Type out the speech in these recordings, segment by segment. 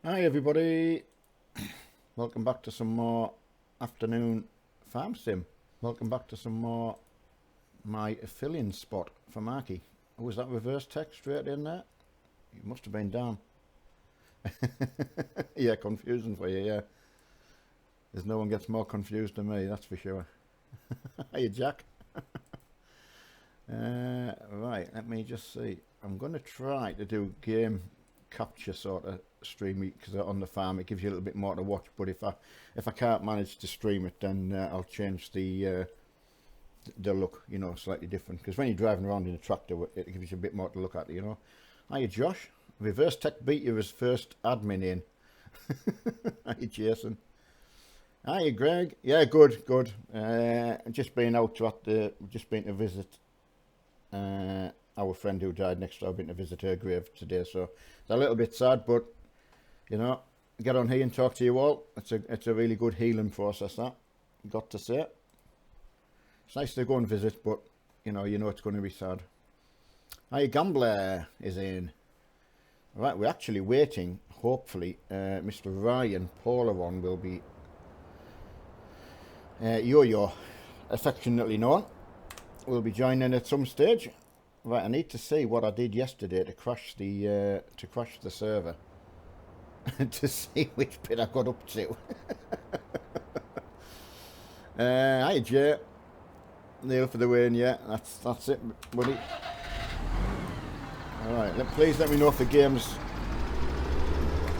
Hi everybody, welcome back to some more afternoon farm sim. Welcome back to some more my filling spot for Marky. Oh, was that reverse text straight in there? It must have been down. Yeah, confusing for you, yeah. There's no one gets more confused than me, that's for sure. Hiya Jack. Right, let me just see. I'm going to try to do game capture sort of stream because on the farm it gives you a little bit more to watch, but if I can't manage to stream it, then I'll change the look, you know, slightly different, because when you're driving around in a tractor it gives you a bit more to look at, you know. Hiya Josh, reverse tech beat you as first admin in. Hiya Jason. Hiya Greg. Yeah, good. Just been out to just been to visit our friend who died next door. I've been to visit her grave today, so it's a little bit sad, but you know, get on here and talk to you all. It's a really good healing process, that, got to say. It's nice to go and visit, but you know it's going to be sad. Hiya Gambler is in. Right, we're actually waiting. Hopefully, Mr. Ryan Polaron will be Yo-Yo, affectionately known, will be joining at some stage. Right, I need to see what I did yesterday to crash the server to see which bit I got up to. Hi Jay, Neil for the win. Yeah, that's it, buddy. All right, please let me know if the game's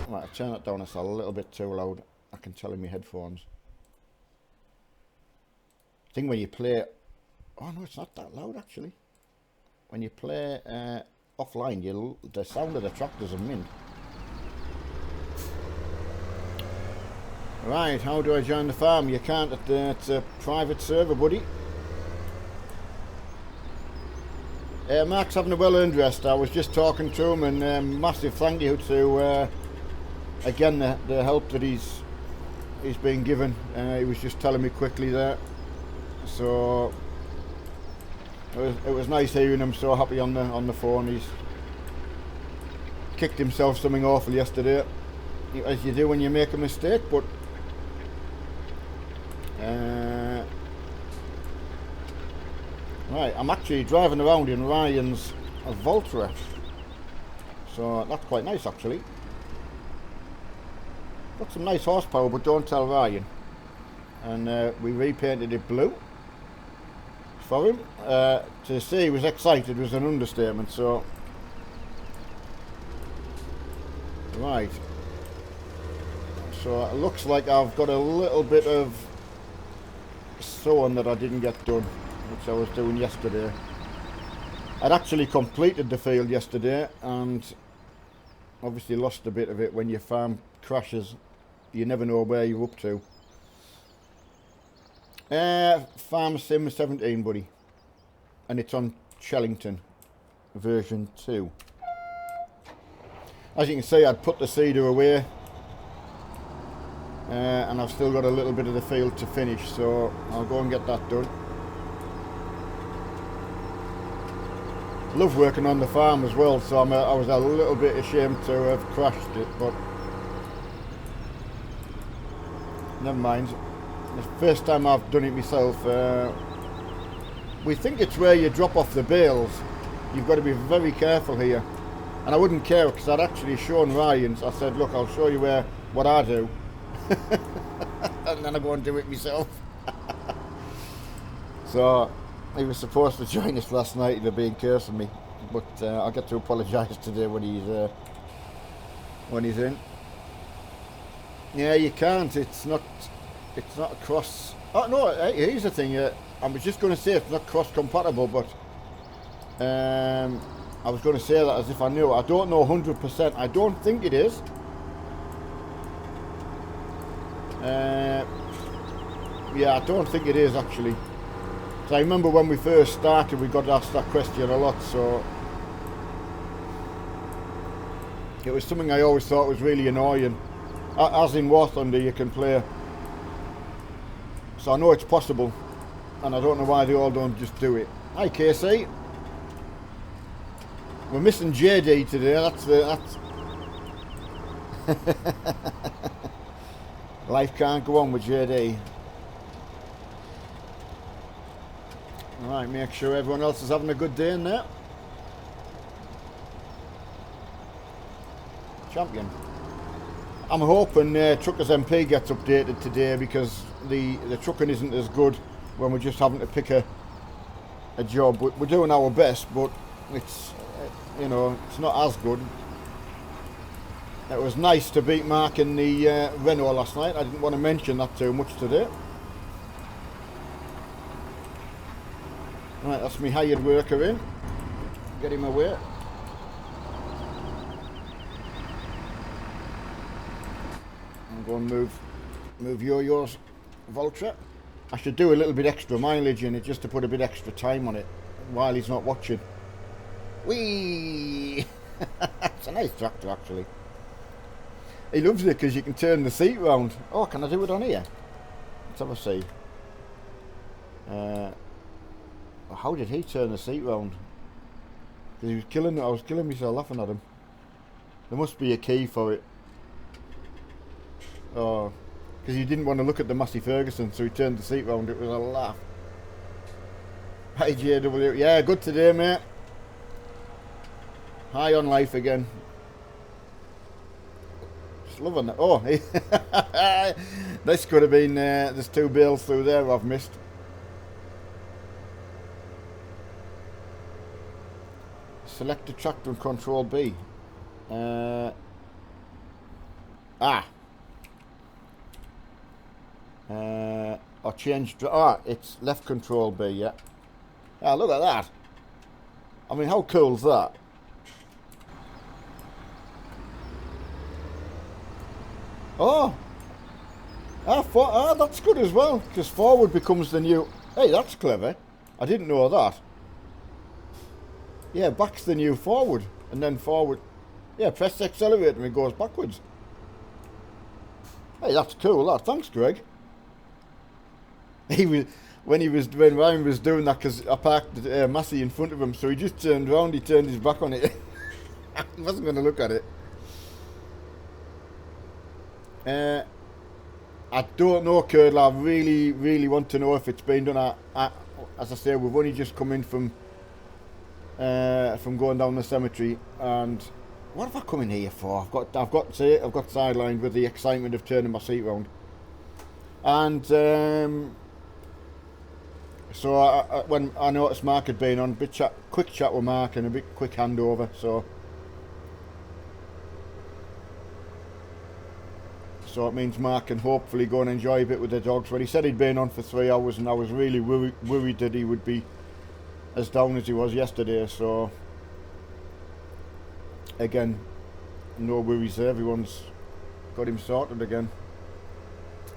right. I'll turn that down. It's a little bit too loud. I can tell in my headphones. I think when you play, oh no, it's not that loud actually. When you play offline, the sound of the tractors are mint. Right, how do I join the farm? You can't, it's a private server, buddy. Mark's having a well-earned rest. I was just talking to him, and massive thank you to, again, the help that he's been given. He was just telling me quickly there. So it was nice hearing him so happy on the phone. He's kicked himself something awful yesterday, as you do when you make a mistake, but right, I'm actually driving around in Ryan's Voltra, so that's quite nice actually. Got some nice horsepower, but don't tell Ryan. And we repainted it blue for him. To say he was excited was an understatement. So right, so it looks like I've got a little bit of sowing that I didn't get done, which I was doing yesterday. I'd actually completed the field yesterday and obviously lost a bit of it. When your farm crashes, you never know where you're up to. Farm Sim 17, buddy, and it's on Chellington version 2. As you can see, I'd put the seeder away, and I've still got a little bit of the field to finish, so I'll go and get that done. Love working on the farm as well, so I was a little bit ashamed to have crashed it, but never mind. The first time I've done it myself. We think it's where you drop off the bales. You've got to be very careful here, and I wouldn't care because I'd actually shown Ryan. I said, look, I'll show you what I do. And then I go and do it myself. So he was supposed to join us last night. He'd have been cursing me, but I'll get to apologise today when he's in. Yeah, you can't. It's not cross. Oh no, here's the thing. I was just going to say it's not cross compatible, but I was going to say that as if I knew. I don't know 100%. I don't think it is. Yeah, I don't think it is actually. So I remember when we first started, we got asked that question a lot. So it was something I always thought was really annoying. As in War Thunder, you can play. So I know it's possible, and I don't know why they all don't just do it. Hi KC. We're missing JD today. That's Life can't go on with JD. Alright, make sure everyone else is having a good day in there. Champion. I'm hoping Truckers MP gets updated today, because the trucking isn't as good when we're just having to pick a job. We're doing our best, but it's you know, it's not as good. It was nice to beat Mark in the Renault last night. I didn't want to mention that too much today. Right, that's me hired worker in. Get him away. I'm going to move yours, Vulture. I should do a little bit extra mileage in it, just to put a bit extra time on it while he's not watching. Whee! It's a nice tractor, actually. He loves it because you can turn the seat round. Oh, can I do it on here? Let's have a see. How did he turn the seat round? Because he was killing it. I was killing myself laughing at him. There must be a key for it. Oh, because he didn't want to look at the Massey Ferguson, so he turned the seat round. It was a laugh. Hi JW. Yeah, good today, mate. High on life again. Just loving it. Oh, this could have been. There's 2 bales through there I've missed. Select the tractor and control B. Or change. It's left control B. Yeah. Ah, look at that. I mean, how cool is that? Oh, that's good as well, because forward becomes the new. Hey, that's clever. I didn't know that. Yeah, back's the new forward, and then forward. Yeah, press the accelerator and it goes backwards. Hey, that's cool. That. Thanks, Greg. When Ryan was doing that, because I parked Massey in front of him, so he just turned round. He turned his back on it. He wasn't going to look at it. I don't know, Curdle. I really want to know if it's been done. As I say, we've only just come in from going down the cemetery, and what have I come in here for? I've got sidelined with the excitement of turning my seat round, and so when I noticed Mark had been on, quick chat with Mark and a bit quick handover. So it means Mark can hopefully go and enjoy a bit with the dogs. When he said he'd been on for 3 hours, and I was really worried that he would be as down as he was yesterday. So again, no worries there. Everyone's got him sorted again,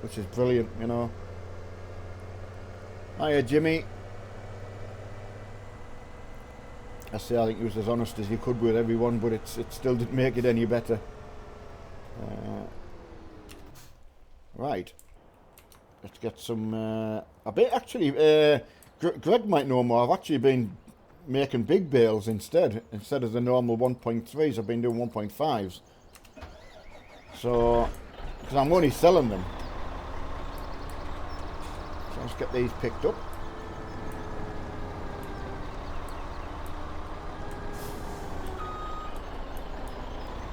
which is brilliant, you know. Hiya, Jimmy. I think he was as honest as he could with everyone, but it still didn't make it any better. Right, let's get some. I bet actually, Greg might know more. I've actually been making big bales instead of the normal 1.3s. I've been doing 1.5s. So, because I'm only selling them. So let's get these picked up.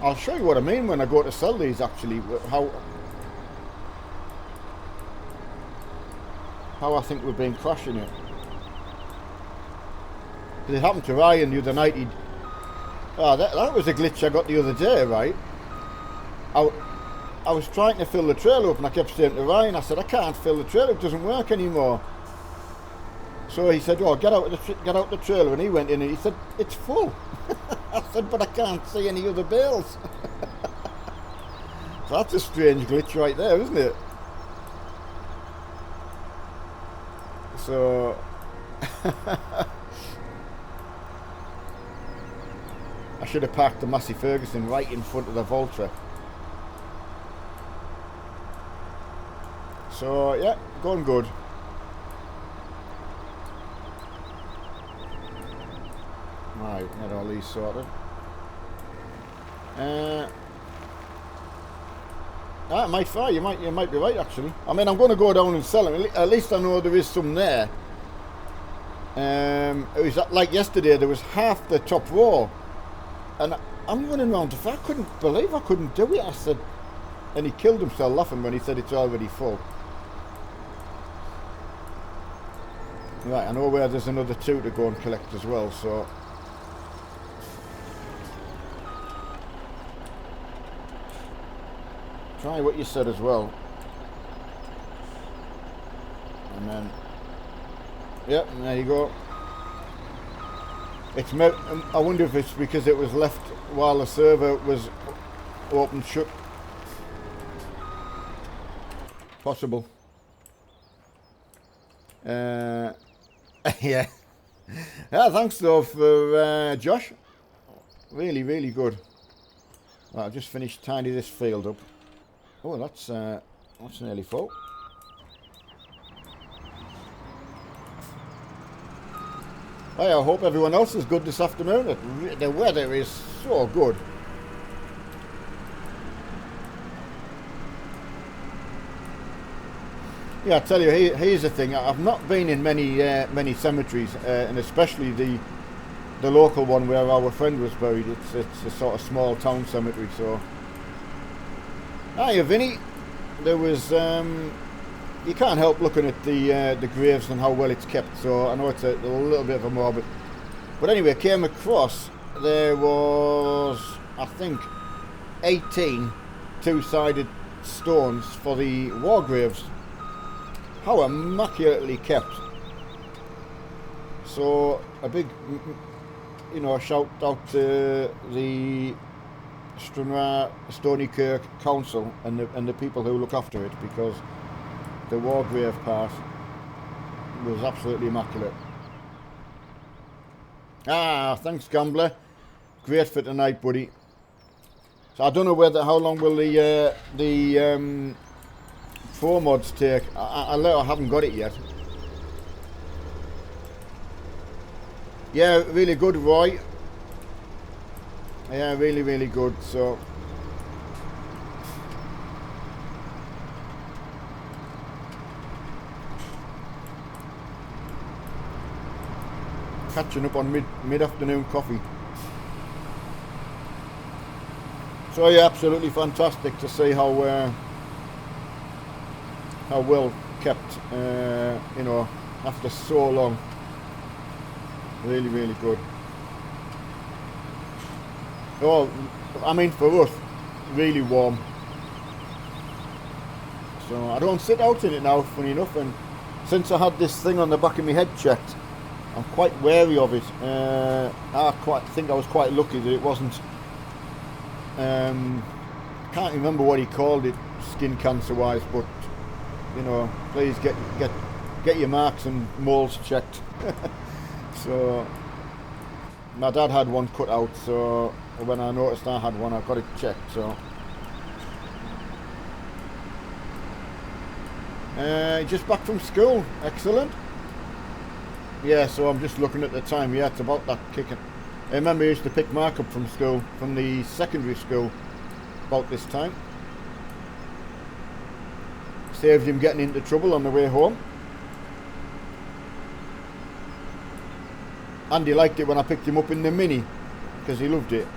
I'll show you what I mean when I go to sell these. Actually, how I think we've been crashing it. Because it happened to Ryan the other night. That was a glitch I got the other day, right? I was trying to fill the trailer up, and I kept saying to Ryan, I said, I can't fill the trailer, it doesn't work anymore. So he said, oh, get out the trailer, and he went in and he said, it's full. I said, but I can't see any other bales. So that's a strange glitch right there, isn't it? So I should have parked the Massey Ferguson right in front of the Voltra. So yeah, going good. Right, get all these sorted. Ah, it might fire. You might be right actually. I mean, I'm going to go down and sell them. At least I know there is some there. It was like yesterday. There was half the top row, and I'm running around. I couldn't believe I couldn't do it. I said, and he killed himself laughing when he said it's already full. Right, I know where there's another 2 to go and collect as well. So. Try what you said as well. And then, yep, there you go. It's. I wonder if it's because it was left while the server was open shut. Possible. Yeah. Yeah, thanks though for Josh. Really, really good. Right, I've just finished tidying this field up. Oh, that's nearly full. Hey, I hope everyone else is good this afternoon. The weather is so good. Yeah, I tell you, here's the thing. I've not been in many cemeteries, and especially the local one where our friend was buried. It's a sort of small town cemetery, so. Hiya, Vinny. There was you can't help looking at the graves and how well it's kept. So I know it's a little bit of a morbid, but anyway, I came across there was I think 18 two-sided stones for the war graves. How immaculately kept. So a big, shout out to the Stranraer Stony Kirk Council and the people who look after it, because the war grave part was absolutely immaculate. Ah, thanks, Gambler. Great for tonight, buddy. So I don't know how long will the Pro mods take. I haven't got it yet. Yeah, really good, Roy. Yeah, really, really good. So catching up on mid-afternoon coffee. So yeah, absolutely fantastic to see how well kept, after so long. Really, really good. Oh, I mean, for us, really warm. So I don't sit out in it now, funny enough, and since I had this thing on the back of my head checked, I'm quite wary of it. I think I was quite lucky that it wasn't. Can't remember what he called it, skin cancer wise, but please get your marks and moles checked. So my dad had one cut out, so when I noticed I had one, I got it checked. So just back from school. Excellent. Yeah, so I'm just looking at the time. Yeah, it's about that kicking. I remember I used to pick Mark up from school, from the secondary school, about this time. Saved him getting into trouble on the way home. Andy liked it when I picked him up in the Mini, because he loved it.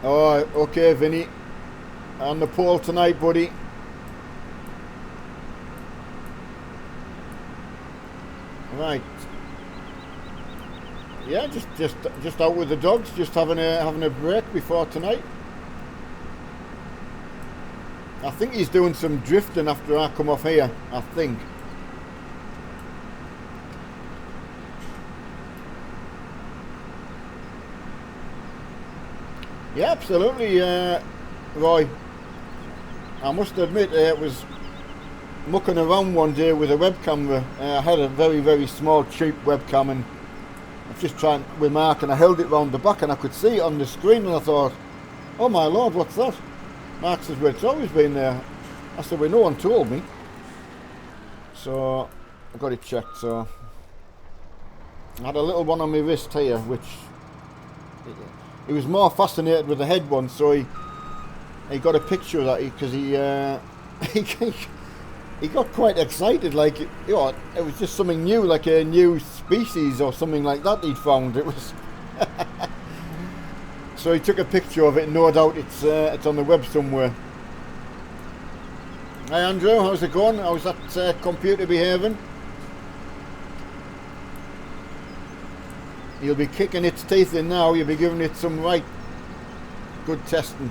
Oh, okay, Vinny. On the pole tonight, buddy. Right. Yeah, just out with the dogs, just having a break before tonight. I think he's doing some drifting after I come off here, I think. Yeah, absolutely, Roy. I must admit, it was mucking around one day with a web camera. I had a very, very small, cheap webcam, and I was just trying with Mark, and I held it round the back, and I could see it on the screen, and I thought, oh my lord, what's that? Mark says, well, it's always been there. I said, well, no one told me. So I got it checked. So I had a little one on my wrist here, which he was more fascinated with the head one, so he got a picture of that because he got quite excited, like, you know, it was just something new, like a new species or something like that he'd found. It was so he took a picture of it, and no doubt it's on the web somewhere. Hi Andrew, how's it going? How's that computer behaving? You'll be kicking its teeth in now, you'll be giving it some right good testing.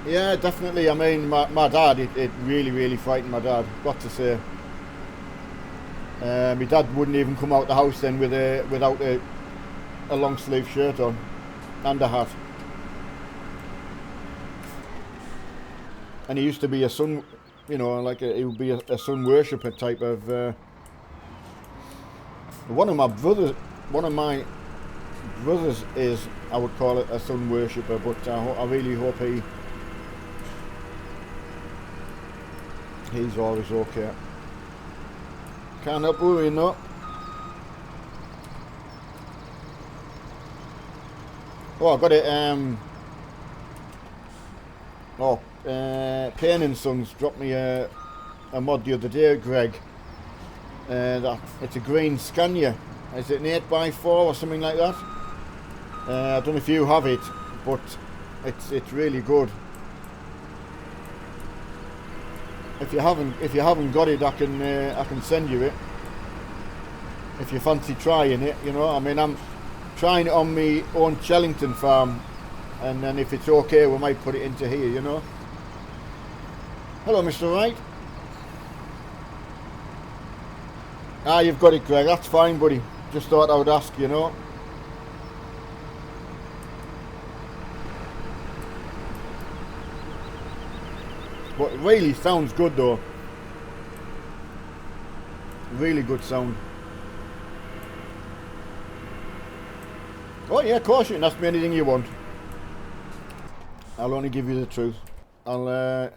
Yeah, definitely. I mean, my dad, it really frightened my dad, got to say. My dad wouldn't even come out the house then without a long sleeve shirt on and a hat. And he used to be a sun, you know, like he would be a sun worshipper type of. One of my brothers is, I would call it, a sun worshipper, but I really hope he's always okay. Can't help worrying though. Oh, I got it. Payne and Sons dropped me a mod the other day, Greg. It's a green Scania. Is it an 8x4 or something like that? I don't know if you have it, but it's really good. If you haven't got it, I can send you it. If you fancy trying it, you know. I mean, I'm trying it on my own Chellington farm, and then if it's okay, we might put it into here, you know. Hello, Mr. Wright. Ah, you've got it, Greg. That's fine, buddy. Just thought I would ask, you know. But it really sounds good though. Really good sound. Oh yeah, of course you can ask me anything you want. I'll only give you the truth. I'll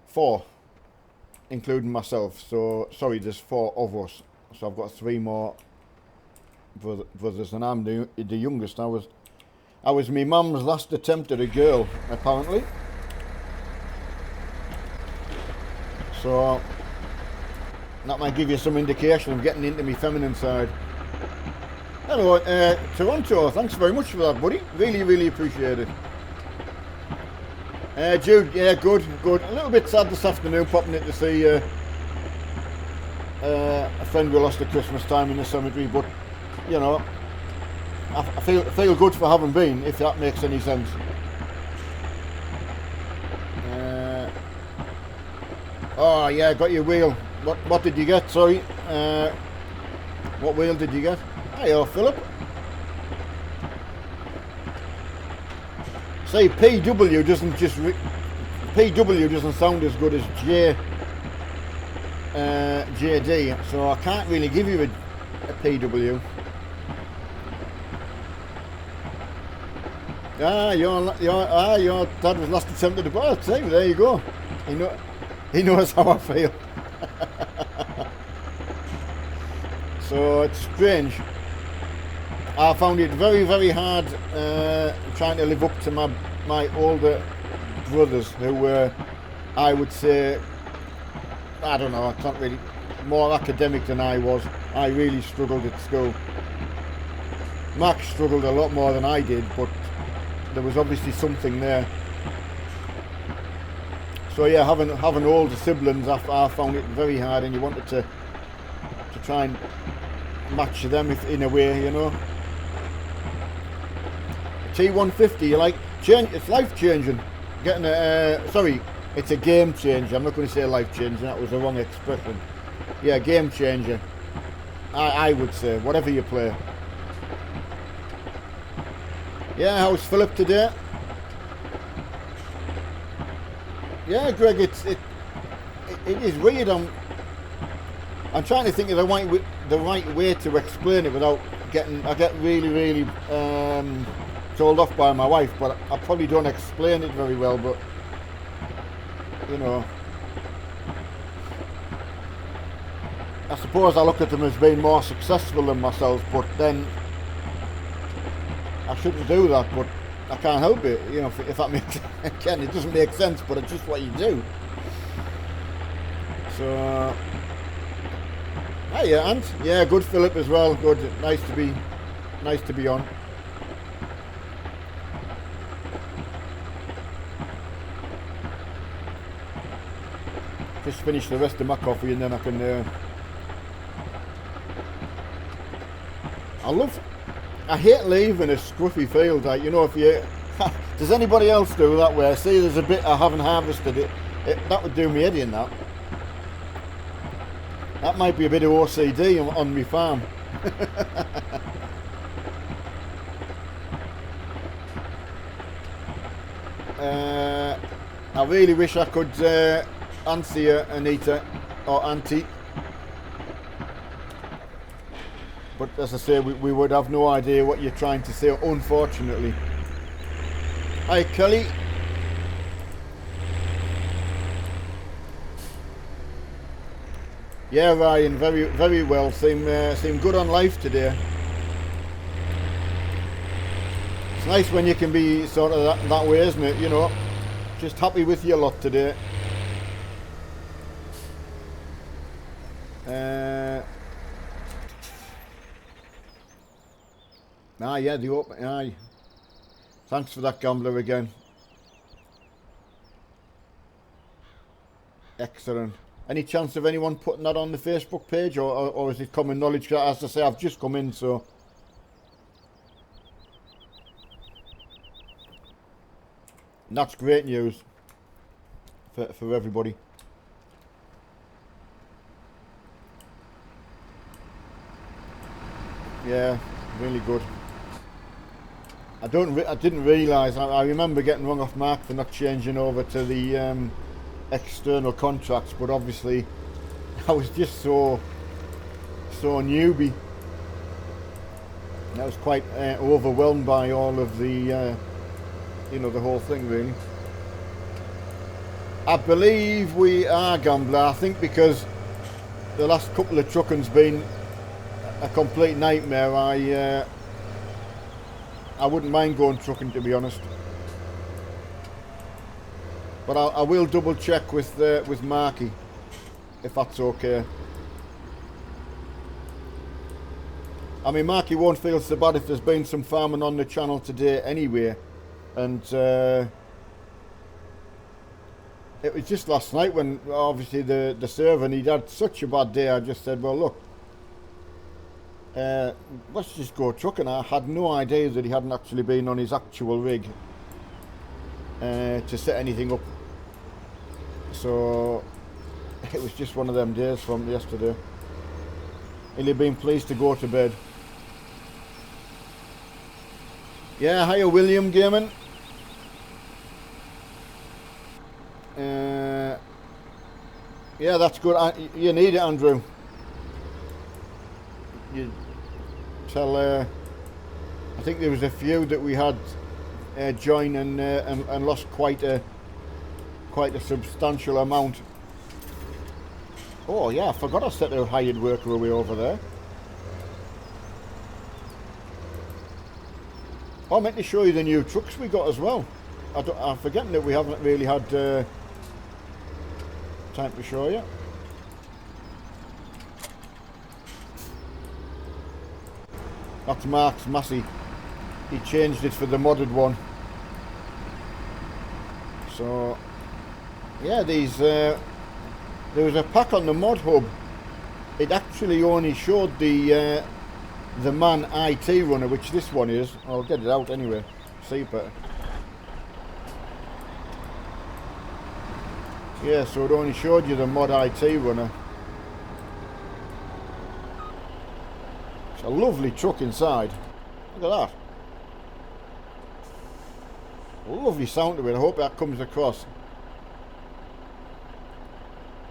4, including myself. So sorry, there's 4 of us. So I've got 3 more brothers, and I'm the youngest. I was my mum's last attempt at a girl, apparently. So that might give you some indication of getting into my feminine side. Hello, Toronto. Thanks very much for that, buddy. Really appreciate it. Jude, yeah, good. A little bit sad this afternoon, popping in to see a friend we lost at Christmas time in the cemetery, but you know, I feel good for having been, if that makes any sense. Oh yeah, got your wheel. What did you get? Sorry. What wheel did you get? Hiya, Philip. See, PW doesn't sound as good as JD, so I can't really give you a PW. Your dad was last attempt at the ball. See, there you go. He knows how I feel. So it's strange. I found it very hard trying to live up to my older brothers, who were, I would say, I don't know, I can't really, more academic than I was. I really struggled at school. Max struggled a lot more than I did, but there was obviously something there. So yeah, having older siblings, I found it very hard, and you wanted to try and match them in a way, you know. T150, you like, it's life changing. Getting sorry, it's a game changer. I'm not going to say life changing. That was the wrong expression. Yeah, game changer. I would say, whatever you play. Yeah, how's Philip today? Yeah, Greg, it is weird. I'm trying to think of the right way to explain it without getting. I get really told off by my wife, but I probably don't explain it very well. But you know, I suppose I look at them as being more successful than myself, but then I shouldn't do that, but I can't help it, you know, if that makes again, it doesn't make sense, but it's just what you do. So hey, yeah, and yeah, good Philip as well, good, nice to be on. Just finish the rest of my coffee and then I can I hate leaving a scruffy field, like, you know, if you does anybody else do that way? See, there's a bit I haven't harvested it, that would do me head in. That might be a bit of OCD on my farm. I really wish I could answer you, Anita or Auntie, but as I say, we would have no idea what you're trying to say, unfortunately. Hi Kelly. Yeah, Ryan, very well. Seem good on life today. It's nice when you can be sort of that way, isn't it? You know, just happy with your lot today. Yeah, the open. Aye. Thanks for that, Gambler, again. Excellent. Any chance of anyone putting that on the Facebook page, or is it common knowledge? As I say, I've just come in, so. And that's great news for everybody. Yeah, really good. I didn't realise. I remember getting wrong off Mark for not changing over to the external contracts, but obviously I was just so newbie. I was quite overwhelmed by all of the you know, the whole thing really. I believe we are, Gambler. I think because the last couple of trucking's been a complete nightmare. I wouldn't mind going trucking, to be honest. But I will double check with Marky, if that's okay. I mean, Marky won't feel so bad if there's been some farming on the channel today anyway. And it was just last night when obviously the server, and he'd had such a bad day. I just said, well, look, let's just go trucking. I had no idea that he hadn't actually been on his actual rig to set anything up. So it was just one of them days from yesterday. He'll have been pleased to go to bed. Yeah, hiya William Gaiman. Yeah, that's good. You need it, Andrew. You tell. I think there was a few that we had join and lost quite a substantial amount. Oh yeah, I forgot I set a hired worker away over there. Oh, I meant to show you the new trucks we got as well. I'm forgetting that we haven't really had time to show you. That's Mark's Massey. He changed it for the modded one. So yeah, these there was a pack on the mod hub. It actually only showed the MAN IT runner, which this one is. I'll get it out anyway. See better. Yeah, so it only showed you the mod IT runner. It's a lovely truck inside. Look at that. A lovely sound to it. I hope that comes across.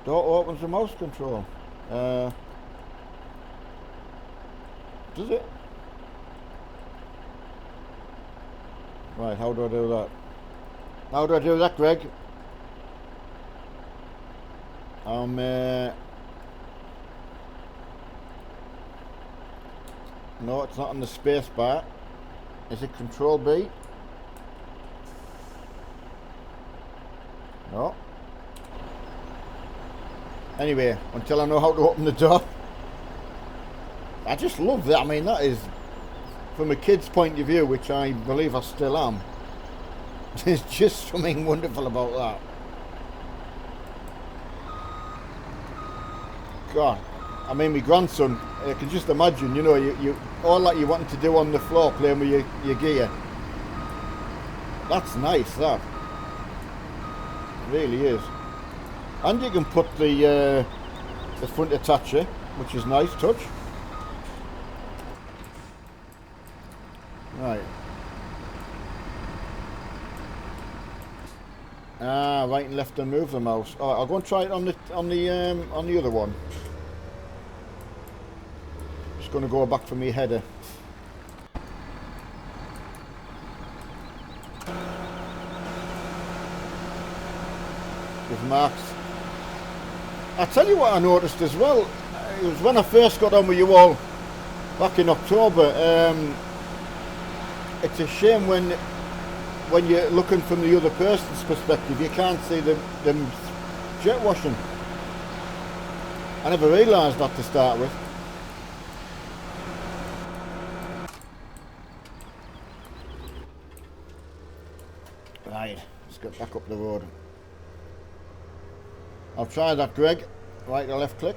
Door opens the mouse control. Does it? Right, how do I do that? How do I do that, Greg? No, it's not on the space bar. Is it Control B? No. Anyway, until I know how to open the door. I just love that. I mean, that is, from a kid's point of view, which I believe I still am, there's just something wonderful about that. God, I mean, my grandson, I can just imagine, you know, you all that you wanted to do on the floor, playing with your gear. That's nice, that. It really is. And you can put the front attacher, which is nice touch. Right. Ah, right and left and move the mouse. All right, I'll go and try it on the other one. Just going to go back for me header. With marks. I tell you what I noticed as well. It was when I first got on with you all back in October. It's a shame when you're looking from the other person's perspective, you can't see them jet washing. I never realised that to start with. Right, let's get back up the road. I'll try that, Greg. Right or left click.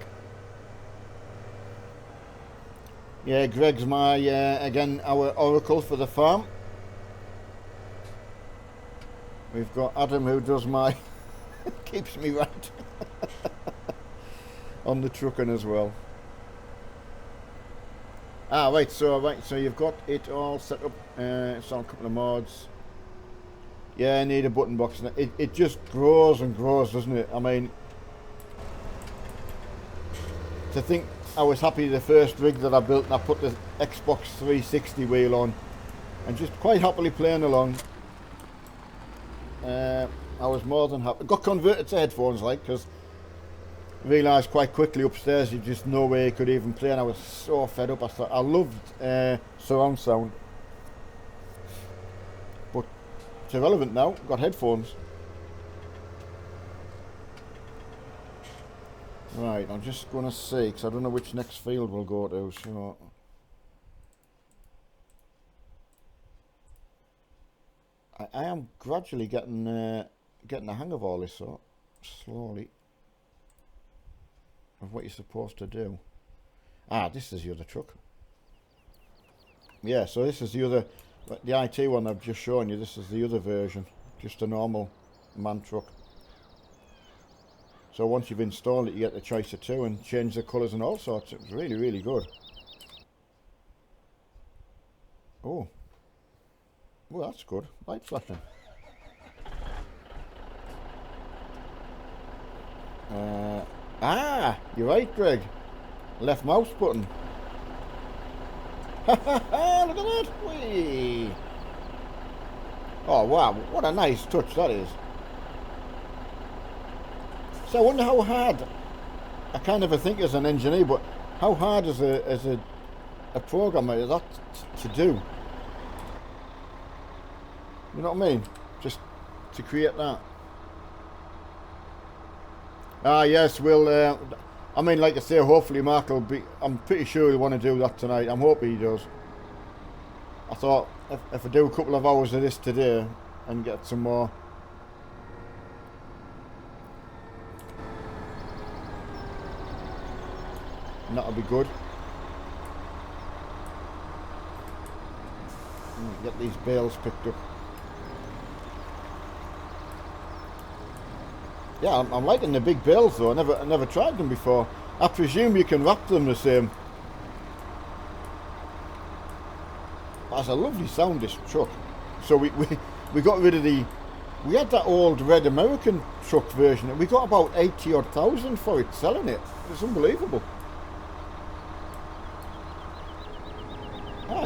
Yeah, Greg's my, again, our oracle for the farm. We've got Adam who does my, keeps me right on the trucking as well. Ah, right, so you've got it all set up. It's on a couple of mods. Yeah, I need a button box. It just grows and grows, doesn't it? I mean, to think I was happy the first rig that I built and I put the Xbox 360 wheel on and just quite happily playing along. I was more than happy. Got converted to headphones, like, because I realised quite quickly upstairs you just no way you could even play, and I was so fed up. I thought I loved surround sound, but it's irrelevant now. Got headphones. Right, I'm just going to see, because I don't know which next field we'll go to, so... I am gradually getting the hang of all this, so slowly, of what you're supposed to do. Ah, this is the other truck. Yeah, so this is the other, the IT one I've just shown you. This is the other version, just a normal man truck. So once you've installed it, you get the choice of two and change the colours and all sorts. It was really, really good. Oh. Well, that's good. Light flashing. You're right, Greg. Left mouse button. Ha ha ha! Look at that! Whee! Oh wow! What a nice touch that is. So I wonder how hard. I can't ever think as an engineer, but how hard as a programmer is that to do? You know what I mean? Just to create that. Ah, yes, we'll. I mean, like I say, hopefully Mark will be. I'm pretty sure he'll want to do that tonight. I'm hoping he does. I thought if I do a couple of hours of this today and get some more. And that'll be good. Get these bales picked up. Yeah, I'm liking the big bales though. I never tried them before. I presume you can wrap them the same. That's a lovely sound, this truck. So we got rid of the. We had that old red American truck version, and we got about 80 odd thousand for it, selling it. It's unbelievable.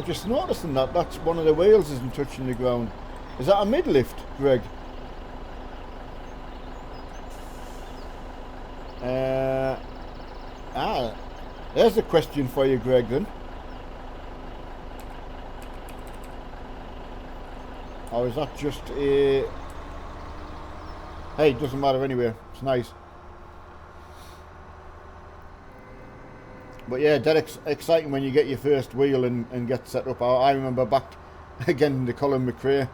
Just noticing that's one of the wheels isn't touching the ground. Is that a mid-lift, Greg? There's a question for you, Greg, then. or is that just a... Hey, it doesn't matter anyway, it's nice. But yeah, dead exciting when you get your first wheel and get set up. I remember back again the Colin McRae.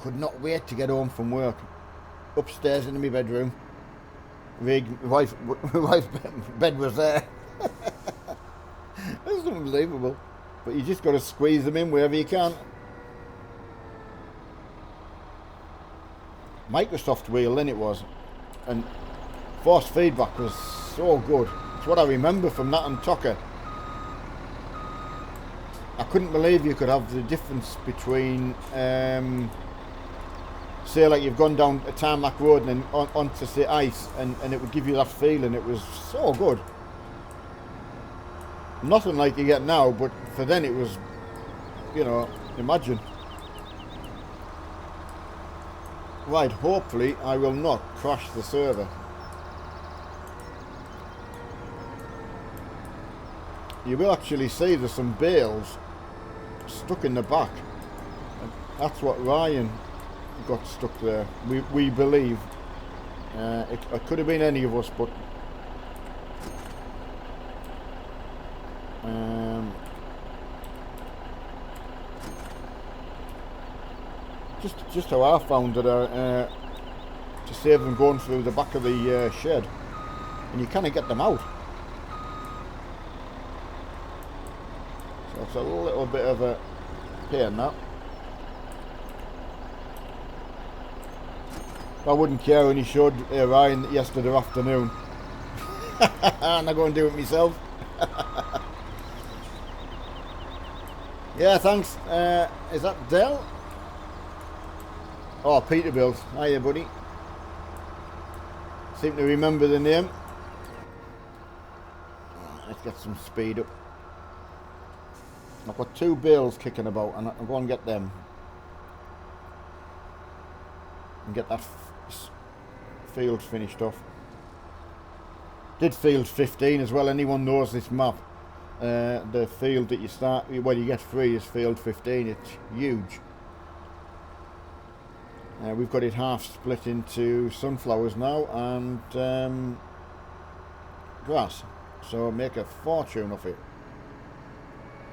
Could not wait to get home from work. Upstairs into my bedroom. My wife's bed was there. That's unbelievable. But you just got to squeeze them in wherever you can. Microsoft wheel then it was. And force feedback was so good. It's what I remember from that and Tocker. I couldn't believe you could have the difference between, say like you've gone down a tarmac road and then onto say ice, and it would give you that feeling. It was so good. Nothing like you get now, but for then it was, you know, imagine. Right, hopefully I will not crash the server. You will actually see there's some bales stuck in the back. And that's what Ryan got stuck there. We believe. It could have been any of us, but just how I found it, to save them going through the back of the shed, and you can't get them out. So it's a little bit of a pain that. I wouldn't care when he showed Ryan yesterday afternoon. And I go and do it myself. Yeah, thanks. Is that Dell? Oh, Peterbilt. Hiya, buddy. Seem to remember the name. Let's get some speed up. I've got 2 bales kicking about, and I'll go and get them. And get that field finished off. Did field 15 as well. Anyone knows this map, the field that you start, well, you get free is field 15. It's huge. We've got it half split into sunflowers now and grass, so make a fortune of it.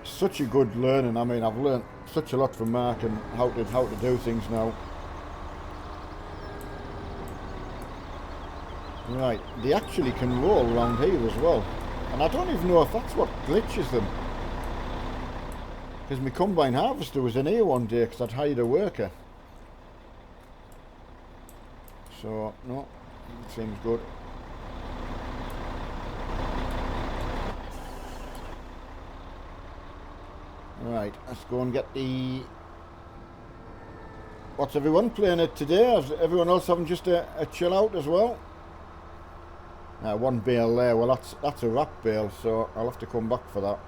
Such a good learning. I mean, I've learnt such a lot from Mark and how to do things now. Right, they actually can roll around here as well, and I don't even know if that's what glitches them, because my combine harvester was in here one day because I'd hired a worker. So no, it seems good. Right, let's go and get the... What's everyone playing it today? Is everyone else having just a chill out as well? 1 bale there. Well, that's a wrap bale, so I'll have to come back for that.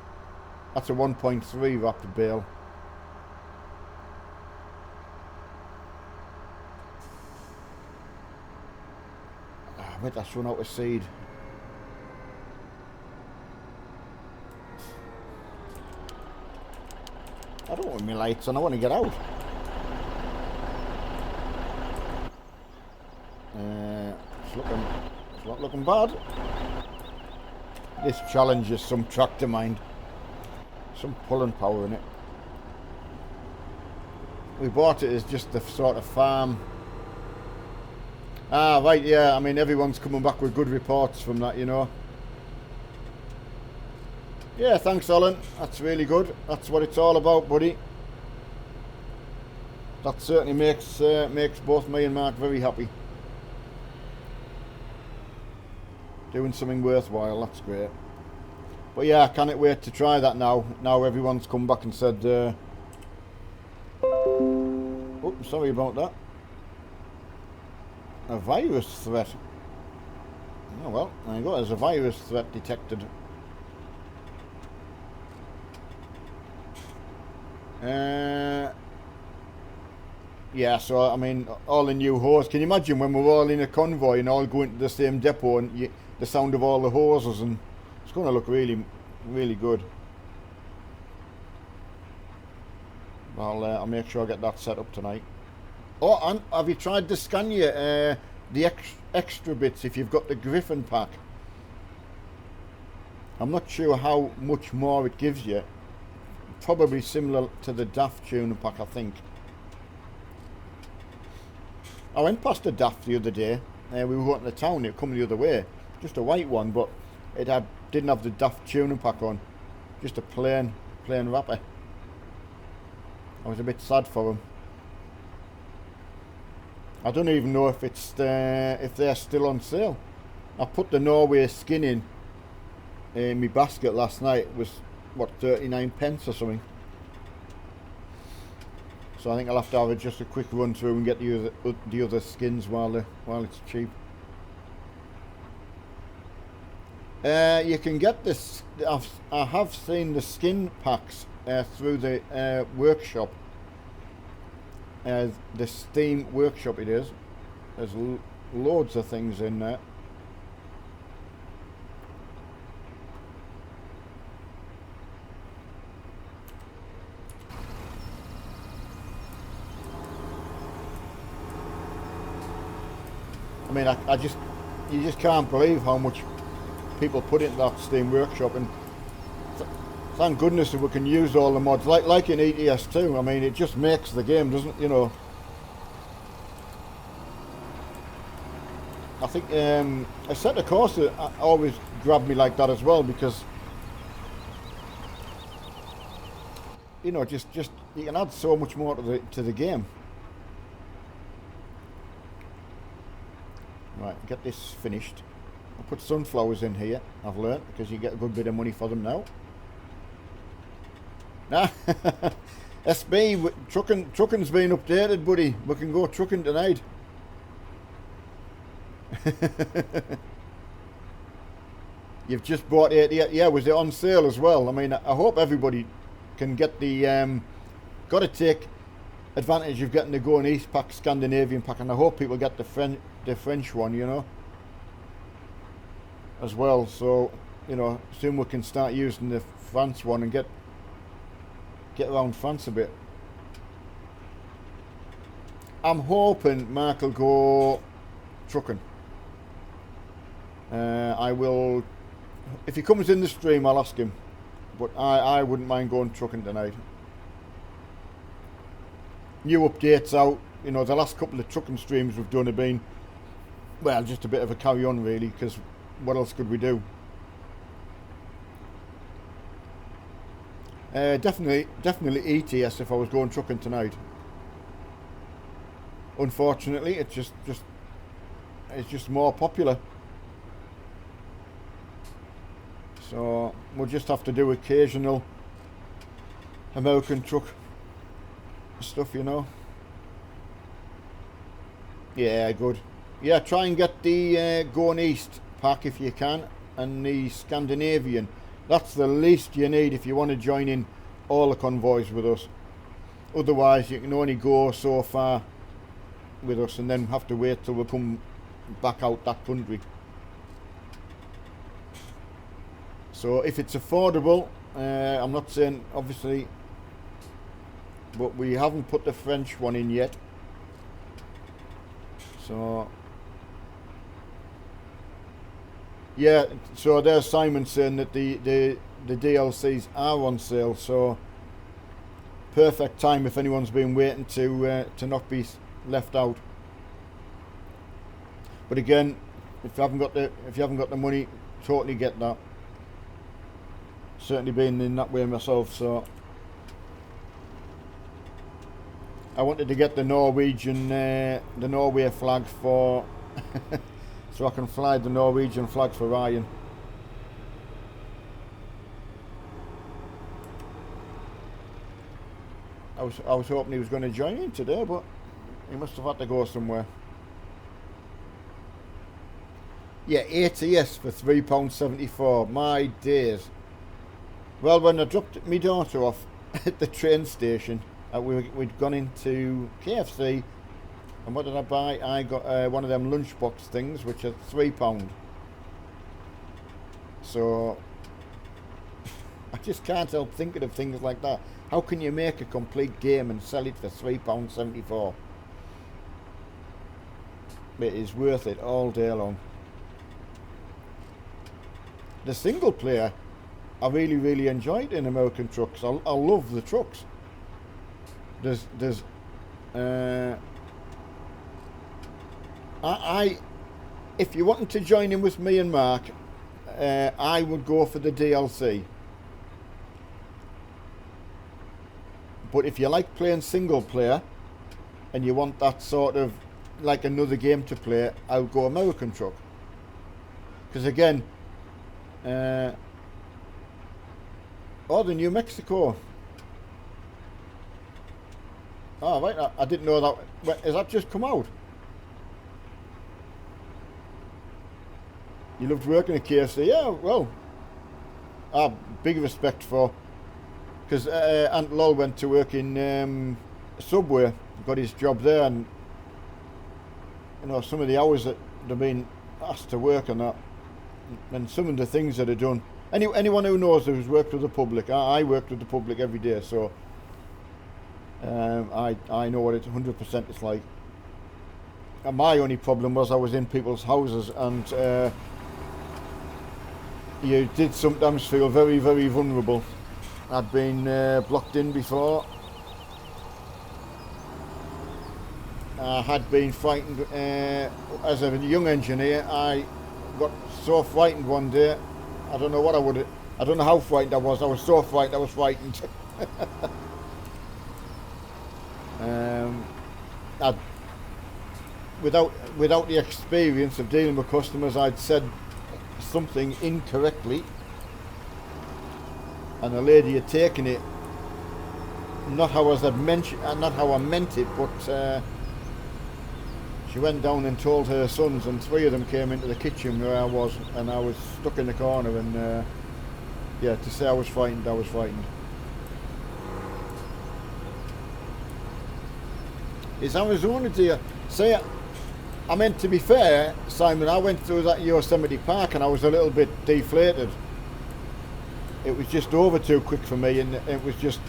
That's a 1.3 wrapped bale. I bet that's run out of seed. I don't want my lights on, I want to get out. It's not looking bad. This challenges some tractor mind. Some pulling power in it. We bought it as just the sort of farm. Ah, right, yeah, I mean, everyone's coming back with good reports from that, you know. Yeah, thanks, Alan. That's really good. That's what it's all about, buddy. That certainly makes both me and Mark very happy. Doing something worthwhile, that's great. But yeah, I can't wait to try that now. Now everyone's come back and said... Oh, sorry about that. A virus threat. Oh well, there you go. There's a virus threat detected. Yeah, so I mean, all the new hose. Can you imagine when we're all in a convoy and all going to the same depot and the sound of all the hoses, and it's going to look really, really good. I'll make sure I get that set up tonight. Oh, and have you tried to scan the extra bits if you've got the Griffin pack? I'm not sure how much more it gives you. Probably similar to the Daft tuner pack, I think. I went past the Daft the other day. We were going to the town, it come the other way. Just a white one, but it didn't have the Daft tuner pack on. Just a plain wrapper. I was a bit sad for them. I don't even know if if they're still on sale. I put the Norway skin in my basket last night. It was what, 39 pence or something. So I think I'll have to have just a quick run through and get the other skins while it's cheap. You can get this. I have seen the skin packs through the workshop. The Steam workshop it is. There's loads of things in there. I mean, you just can't believe how much people put into that Steam workshop, and thank goodness that we can use all the mods, like in ETS2. I mean, it just makes the game, doesn't, you know. I think a set of course always grabbed me like that as well, because you know, just you can add so much more to the game. Right, get this finished. I'll put sunflowers in here, I've learnt, because you get a good bit of money for them now. Nah, SB, trucking's been updated, buddy. We can go trucking tonight. You've just bought it, yeah, was it on sale as well? I mean, I hope everybody can get the, got to take advantage of getting the Going East pack, Scandinavian pack, and I hope people get the French one, you know, as well. So, you know, soon we can start using the France one and get around France a bit. I'm hoping Mark will go trucking. I will, if he comes in the stream, I'll ask him, but I wouldn't mind going trucking tonight. New updates out, you know, the last couple of trucking streams we've done have been, well, just a bit of a carry on really, because what else could we do? Definitely ETS if I was going trucking tonight. Unfortunately, it's just more popular. So we'll just have to do occasional American truck stuff, you know. Yeah, good. Yeah, try and get the Going East pack if you can, and the Scandinavian. That's the least you need if you want to join in all the convoys with us. Otherwise, you can only go so far with us and then have to wait till we come back out that country. So if it's affordable, I'm not saying obviously, but we haven't put the French one in yet. So yeah, so there's Simon saying that the DLCs are on sale, so perfect time if anyone's been waiting to not be left out. But again, if you haven't got the money, totally get that. Certainly been in that way myself. So I wanted to get the Norwegian, the Norway flag for, so I can fly the Norwegian flag for Ryan. I was hoping he was going to join in today, but he must have had to go somewhere. Yeah, ATS for £3.74. My days. Well, when I dropped my daughter off at the train station, we'd gone into KFC, and what did I buy? I got one of them lunchbox things, which are £3. So I just can't help thinking of things like that. How can you make a complete game and sell it for £3.74? It is worth it all day long. The single player, I really enjoyed in American Trucks. I love the trucks. There's if you wanted to join in with me and Mark, I would go for the DLC. But if you like playing single player and you want that sort of like another game to play, I'll go American Truck. Because again, the New Mexico. Oh right, I didn't know that. Has that just come out? You loved working at KFC? Yeah, well, big respect for, because Aunt Lol went to work in Subway, got his job there, and you know some of the hours that they've been asked to work and that, and some of the things that are done. Anyone who knows who's worked with the public, I worked with the public every day, so I know what it 100% it's like. And my only problem was I was in people's houses, and you did sometimes feel very vulnerable. I'd been blocked in before. I had been frightened as a young engineer. I got so frightened one day. I don't know what I don't know how frightened I was. I was so frightened. I was frightened. Without the experience of dealing with customers, I'd said something incorrectly, and the lady had taken it not how I meant it, but she went down and told her sons, and 3 of them came into the kitchen where I was, and I was stuck in the corner, and yeah, to say I was frightened, I was frightened. Is Arizona, dear? Say, I meant, to be fair, Simon, I went through that Yosemite Park and I was a little bit deflated. It was just over too quick for me, and it was just,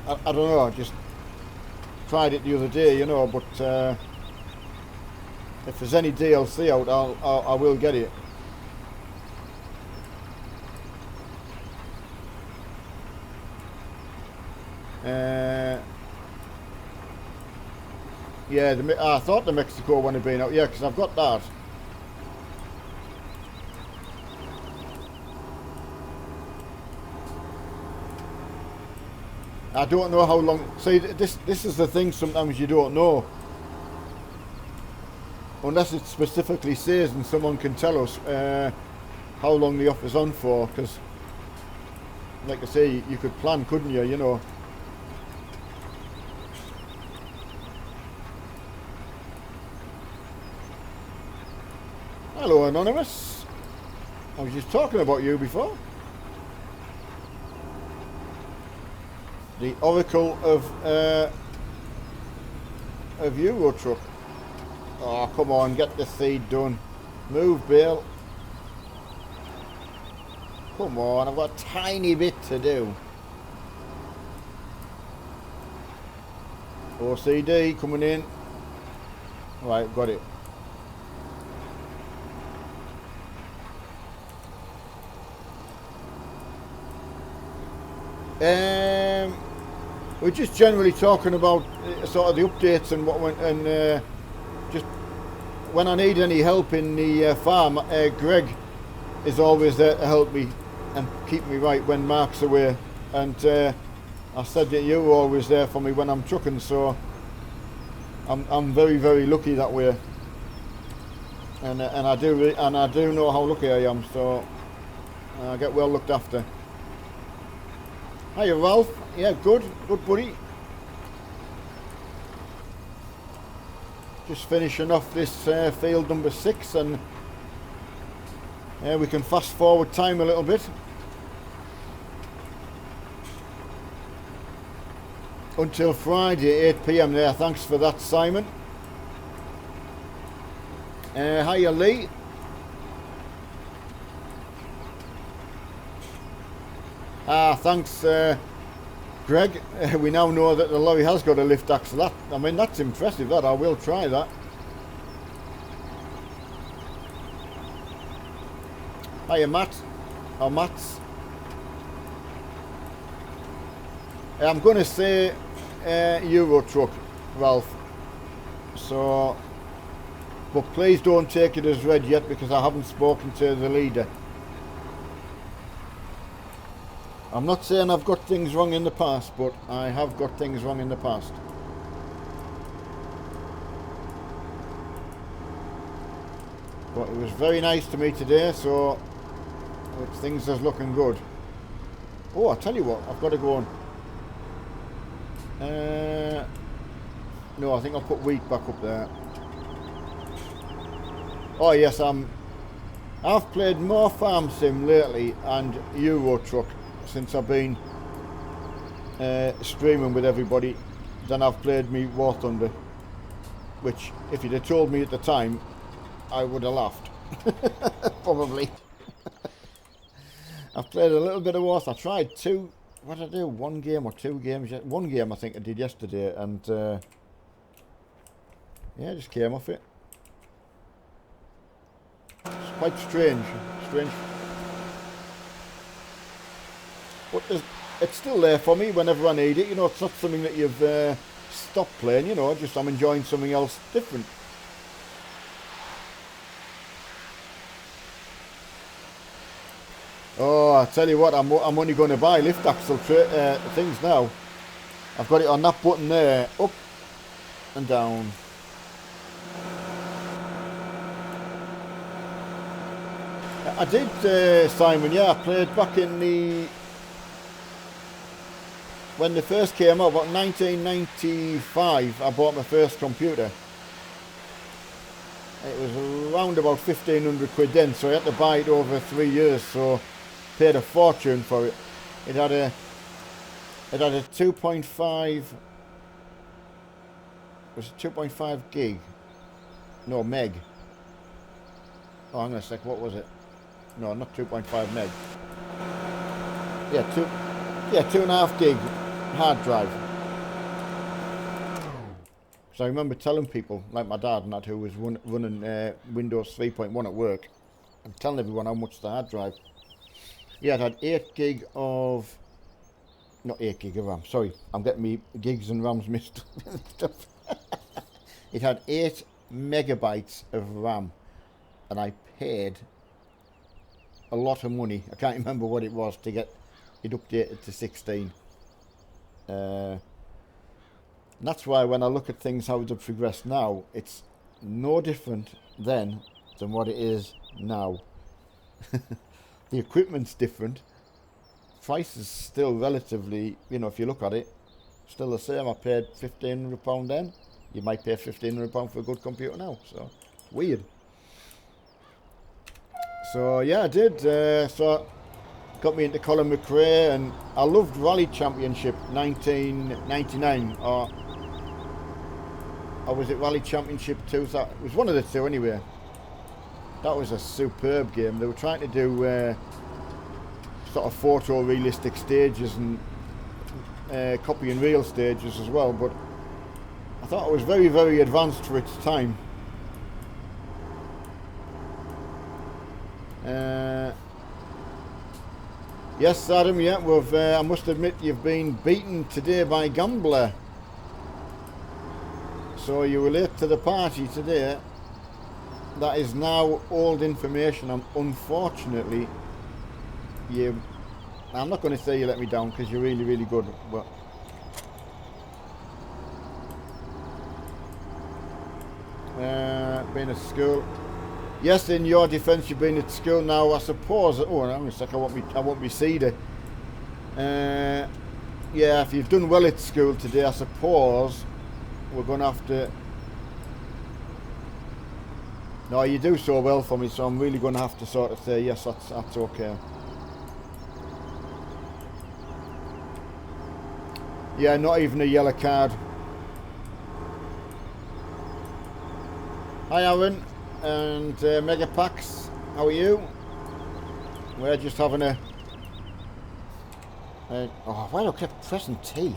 I don't know, I just tried it the other day, you know, but if there's any DLC out, I will get it. Yeah, I thought the Mexico one had been out. Yeah, because I've got that. I don't know how long. See, this is the thing. Sometimes you don't know, unless it specifically says, and someone can tell us how long the offer's on for. Because, like I say, you could plan, couldn't you? You know. Hello, Anonymous. I was just talking about you before. The Oracle of Euro Truck. Oh, come on, get the seed done. Move, Bill. Come on, I've got a tiny bit to do. OCD coming in. Right, got it. We're just generally talking about sort of the updates and what went, and just when I need any help in the farm, Greg is always there to help me and keep me right when Mark's away. And I said that you were always there for me when I'm trucking, so I'm very lucky that way. And I do know how lucky I am, so I get well looked after. Hiya, Ralph. Yeah, good buddy. Just finishing off this field number 6, and we can fast forward time a little bit until Friday 8 PM there. Thanks for that, Simon. Hiya, Lee. Thanks Greg, we now know that the lorry has got a lift axle. I mean, that's impressive, that. I will try that. Hiya, Matt. Or Mats. I'm going to say Euro truck, Ralph. So, but please don't take it as read yet, because I haven't spoken to the leader. I'm not saying I've got things wrong in the past, but I have got things wrong in the past. But it was very nice to me today, so things are looking good. Oh, I tell you what, I've got to go on. No, I think I'll put wheat back up there. Oh yes, I've played more Farm Sim lately and Euro Truck since I've been streaming with everybody than I've played me War Thunder. Which, if you'd have told me at the time, I would have laughed. Probably. I've played a little bit of War. I tried two. What did I do? One game or two games? One game I think I did yesterday, and yeah, just came off it. It's quite strange. But it's still there for me whenever I need it. You know, it's not something that you've stopped playing. You know, just I'm enjoying something else different. Oh, I tell you what, I'm only going to buy lift axle things now. I've got it on that button there, up and down. I did, Simon, yeah, I played back in when they first came out, about 1995, I bought my first computer. It was around about 1,500 quid then, so I had to buy it over 3 years, so paid a fortune for it. It had a 2.5, was it 2.5 gig? No, meg. Oh, hang on a sec, what was it? No, not 2.5 meg. Yeah, 2.5 gig hard drive. So I remember telling people, like my dad and that, who was running Windows 3.1 at work, and telling everyone how much the hard drive. Yeah, it had 8 gig of... Not 8 gig of RAM, sorry. I'm getting me gigs and RAMs mixed up. It had 8 megabytes of RAM. And I paid a lot of money. I can't remember what it was to get it updated to 16. And that's why when I look at things, how they've progressed now, it's no different then than what it is now. The equipment's different. Price is still relatively, you know, if you look at it, still the same. I paid £1,500 then. You might pay £1,500 for a good computer now. So, weird. So, yeah, I did. So, got me into Colin McRae, and I loved Rally Championship 1999. Or was it Rally Championship 2000? It was one of the two anyway. That was a superb game. They were trying to do sort of photorealistic stages and copying real stages as well, but I thought it was very, very advanced for its time. Yes, Adam, yeah, I must admit you've been beaten today by Gambler. So you were late to the party today. That is now old information. Unfortunately, I'm not going to say you let me down, because you're really, really good. But been at school. Yes, in your defence, you've been at school now, I suppose. Oh, hang on a sec, I won't be seeded. Yeah, if you've done well at school today, I suppose we're going to have to... No, you do so well for me, so I'm really going to have to sort of say, yes, that's okay. Yeah, not even a yellow card. Hi, Aaron and Megapax, how are you? We're just having a Oh, why do I keep pressing T?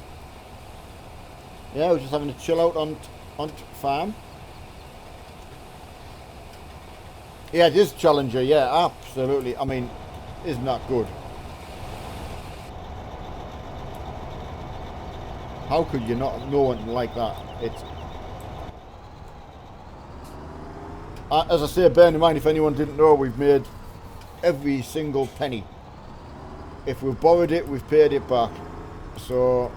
Yeah, we're just having a chill out on farm. Yeah, it is Challenger. Yeah, absolutely. I mean, isn't that good? How could you not know it like that? It's as I say, bear in mind, if anyone didn't know, we've made every single penny. If we've borrowed it, we've paid it back. So,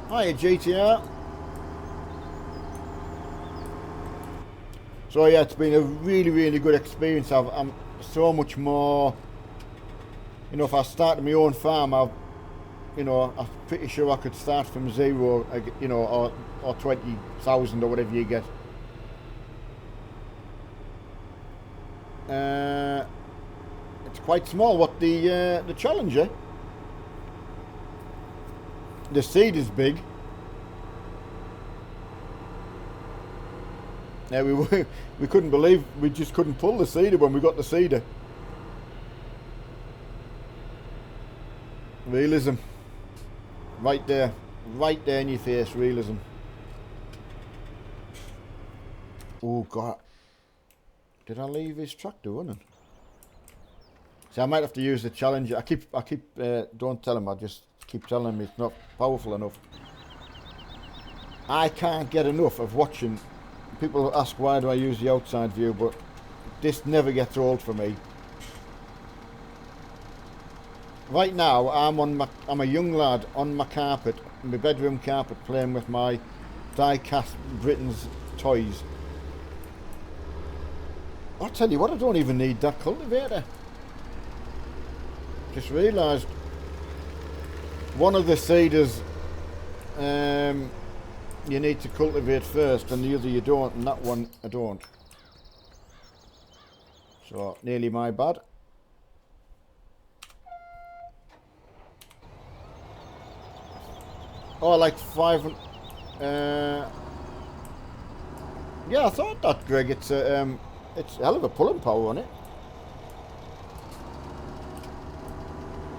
hiya GTR. So yeah, it's been a really, really good experience. I'm so much more. You know, if I started my own farm, I'm pretty sure I could start from zero. You know, or 20,000 or whatever you get. It's quite small. What the Challenger? The seed is big. Yeah, we couldn't believe we just couldn't pull the seeder when we got the seeder. Realism, right there in your face. Realism. Oh God, did I leave his tractor running? See, I might have to use the Challenger. I keep. Don't tell him. I just keep telling him it's not powerful enough. I can't get enough of watching. People ask why do I use the outside view, but this never gets old for me. Right now, I'm a young lad on my carpet, my bedroom carpet, playing with my die-cast Britain's toys. I'll tell you what, I don't even need that cultivator. Just realised one of the seeders you need to cultivate first, and the other you don't, and that one I don't. So, nearly my bad. Oh, like 5. Yeah, I thought that, Greg. It's a hell of a pulling power on it.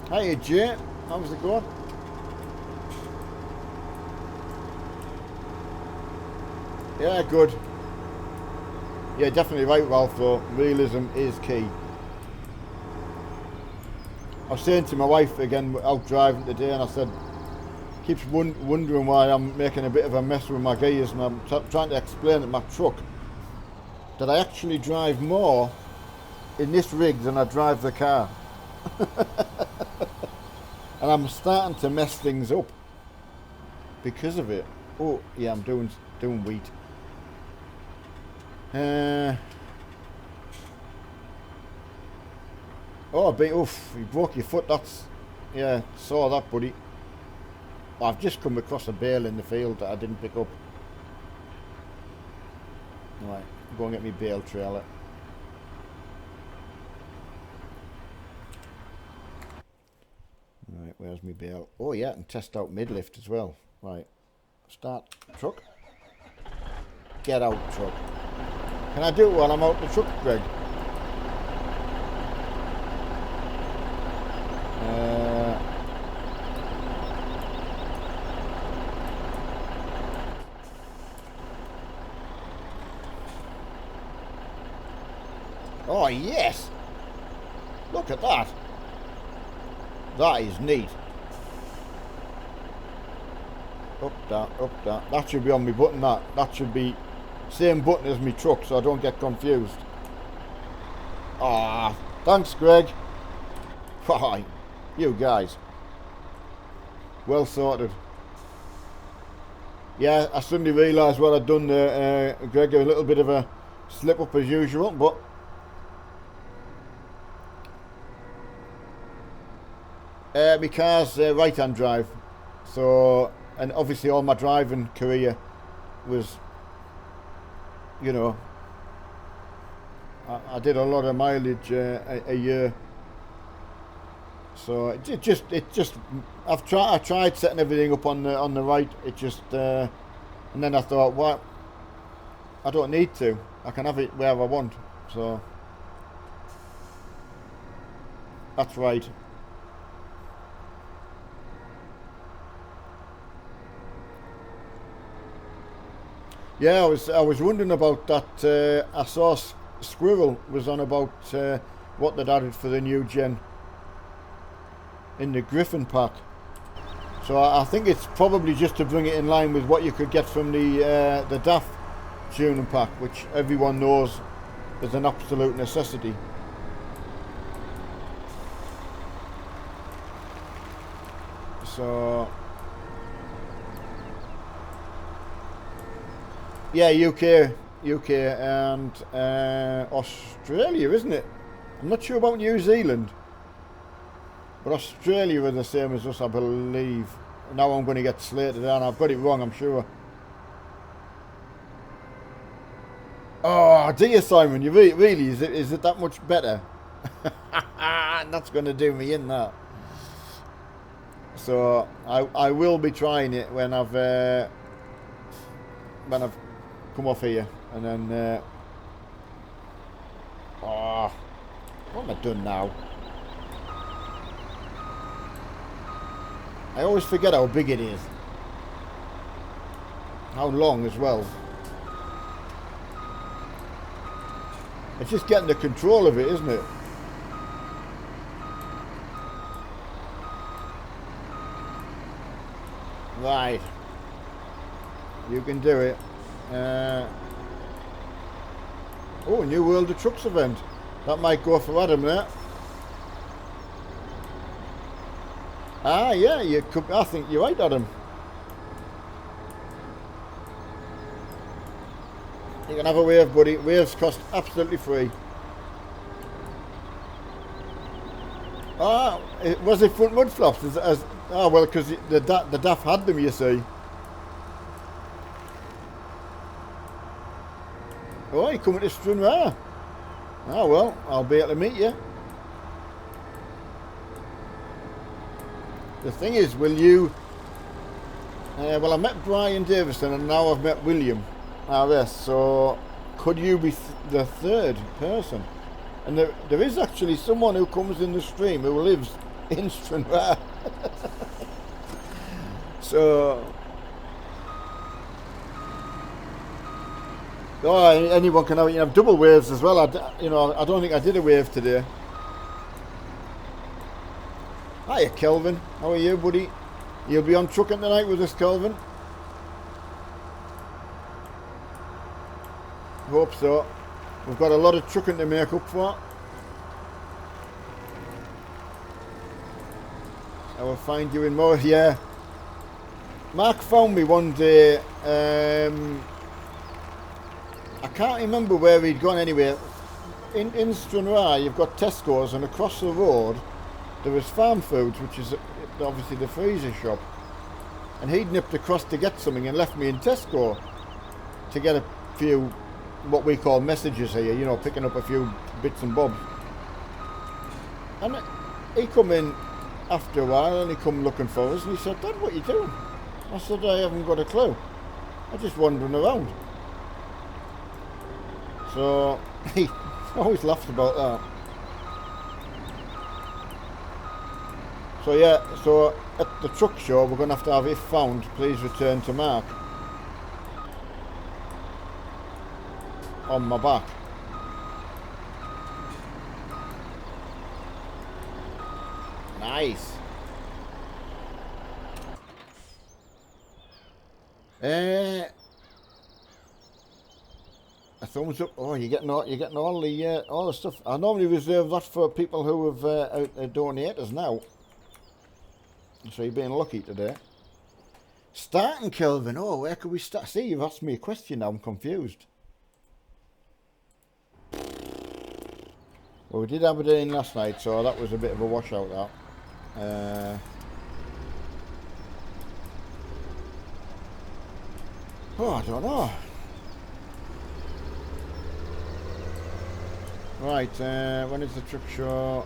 Hey Jay, how's it going? Yeah, good. Yeah, definitely right, Ralph, though. Realism is key. I was saying to my wife again, out driving today, and I said, keeps wondering why I'm making a bit of a mess with my gears, and I'm trying to explain to my truck that I actually drive more in this rig than I drive the car. And I'm starting to mess things up because of it. Oh, yeah, I'm doing wheat. Oof, you broke your foot. That's, yeah, saw that, buddy. I've just come across a bale in the field that I didn't pick up. Right, go and get me bale trailer. Right, where's my bale? Oh yeah, and test out mid-lift as well. Right, start truck. Get out truck. Can I do it while I'm out the truck, Greg? Oh yes! Look at that! That is neat. Up, that. That should be on my button, that should be same button as my truck, so I don't get confused. Ah, thanks Greg. Hi, you guys. Well sorted. Yeah, I suddenly realised what I'd done there, Greg, a little bit of a slip up as usual, but my car's right-hand drive, so, and obviously all my driving career was, you know, I did a lot of mileage a year, so it just I tried setting everything up on the right. It just and then I thought, what? I don't need to. I can have it wherever I want. So that's right. Yeah, I was wondering about that. I saw Squirrel was on about what they'd added for the new gen in the Griffin pack. So I think it's probably just to bring it in line with what you could get from the DAF tuning pack, which everyone knows is an absolute necessity. So yeah, UK and Australia, isn't it? I'm not sure about New Zealand, but Australia are the same as us, I believe. Now I'm going to get slated and I've got it wrong, I'm sure. Oh dear, Simon, you really is it that much better? That's going to do me in, that. So I will be trying it when I've come off here, and then what am I done now? I always forget how big it is, how long as well. It's just getting the control of it, isn't it? Right, you can do it. Oh, New World of Trucks event. That might go for Adam there. Ah, yeah, you could. I think you're right, Adam. You can have a wave, buddy. Waves cost absolutely free. Ah, was it front mud flops? Oh, well, because the DAF had them, you see. Oh, you're coming to Stranraer. Oh, well, I'll be able to meet you. The thing is, will you... well, I met Brian Davison and now I've met William RS, so could you be the third person? And there is actually someone who comes in the stream who lives in Stranraer. So... Oh, anyone can have double waves as well. I don't think I did a wave today. Hiya, Kelvin. How are you, buddy? You'll be on trucking tonight with us, Kelvin? Hope so. We've got a lot of trucking to make up for. I will find you in more. Yeah. Mark found me one day. I can't remember where he'd gone anyway. In Stranraer, you've got Tesco's, and across the road there was Farm Foods, which is obviously the freezer shop. And he'd nipped across to get something and left me in Tesco to get a few, what we call messages here, you know, picking up a few bits and bobs. And he come in after a while and he come looking for us and he said, "Dad, what are you doing?" I said, "I haven't got a clue. I'm just wandering around." So he always laughs about that. So yeah, so at the truck show we're going to have "If found, please return to Mark" on my back. Nice. A thumbs up. Oh, you're getting all the stuff. I normally reserve that for people who have donators now. So you're being lucky today. Starting, Kelvin. Oh, where could we start? See, you've asked me a question now. I'm confused. Well, we did Aberdeen last night, so that was a bit of a washout, that. Oh, I don't know. Right, when is the truck show?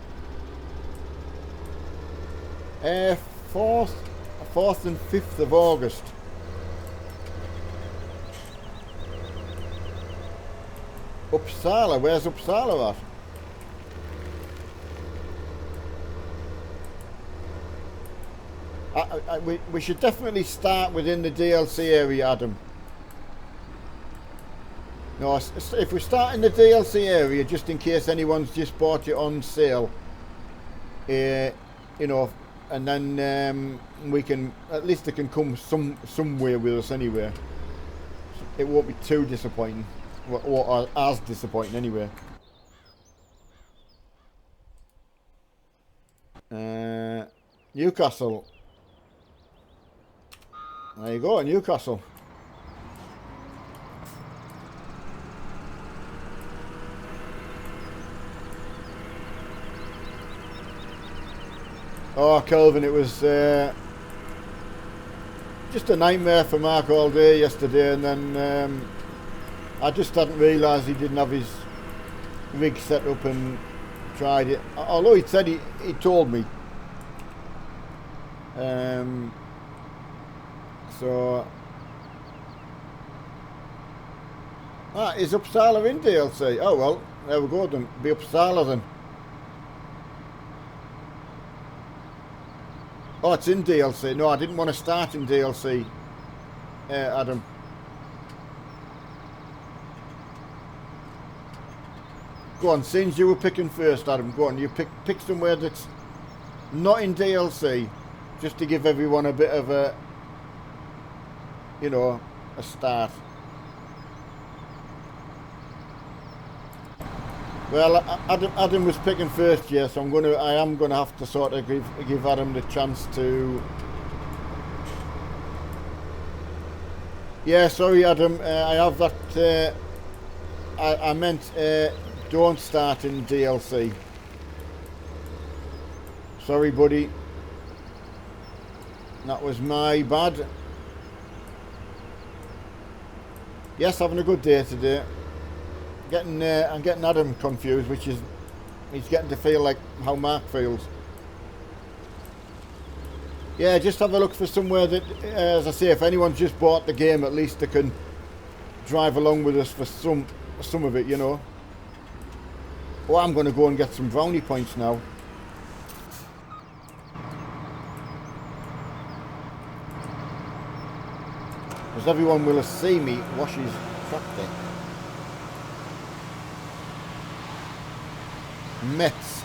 4th and 5th of August. Uppsala, where's Uppsala at? We should definitely start within the DLC area, Adam. No, if we start in the DLC area, just in case anyone's just bought it on sale, you know, and then we can, at least they can come somewhere with us anyway. It won't be too disappointing, or as disappointing anyway. Newcastle. There you go, Newcastle. Oh, Kelvin, it was just a nightmare for Mark all day yesterday, and then I just hadn't realised he didn't have his rig set up and tried it. Although he said he told me. So is Uppsala in DLC? Oh well, there we go then. Be Uppsala then. Oh, it's in DLC. No, I didn't want to start in DLC, Adam. Go on, since you were picking first, Adam, go on. You pick somewhere that's not in DLC, just to give everyone a bit of a, you know, a start. Well, Adam was picking first, yeah, so I am gonna have to sort of give Adam the chance to. Yeah, sorry, Adam. I have that. I meant don't start in DLC. Sorry, buddy. That was my bad. Yes, having a good day today. I'm getting Adam confused, which is he's getting to feel like how Mark feels. Yeah, just have a look for somewhere that, as I say, if anyone's just bought the game, at least they can drive along with us for some of it, you know. Oh, I'm going to go and get some brownie points now. As everyone will see me wash his tractor. Metz.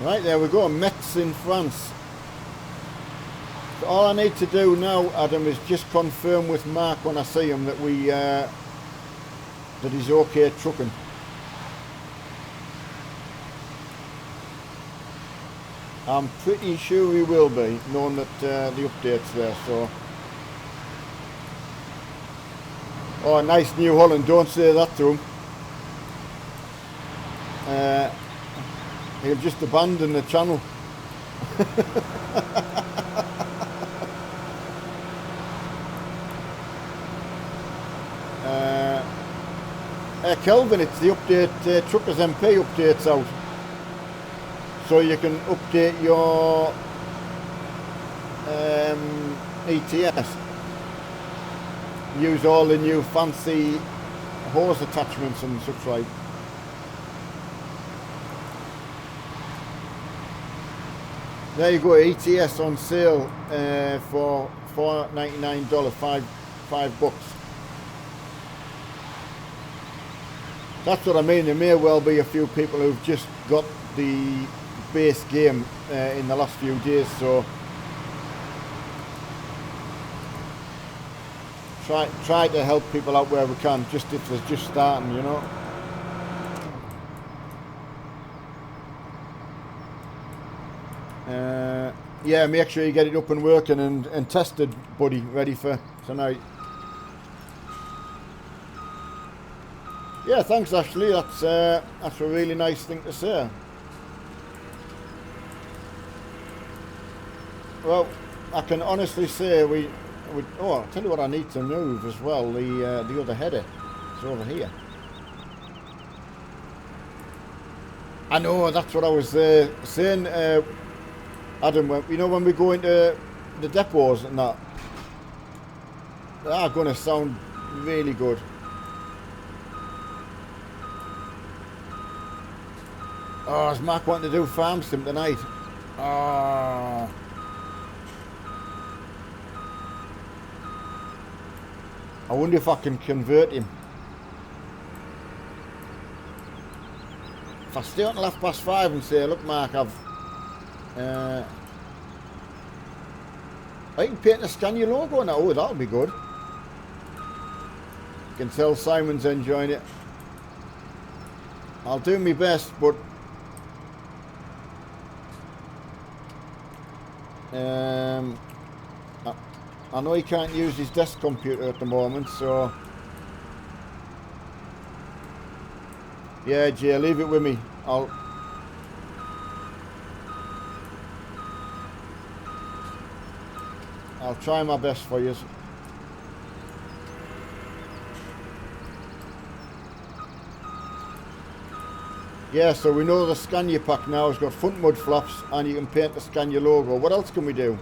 Right, there we go, Metz in France. So all I need to do now, Adam, is just confirm with Mark when I see him that that he's okay trucking. I'm pretty sure he will be, knowing that the update's there, so. Oh, nice New Holland, don't say that to him. He'll just abandon the channel. Kelvin, it's the update, Truckers MP updates out. So you can update your ETS. Use all the new fancy hose attachments and such like. There you go, ETS on sale for $4.99, $5. That's what I mean. There may well be a few people who've just got the base game in the last few days, so try to help people out where we can, just if they're just starting, you know. Yeah, make sure you get it up and working and tested, buddy, ready for tonight. Yeah, thanks, Ashley. That's a really nice thing to say. Well, I can honestly say oh, I'll tell you what I need to move as well. The other header is over here. I know, that's what I was saying. Adam, you know, when we go into the depots and that, they are going to sound really good. Oh, is Mark wanting to do farm sim tonight? Oh. I wonder if I can convert him. If I stay until 5:30 and say, look Mark, I can paint the Scania logo now. Oh, that'll be good. You can tell Simon's enjoying it. I'll do my best, but I know he can't use his desk computer at the moment, so yeah, Jay, leave it with me. I'll try my best for you. Yeah, so we know the Scania pack now has got front mud flaps and you can paint the Scania logo. What else can we do?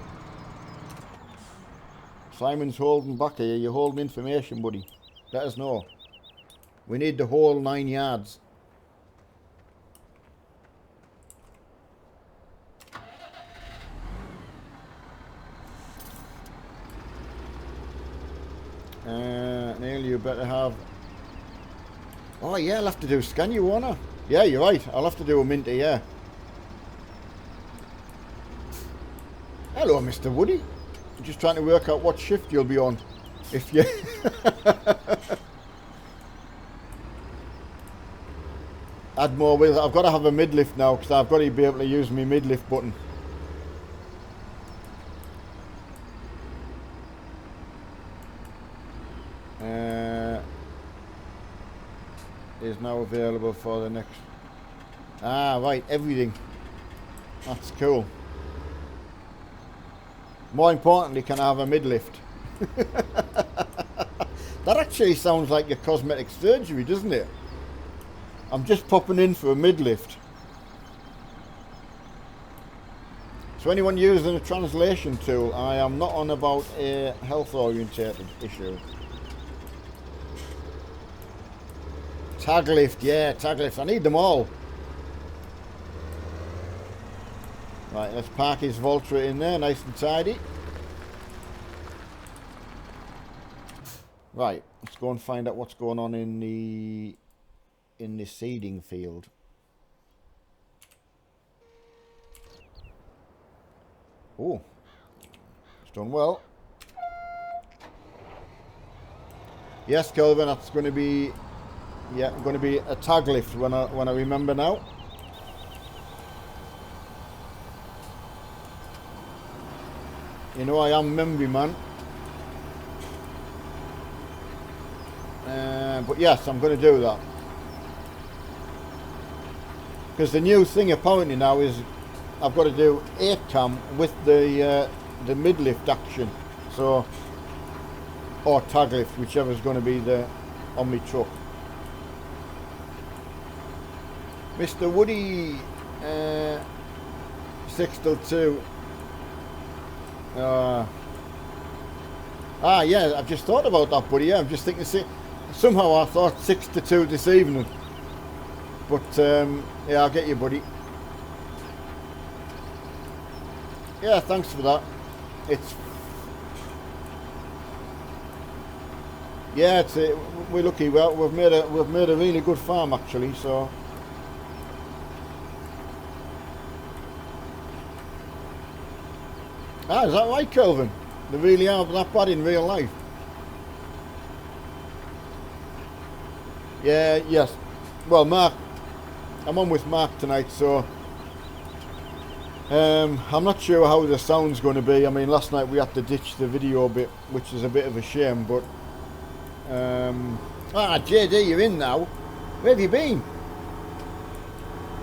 Simon's holding back here. You're holding information, buddy. Let us know. We need the whole 9 yards. Neil, you better have... Oh yeah, I'll have to do Scania, won't I? Yeah, you're right. I'll have to do a Minty, yeah. Hello, Mr. Woody. I'm just trying to work out what shift you'll be on. If you... Add more wheels. I've got to have a midlift now because I've got to be able to use my midlift button. Is now available for the next... Ah, right, everything. That's cool. More importantly, can I have a midlift? That actually sounds like your cosmetic surgery, doesn't it? I'm just popping in for a midlift. So anyone using a translation tool, I am not on about a health orientated issue. Tag lift, yeah, tag lift. I need them all. Right, let's park his Voltra in there, nice and tidy. Right, let's go and find out what's going on in the seeding field. Oh, it's done well. Yes, Kelvin, that's going to be, yeah, going to be a tag lift when I remember now. You know, I am memory man. But yes, I'm going to do that. Because the new thing apparently now is I've got to do 8 cam with the midlift action. So, or tag lift, whichever is going to be on my truck. Mr. Woody, 6 till 2. Yeah, I've just thought about that, buddy. Yeah, I'm just thinking, somehow I thought 6 to 2 this evening. But, yeah, I'll get you, buddy. Yeah, thanks for that. Yeah, we're lucky. Well, we've made a really good farm actually. So. Ah, is that right, Kelvin? They really are that bad in real life. Yeah, yes. Well, Mark, I'm on with Mark tonight, so I'm not sure how the sound's going to be. I mean, last night we had to ditch the video bit, which is a bit of a shame, but JD, you're in now. Where have you been?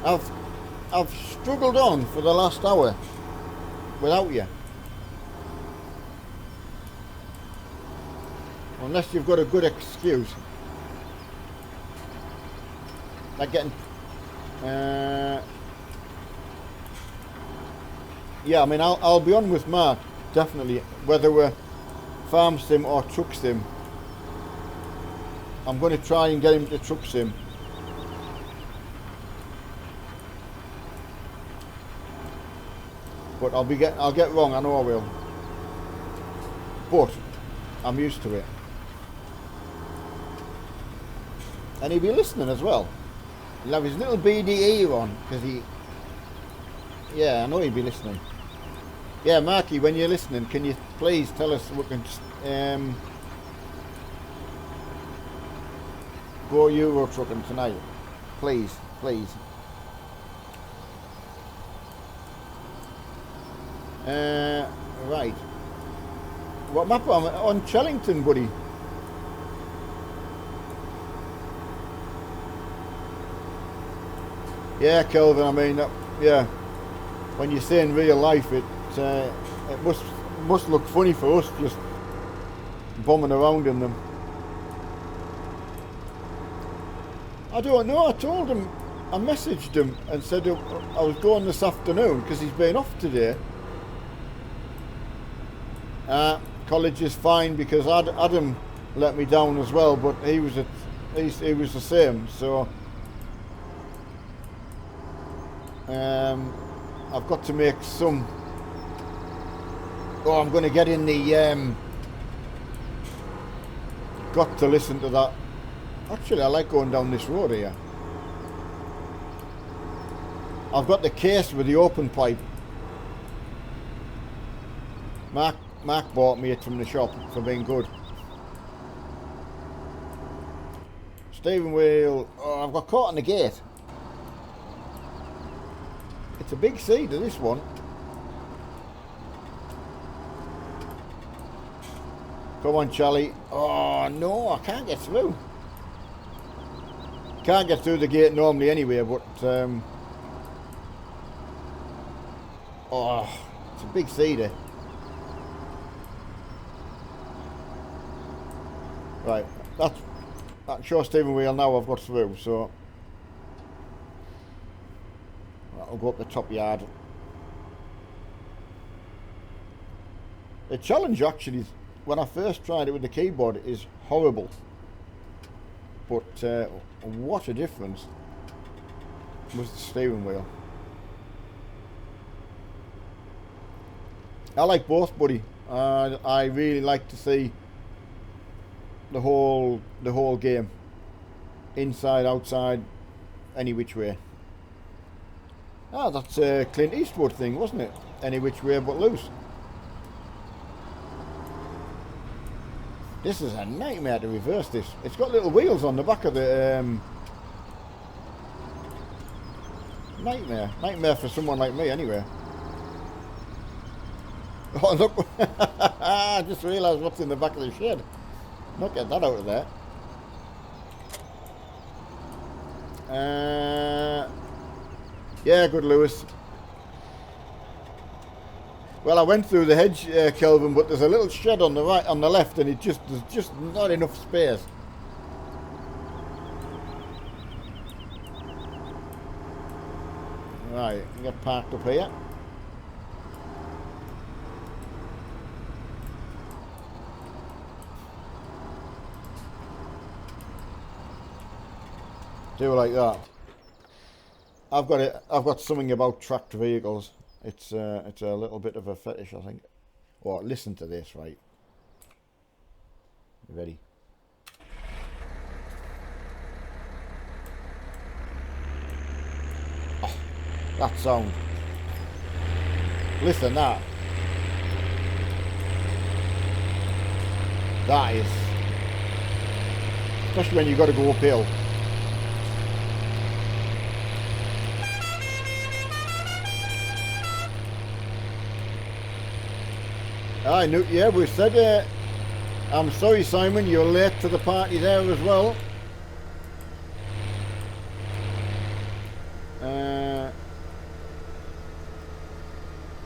I've struggled on for the last hour without you. Unless you've got a good excuse. Like getting... yeah, I mean, I'll be on with Mark, definitely. Whether we're farm sim or truck sim. I'm going to try and get him to truck sim. But I'll get wrong, I know I will. But I'm used to it. And he'll be listening as well. He'll have his little beady ear on, because he... Yeah, I know he'll be listening. Yeah, Marky, when you're listening, can you please tell us we can go Euro trucking tonight? Please, please. Right. What map am I on? Chellington, buddy. Yeah, Kelvin, I mean, yeah. When you say in real life, it must look funny for us just bombing around in them. I don't know, I told him, I messaged him and said I was going this afternoon because he's been off today. College is fine because Adam let me down as well, but he was the same, so I've got to make some. Oh, I'm going to get in the got to listen to that. Actually, I like going down this road here. I've got the case with the open pipe. Mark bought me it from the shop for being good. Steering wheel. Oh, I've got caught on the gate. It's a big seed to this one. Come on, Charlie. Oh no, I can't get through. Can't get through the gate normally anyway, but oh, it's a big seeder. Right, that sure steering wheel now I've got through, so that'll go up the top yard. The challenge actually, when I first tried it with the keyboard, is horrible. But what a difference was the steering wheel. I like both, buddy. I really like to see the whole game, inside, outside, any which way. Ah, that's a Clint Eastwood thing, wasn't it? Any which way but loose. This is a nightmare to reverse this. It's got little wheels on the back of the nightmare for someone like me anyway. Oh look, I just realised what's in the back of the shed. Not get that out of there. Yeah, good Lewis. Well, I went through the hedge, Kelvin, but there's a little shed on the right, on the left, and there's just not enough space. Right, get parked up here. Do it like that. I've got something about tracked vehicles. It's a little bit of a fetish, I think. Oh, listen to this, right? You ready? Oh, that sound. Listen, that is, especially when you've got to go uphill. I knew, yeah, we said, I'm sorry, Simon, you're late to the party there as well.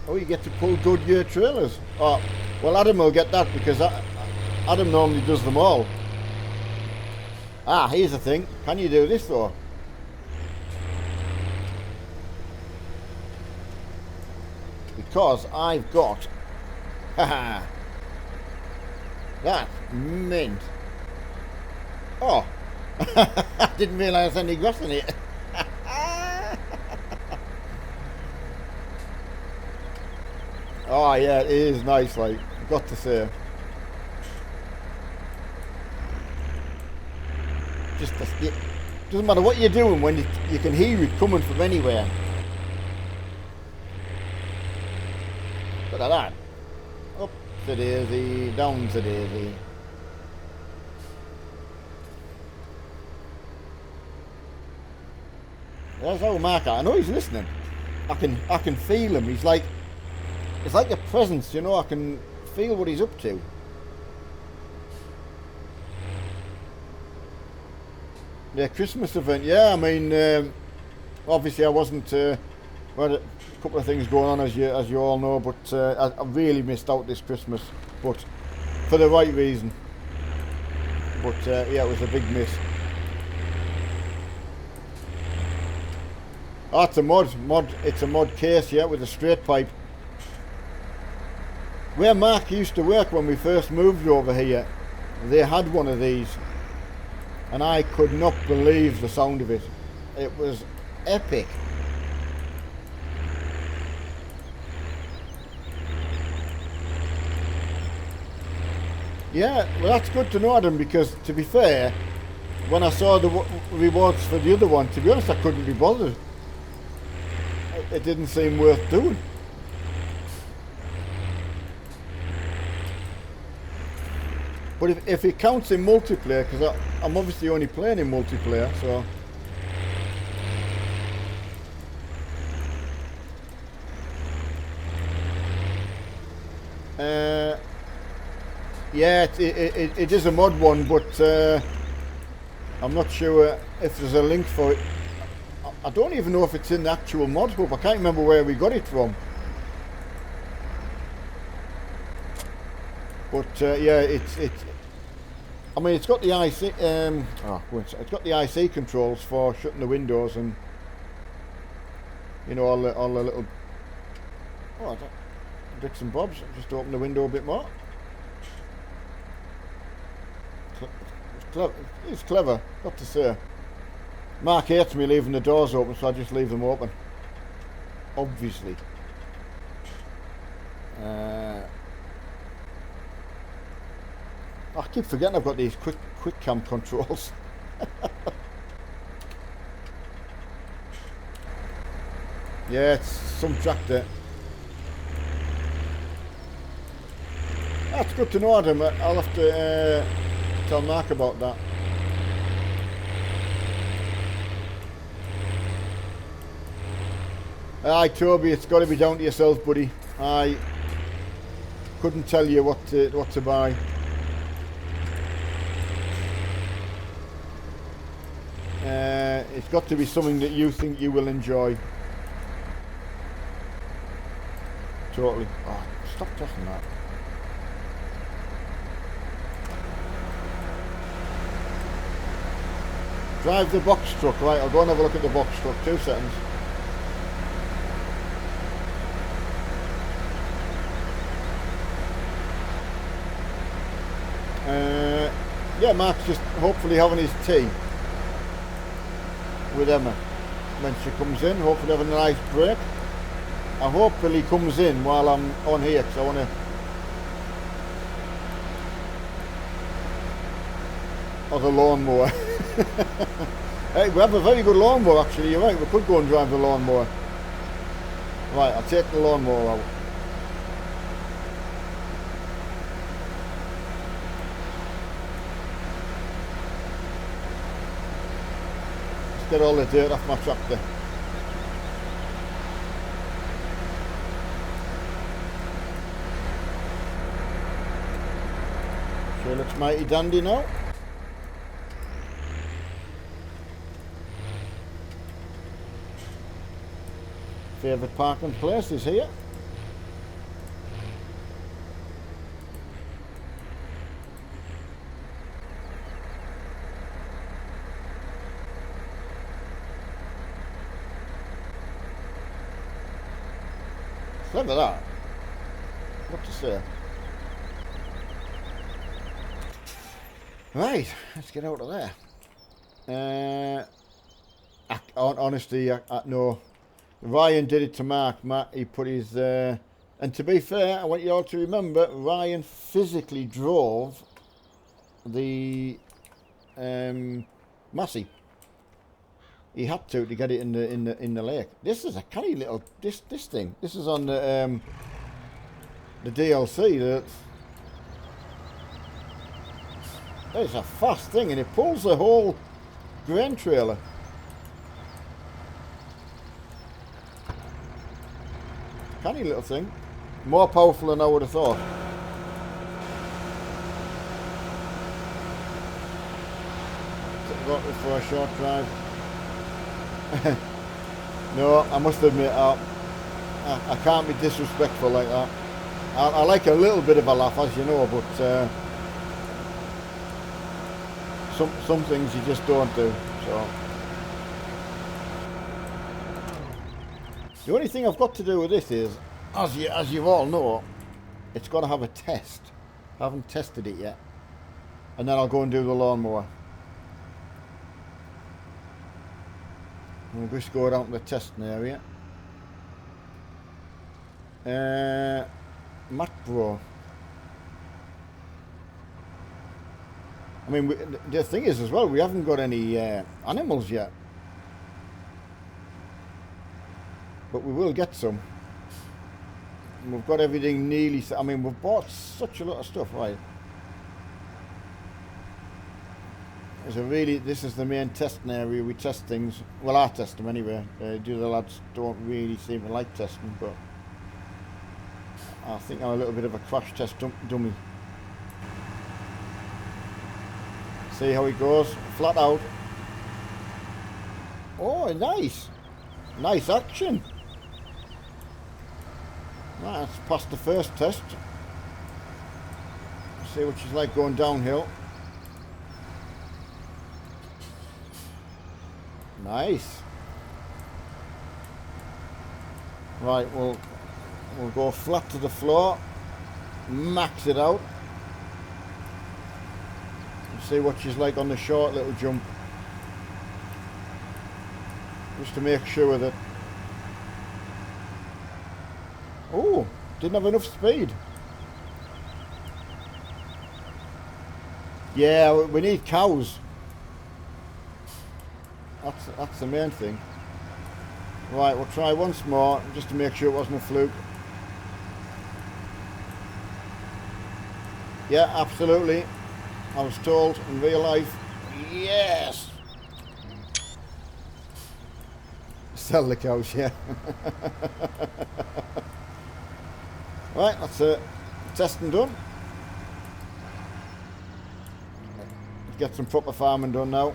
Oh, you get to pull Goodyear trailers. Oh, well, Adam will get that because Adam normally does them all. Ah, here's the thing. Can you do this though? Because I've got... Haha. That's mint. Oh. I didn't realise any grass in it. Oh yeah, it is nice, like, got to say. Just it doesn't matter what you're doing when you can hear it coming from anywhere. Look at that. Up the daisy, down the daisy. There's our marker. I know he's listening. I can feel him. He's like, it's like a presence, you know. I can feel what he's up to. Yeah, Christmas event. Yeah, I mean, obviously I wasn't. We had a couple of things going on, as you all know, but I really missed out this Christmas, but for the right reason. But yeah, it was a big miss. Oh, it's a mod. It's a mod case, yeah, with a straight pipe. Where Mark used to work when we first moved over here, they had one of these, and I could not believe the sound of it. It was epic. Yeah, well, that's good to know, Adam, because to be fair, when I saw the rewards for the other one, to be honest, I couldn't be bothered. It didn't seem worth doing. But if it counts in multiplayer, because I'm obviously only playing in multiplayer, so... yeah, it is a mod one, but I'm not sure if there's a link for it. I don't even know if it's in the actual mod hub. I can't remember where we got it from. But yeah, it's. I mean, it's got the IC. It's got the IC controls for shutting the windows and, you know, all the little. Oh, bits and bobs. Just open the window a bit more. It's clever, got to say. Mark hates me leaving the doors open, so I just leave them open. Obviously. I keep forgetting I've got these quick cam controls. Yeah, it's some tractor. That's good to know, Adam. I'll have to tell Mark about that. Aye, Toby, it's got to be down to yourself, buddy. I couldn't tell you what to buy. It's got to be something that you think you will enjoy. Totally. Oh, stop touching that. Drive the box truck, right? I'll go and have a look at the box truck. 2 seconds. Yeah, Mark's just hopefully having his tea with Emma when she comes in. Hopefully having a nice break. I hope Billy comes in while I'm on here, because I want to... Oh, the lawnmower. Hey, we have a very good lawnmower, actually. You're right, we could go and drive the lawnmower. Right, I'll take the lawnmower out. Get all the dirt off my tractor. Sure looks mighty dandy now. Favourite parking place is here. Look at that. What to say? Right, let's get out of there. Honestly, no. Ryan did it to Mark. He put his... and to be fair, I want you all to remember, Ryan physically drove the Massey. He had to get it in the lake. This is a canny little this thing. This is on the DLC. It's a fast thing, and it pulls the whole grain trailer. Canny little thing. More powerful than I would have thought. Got it for a short drive. No, I must admit, I can't be disrespectful like that. I like a little bit of a laugh, as you know, but some things you just don't do. So the only thing I've got to do with this is, as you all know, it's got to have a test. I haven't tested it yet, and then I'll go and do the lawnmower. We'll just go down to the testing area. Macro. I mean, the thing is as well, we haven't got any animals yet. But we will get some. We've got everything nearly set. I mean, we've bought such a lot of stuff, right? This is the main testing area. We test things. Well, I test them anyway. The other lads don't really seem to like testing, but I think I'm a little bit of a crash test dummy. See how it goes. Flat out. Oh, nice. Nice action. Right, that's past the first test. See what she's like going downhill. Nice. Right, we'll go flat to the floor, max it out, and see what she's like on the short little jump, just to make sure that. Oh, didn't have enough speed. Yeah, we need cows. That's the main thing. Right, we'll try once more just to make sure it wasn't a fluke. Yeah, absolutely. I was told in real life. Yes. Sell the cows, yeah. Right, that's it. Testing done. Get some proper farming done now.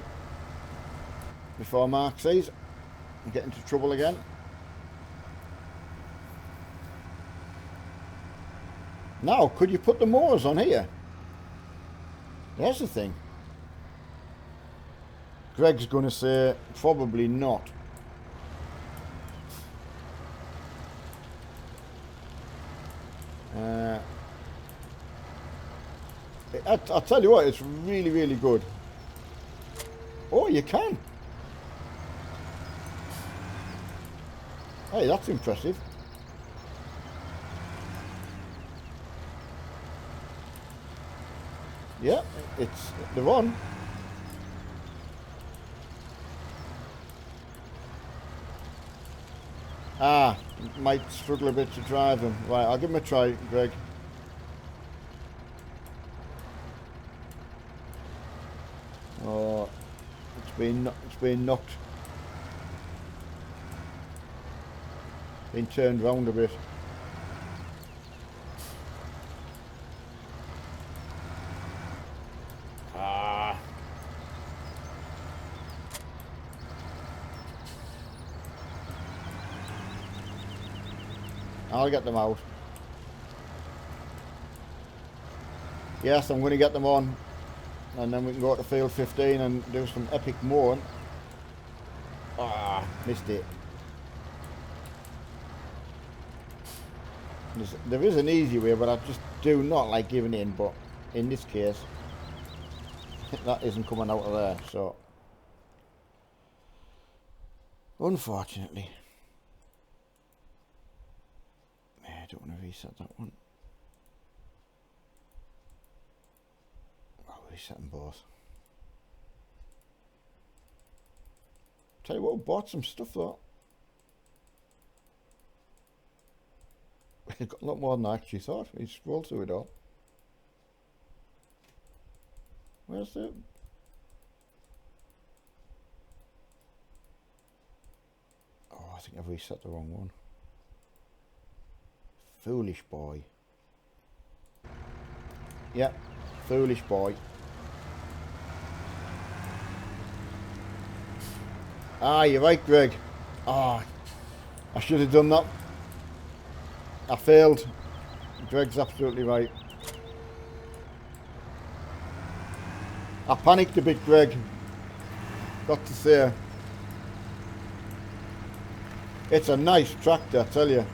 Before Mark sees and get into trouble again. Now, could you put the mowers on here? There's the thing. Greg's going to say probably not. I'll tell you what, it's really, really good. Oh, you can. Hey, that's impressive. Yeah, it's the one. Might struggle a bit to drive them. Right, I'll give him a try, Greg. Oh, it's been knocked. Been turned round a bit. I'll get them out. Yes, I'm going to get them on, and then we can go to field 15 and do some epic mowing. Missed it. There is an easy way, but I just do not like giving in. But in this case, that isn't coming out of there, so unfortunately. I don't want to reset that one. I'll reset them both. Tell you what, we bought some stuff though. We got a lot more than I actually thought. We scrolled through it all. Where's the... Oh, I think I've reset the wrong one. Foolish boy. Yeah, foolish boy. Ah, you're right, Greg. Ah, I should have done that. I failed. Greg's absolutely right. I panicked a bit, Greg. Got to say. It's a nice tractor, I tell you.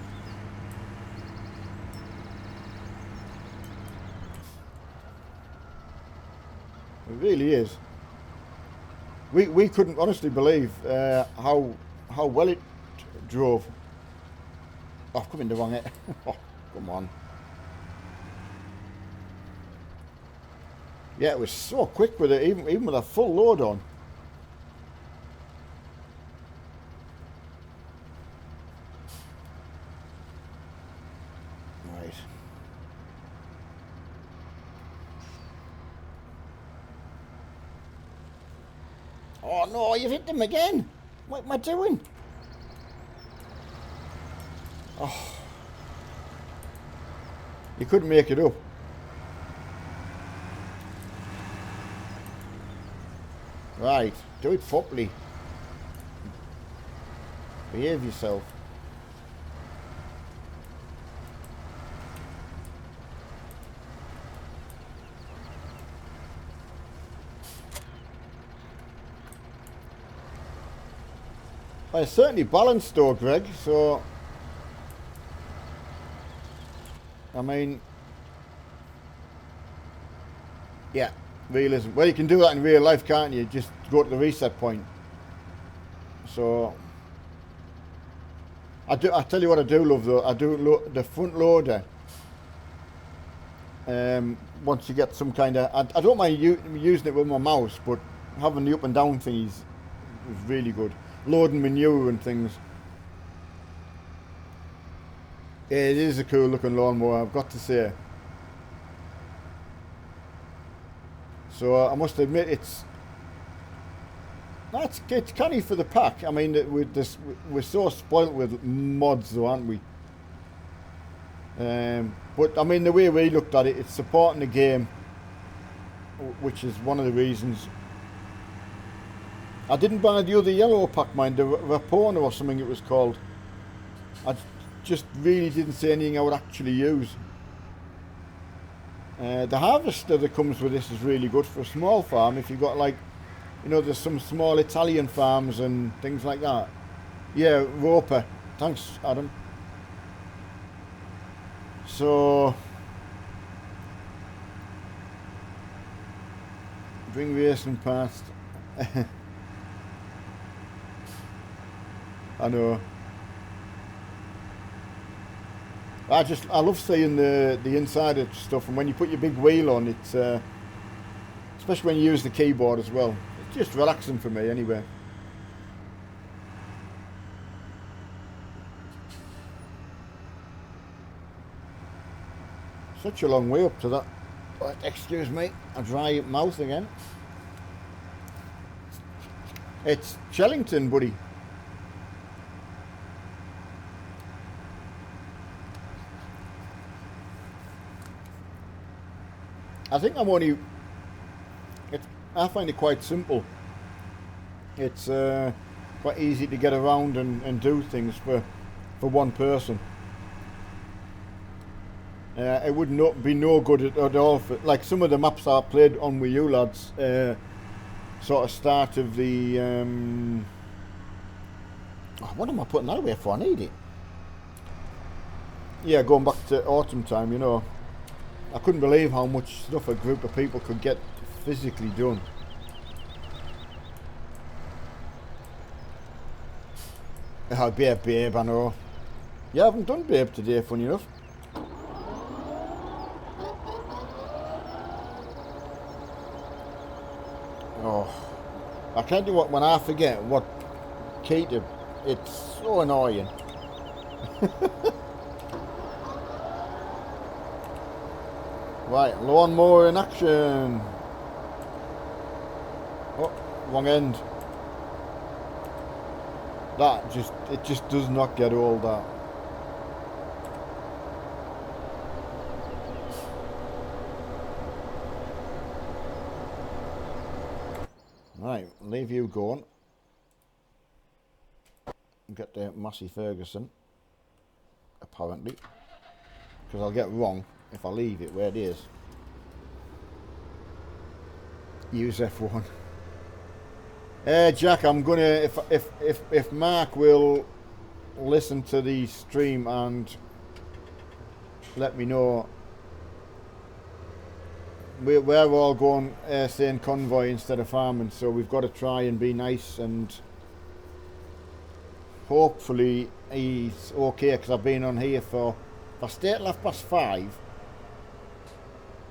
It really is. We couldn't honestly believe how well it drove. Oh, I've come in the wrong end. Oh, come on. Yeah, it was so quick with it, even with a full load on. Right. Oh no, you've hit them again. What am I doing? Oh. You couldn't make it up. Right, do it properly. Behave yourself. I certainly balanced though, Greg, so... I mean... Yeah. Realism. Well, you can do that in real life, can't you? Just go to the reset point. So I tell you what I do love though. I do the front loader. Once you get some kind of, I don't mind using it with my mouse, but having the up and down thingies is really good. Loading manure and things. It is a cool looking lawnmower, I've got to say. So I must admit it's canny for the pack. I mean, we're so spoilt with mods though, aren't we? But I mean, the way we looked at it, it's supporting the game, which is one of the reasons. I didn't buy the other yellow pack, mind, the Rapona or something it was called. I just really didn't see anything I would actually use. The harvester that comes with this is really good for a small farm. If you've got, like, you know, there's some small Italian farms and things like that. Yeah, Roper. Thanks, Adam. So, bring racing past. I know. I love seeing the inside of stuff, and when you put your big wheel on, it's especially when you use the keyboard as well. It's just relaxing for me, anyway. Such a long way up to that. Right, excuse me, a dry mouth again. It's Chellington, buddy. I think I'm only... I find it quite simple. It's quite easy to get around and do things for one person. It would not be no good at all for, like, some of the maps I played on with you lads, sort of start of the what am I putting that away for? I need it. Yeah, going back to autumn time, you know, I couldn't believe how much stuff a group of people could get physically done. Oh, babe, I know. Yeah, I haven't done babe today, funny enough. Oh, I tell you what, when I forget what key to... It's so annoying. Right, lawnmower in action. Oh, wrong end. It just does not get old, that. Right, leave you going. Get the Massey Ferguson, apparently, because I'll get wrong if I leave it where it is. Use F1. Jack, I'm gonna if Mark will listen to the stream and let me know. We're all going saying convoy instead of farming, so we've got to try and be nice, and hopefully he's okay, because I've been on here for... If I stay at 5:30,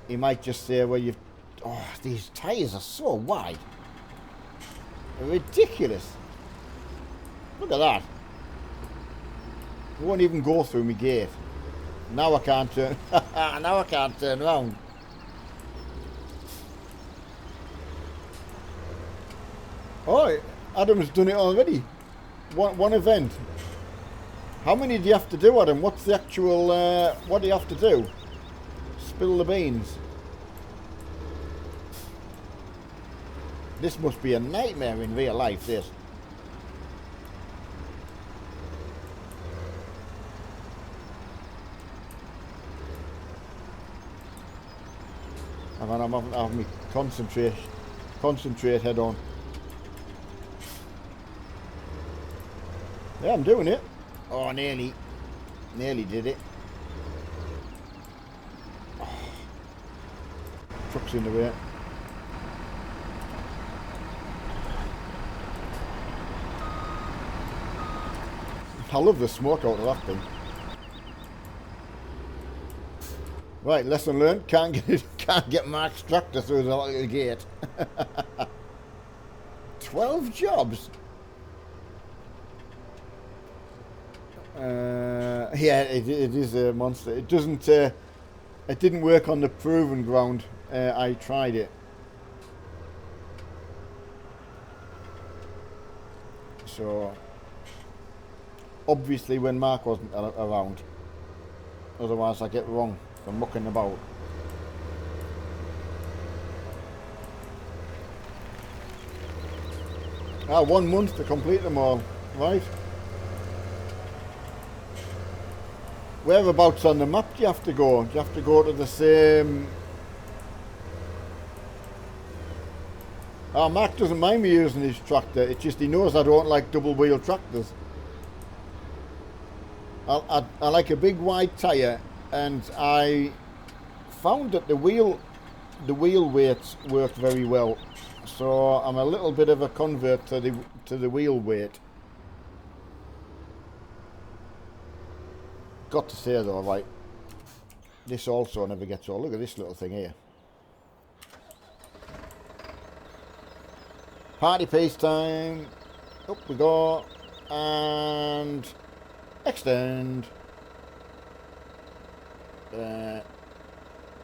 he might just say, well, you've... Oh, these tyres are so wide. They're ridiculous. Look at that. They won't even go through my gate. Now I can't turn... now I can't turn around. Oh, Adam's done it already. One event. How many do you have to do, Adam? What's the actual... what do you have to do? Spill the beans. This must be a nightmare in real life, this. And I'm having me concentrate head on. Yeah, I'm doing it. Oh, nearly did it. Oh. Truck's in the way. I love the smoke out of that thing. Right, lesson learned. Can't get Mark's tractor through the gate. 12 jobs. Yeah, it is a monster. It doesn't. It didn't work on the proven ground. I tried it. So obviously, when Mark wasn't around, otherwise I get wrong from mucking about. Ah, 1 month to complete them all, right? Whereabouts on the map do you have to go? Do you have to go to the same... Oh, Mark doesn't mind me using his tractor. It's just he knows I don't like double wheel tractors. I like a big wide tyre, and I found that the wheel weights work very well. So I'm a little bit of a convert to the wheel weight. Got to say though, right, this also never gets old. Look at this little thing here. Party pace time. Up we go. And extend.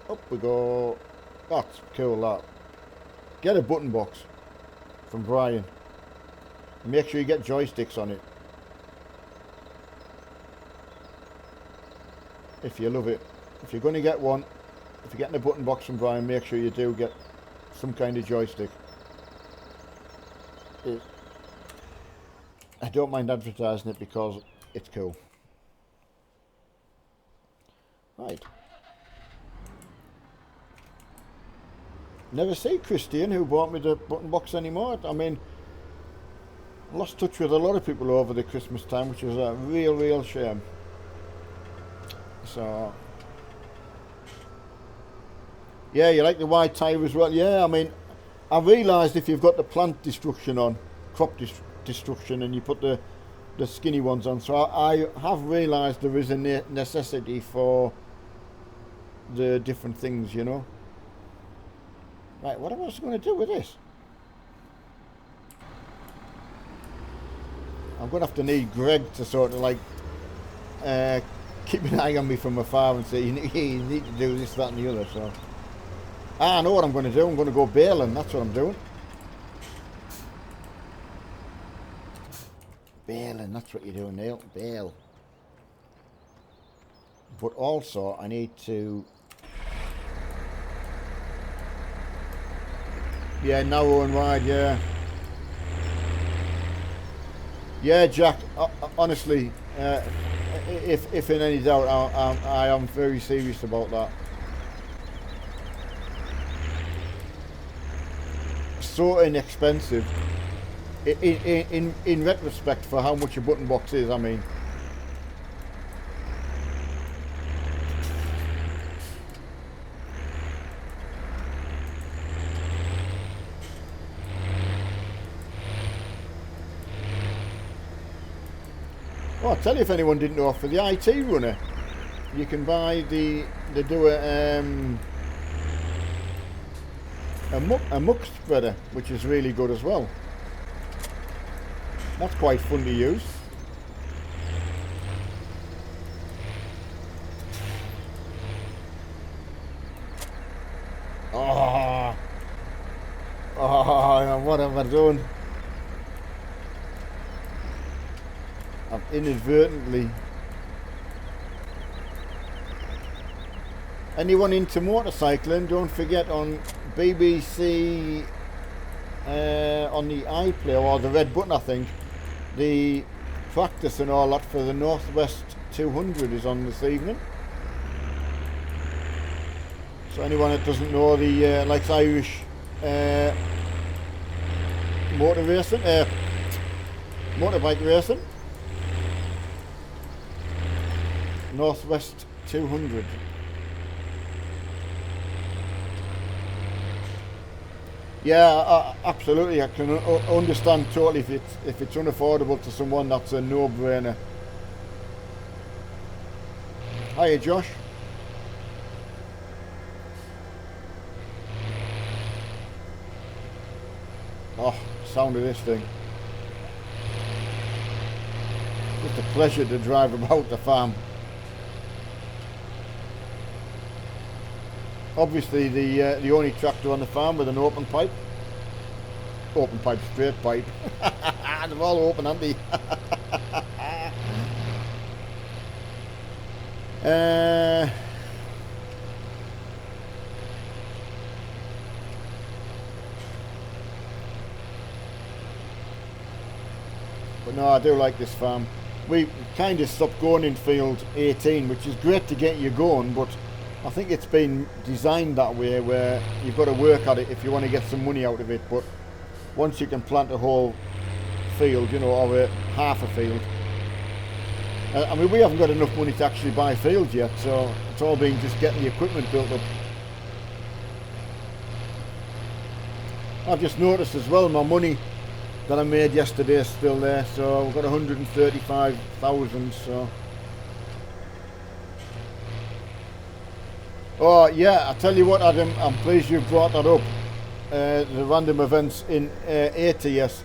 Up we go. That's cool, that. Get a button box from Brian. Make sure you get joysticks on it. If you love it. If you're going to get one, if you're getting a button box from Brian, make sure you do get some kind of joystick. I don't mind advertising it because it's cool. Right. Never see Christian, who bought me the button box anymore. I mean, I lost touch with a lot of people over the Christmas time, which is a real shame. So, yeah, you like the wide tyre as well? Yeah, I mean, I realised if you've got the plant destruction on, crop destruction, and you put the skinny ones on, so I have realised there is a necessity for the different things, you know. Right, what am I going to do with this? I'm going to have to need Greg to sort of like keep an eye on me from afar and say, you need to do this, that and the other. So I know what I'm going to do. I'm going to go baling. That's what I'm doing. Baling, that's what you're doing, Neil. Bale. But also I need to... Yeah, narrow and wide, yeah. Yeah, Jack, honestly, if in any doubt, I am very serious about that. So inexpensive. In retrospect, for how much a button box is, I mean. Oh, I'll tell you if anyone didn't know, for the IT runner, you can buy they do a muck spreader, which is really good as well. That's quite fun to use. Oh, what have I done? I've inadvertently... Anyone into motorcycling, don't forget on BBC, on the iPlayer, or the red button I think, the practice and all that for the Northwest 200 is on this evening. So anyone that doesn't know the likes Irish motorbike racing, Northwest 200. Yeah, absolutely. I can understand totally if it's unaffordable to someone. That's a no-brainer. Hiya, Josh. Oh, sound of this thing. Just a pleasure to drive about the farm. Obviously the only tractor on the farm with an open pipe. Open pipe, straight pipe. They're all open, aren't they? But no, I do like this farm. We kind of stopped going in field 18, which is great to get you going, but I think it's been designed that way where you've got to work at it if you want to get some money out of it. But once you can plant a whole field, you know, or half a field. I mean, we haven't got enough money to actually buy fields yet, so it's all been just getting the equipment built up. I've just noticed as well my money that I made yesterday is still there, so we've got 135,000, so... Oh yeah, I tell you what, Adam, I'm pleased you brought that up. The random events in ATS.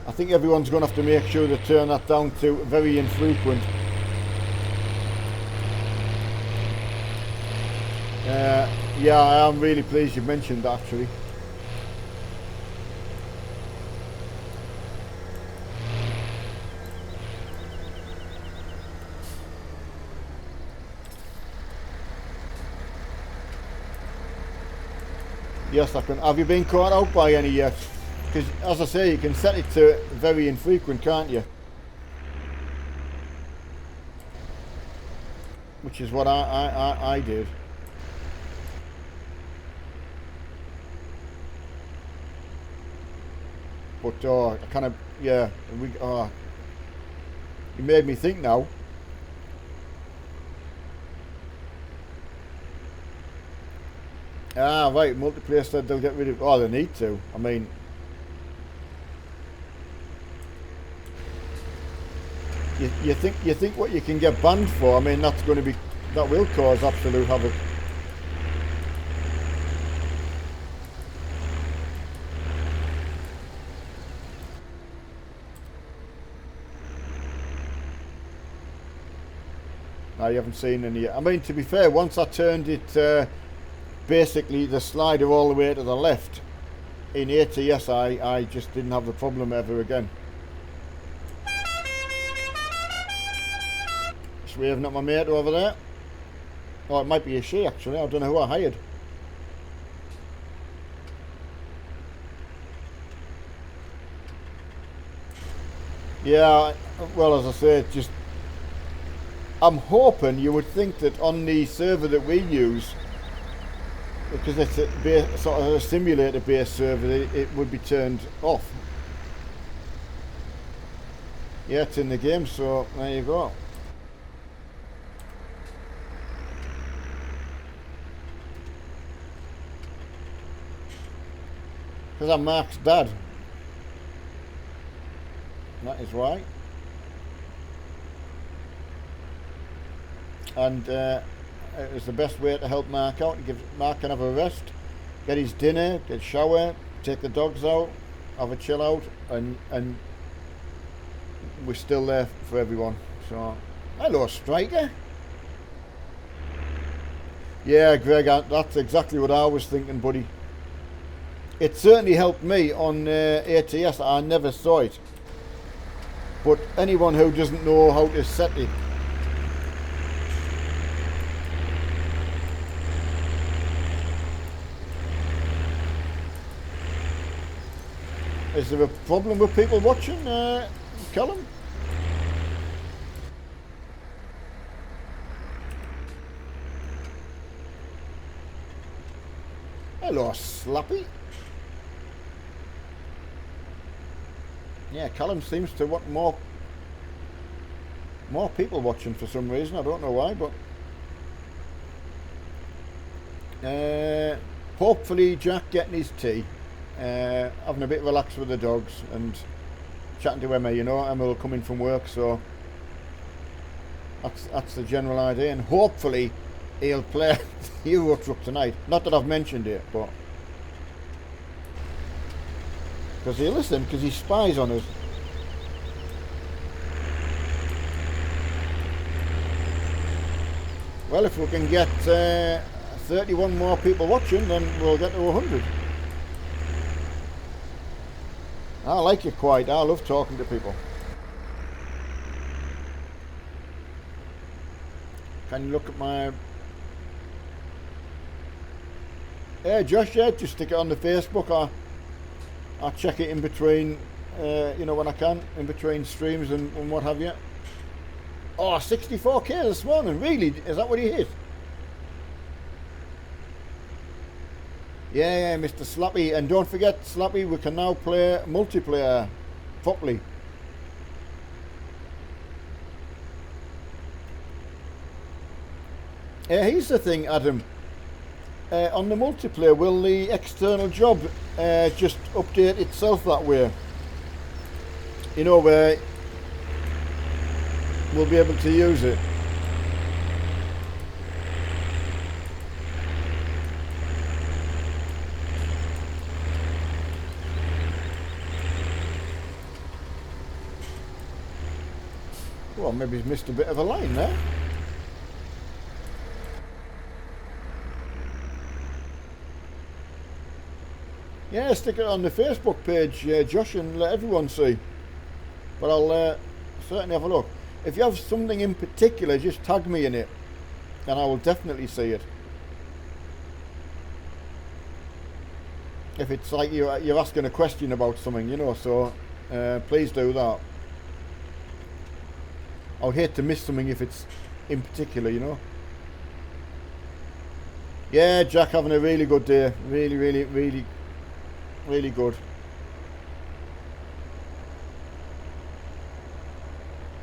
I think everyone's going to have to make sure to turn that down to very infrequent. Yeah, I am really pleased you mentioned that actually. Yes, I can. Have you been caught out by any yet? Because, as I say, you can set it to very infrequent, can't you? Which is what I did. But, I kind of, yeah, you made me think now. Ah, right, multiplayer said they'll get rid of... Oh, they need to. I mean... You think what you can get banned for, I mean, that's going to be... That will cause absolute havoc. I haven't seen any yet. I mean, to be fair, once I turned it, basically the slider all the way to the left in ATS, I just didn't have the problem ever again. Just waving at my mate over there. Oh, it might be a she actually. I don't know who I hired. Yeah, well, as I say, just I'm hoping you would think that on the server that we use, because it's a sort of a simulator-based server, it would be turned off. Yeah, it's in the game, so there you go. Because I'm Mark's dad. That is why. And it was the best way to help Mark out, to give Mark can have a rest, get his dinner, get a shower, take the dogs out, have a chill out, and we're still there for everyone. So, hello Striker. Yeah, Greg, that's exactly what I was thinking, buddy. It certainly helped me on ATS. I never saw it. But anyone who doesn't know how to set it, is there a problem with people watching, Callum? Hello, Slappy. Yeah, Callum seems to want more people watching for some reason. I don't know why, but hopefully Jack getting his tea, having a bit relaxed with the dogs and chatting to Emma. You know, Emma will come in from work, so that's the general idea. And hopefully he'll play the Euro Truck tonight. Not that I've mentioned it, but because he listens, because he spies on us. Well, if we can get 31 more people watching, then we'll get to 100. I like it quite. I love talking to people. Can you look at my... Yeah, Josh, yeah, just stick it on the Facebook. I check it in between, you know, when I can, in between streams and what have you. Oh, 64k this morning, really? Is that what he hit? Yeah, Mr. Slappy. And don't forget, Slappy, we can now play multiplayer properly. Here's the thing, Adam. On the multiplayer, will the external job just update itself that way? You know, where we'll be able to use it. Well, maybe he's missed a bit of a line there. Yeah, stick it on the Facebook page, Josh, and let everyone see. But I'll certainly have a look. If you have something in particular, just tag me in it, and I will definitely see it. If it's like you're asking a question about something, you know, so please do that. I would hate to miss something if it's in particular, you know. Yeah, Jack having a really good day. Really good.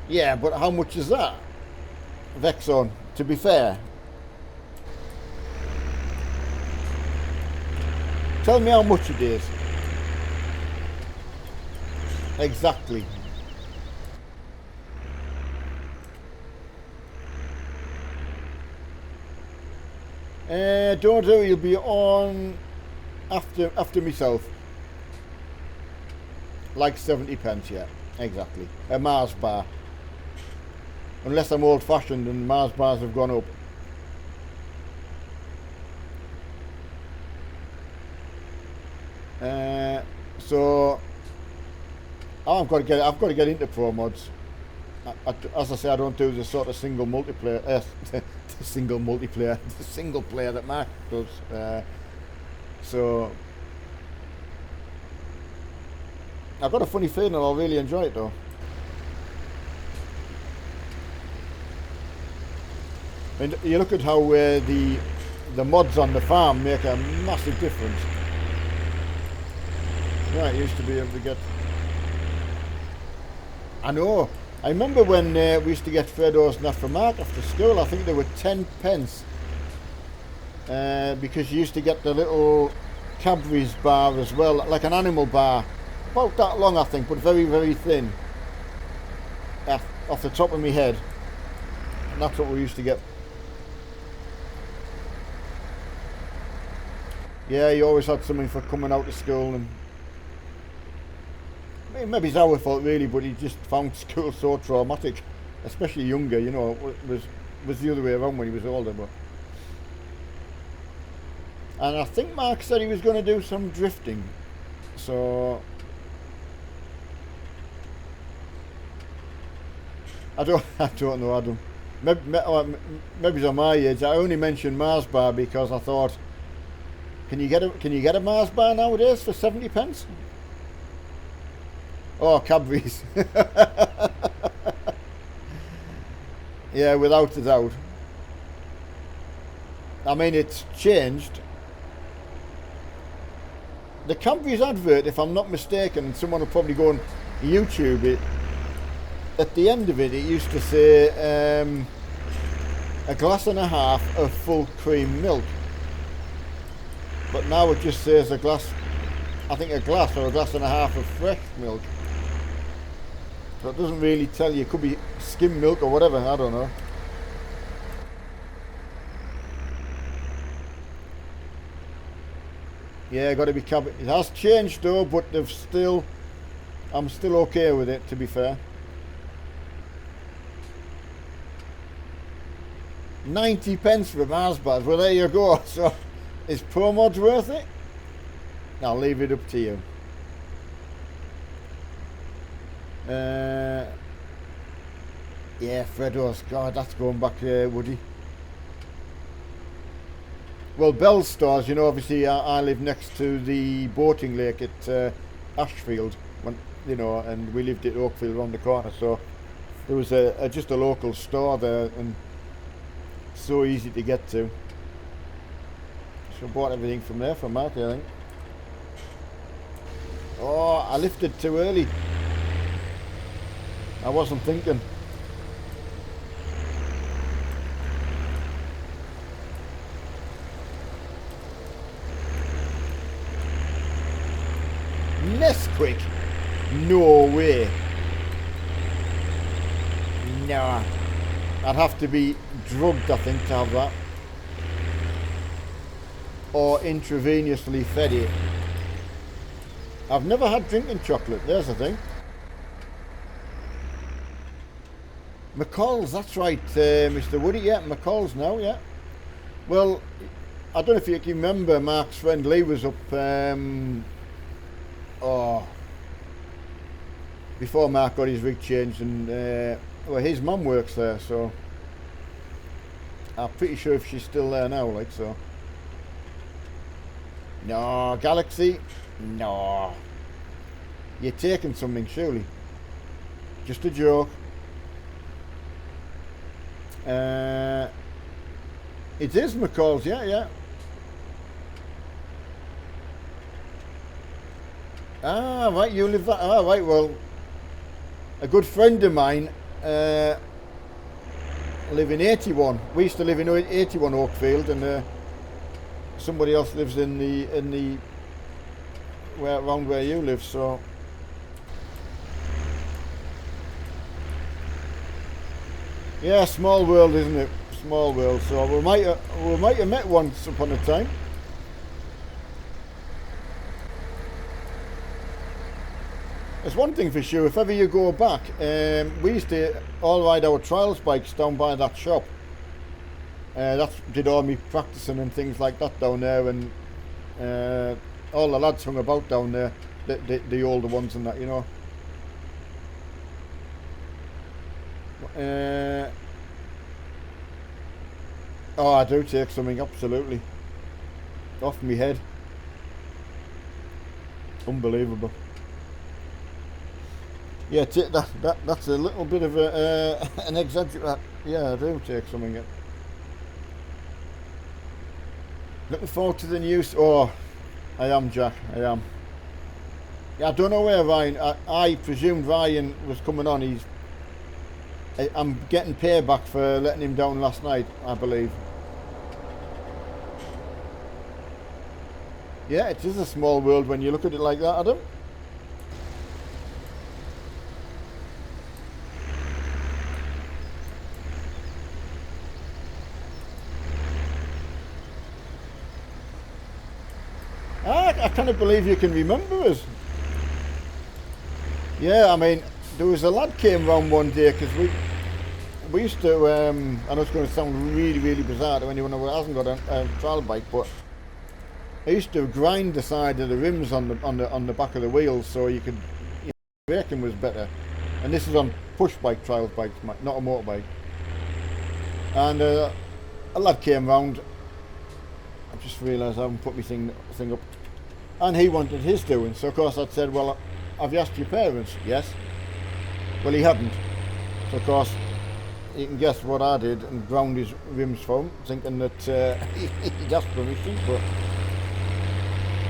Yeah, but how much is that? Vexon, to be fair. Tell me how much it is. Exactly. Don't do, you'll be on after myself. Like 70 pence, yeah, exactly. A Mars bar. unless I'm old-fashioned and Mars bars have gone up. So I've got to get into Pro Mods. As I say, I don't do the sort of single multiplayer, the single player that Mark does. So I've got a funny feeling I'll really enjoy it though. And you look at how the mods on the farm make a massive difference. Right, used to be able to get. I know. I remember when we used to get Freddos and that for Mark after school. I think they were 10 pence. Because you used to get the little Cadbury's bar as well, like an animal bar. About that long, I think, but very, very thin. Off the top of my head. And that's what we used to get. Yeah, you always had something for coming out of school, and maybe it's our fault really, but he just found school so traumatic, especially younger. You know, it was the other way around when he was older. But and I think Mark said he was going to do some drifting, so I don't know, Adam. Maybe it's on my age. I only mentioned Mars bar because I thought, can you get a Mars bar nowadays for 70 pence? Oh, Cadbury's. Yeah, without a doubt. I mean, it's changed. The Cadbury's advert, if I'm not mistaken, and someone will probably go on YouTube it, at the end of it, it used to say a glass and a half of full cream milk. But now it just says a glass, I think a glass or a glass and a half of fresh milk. So it doesn't really tell you. It could be skim milk or whatever, I don't know. Yeah, got to be Cadbury. It has changed though, but I'm still okay with it, to be fair. 90 pence for Mars bars. Well, there you go. So is Pro Mods worth it? I'll leave it up to you. Yeah, Freddo's. God, that's going back there, Woody. Well, Bell's stores, you know, obviously I live next to the boating lake at Ashfield, you know, and we lived at Oakfield around the corner, so there was just a local store there, and so easy to get to. So bought everything from there from Mark, I think. Oh, I lifted too early. I wasn't thinking. Nesquik? No way. Nah. I'd have to be drugged, I think, to have that. Or intravenously fed it. I've never had drinking chocolate, there's the thing. McCall's, that's right, Mr. Woody, yeah, McCall's now, yeah. Well, I don't know if you can remember, Mark's friend Lee was up, before Mark got his rig changed, and well, his mum works there, so I'm pretty sure if she's still there now, like, so. No, Galaxy, no. You're taking something, surely. Just a joke. It is McCall's, yeah. Ah, right, you live that. Ah, right, well, a good friend of mine live in 81. We used to live in 81 Oakfield, and somebody else lives in the around where you live. So yeah, small world, isn't it? Small world. So we might have met once upon a time. There's one thing for sure, if ever you go back, we used to all ride our trials bikes down by that shop. That did all me practicing and things like that down there, and all the lads hung about down there, the older ones and that, you know. Oh, I do take something, absolutely. Off me head. Unbelievable. Yeah, that's a little bit of an exaggeration. Yeah, I do take something. Looking forward to the news. Oh, I am, Jack. I am. Yeah, I don't know where Ryan. I presumed Ryan was coming on. I'm getting payback for letting him down last night, I believe. Yeah, it is a small world when you look at it like that, Adam. I cannot believe you can remember us. Yeah, I mean, there was a lad came round one day because we used to. I know it's going to sound really bizarre to anyone who hasn't got a trial bike, but I used to grind the side of the rims on the back of the wheels so you could. Braking was better, and this is on push bike trial bikes, not a motorbike. And a lad came round. I just realised I haven't put my thing up. And he wanted his doing, so of course I'd said, well, have you asked your parents? Yes. Well, he hadn't. So of course, you can guess what I did and ground his rims for him, thinking that he'd asked permission. But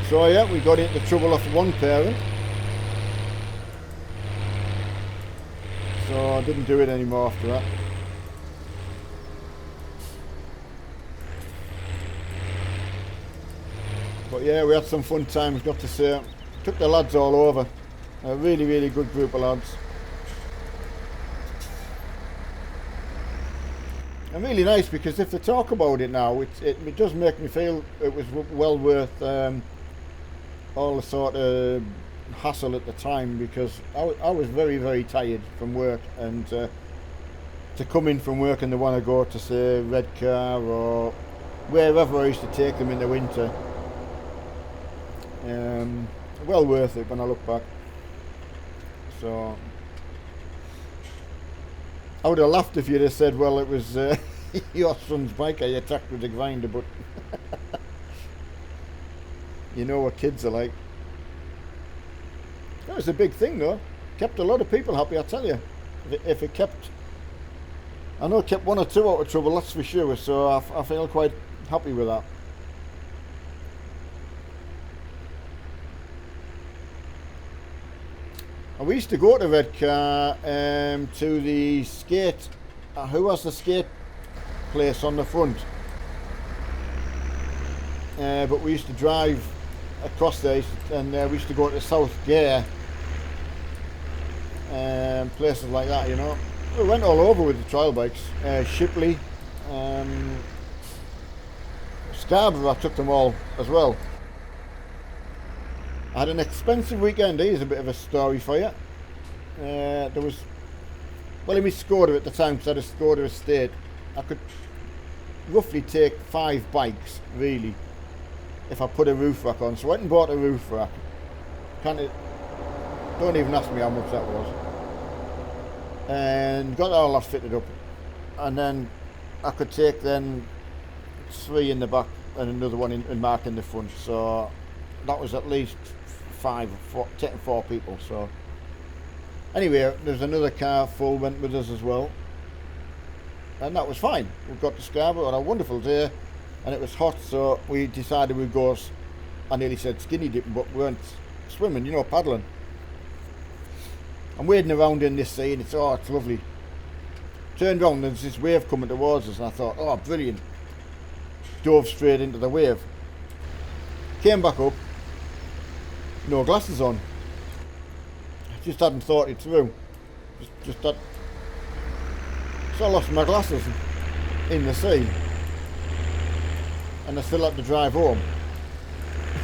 so yeah, we got into trouble off one parent. So I didn't do it anymore after that. But yeah, we had some fun times, got to say. Took the lads all over. A really good group of lads. And really nice, because if they talk about it now, it does make me feel it was well worth all the sort of hassle at the time, because I was very tired from work, and to come in from work and they want to go to, say, Redcar or wherever I used to take them in the winter. Well worth it when I look back. So I would have laughed if you'd have said, well, it was your son's bike I attacked with the grinder, but you know what kids are like. That was a big thing though. Kept a lot of people happy, I tell you. If it kept, I know it kept one or two out of trouble, that's for sure, so I feel quite happy with that. We used to go to Redcar to the skate. Who was the skate place on the front? But we used to drive across there, and we used to go to South Gare, places like that, you know. We went all over with the trial bikes. Shipley, Scarborough, I took them all as well. I had an expensive weekend. Here's a bit of a story for you. There was, well, in my Skoda at the time, because I had a Skoda estate, I could roughly take 5 bikes, really, if I put a roof rack on. So I went and bought a roof rack. Don't even ask me how much that was. And got all that fitted up. And then I could take then 3 in the back and another one in mark in the front. So that was at least 4 people. So anyway, there's another car full went with us as well, and that was fine. We got to Scarborough on a wonderful day, and it was hot, so we decided we'd go, I nearly said skinny dipping, but we weren't swimming, you know, paddling. I'm wading around in this sea, and it's lovely. Turned around, there's this wave coming towards us, and I thought, oh, brilliant. Dove straight into the wave. Came back up, no glasses on. I just hadn't thought it through. Just that. So I lost my glasses in the sea, and I still had to drive home.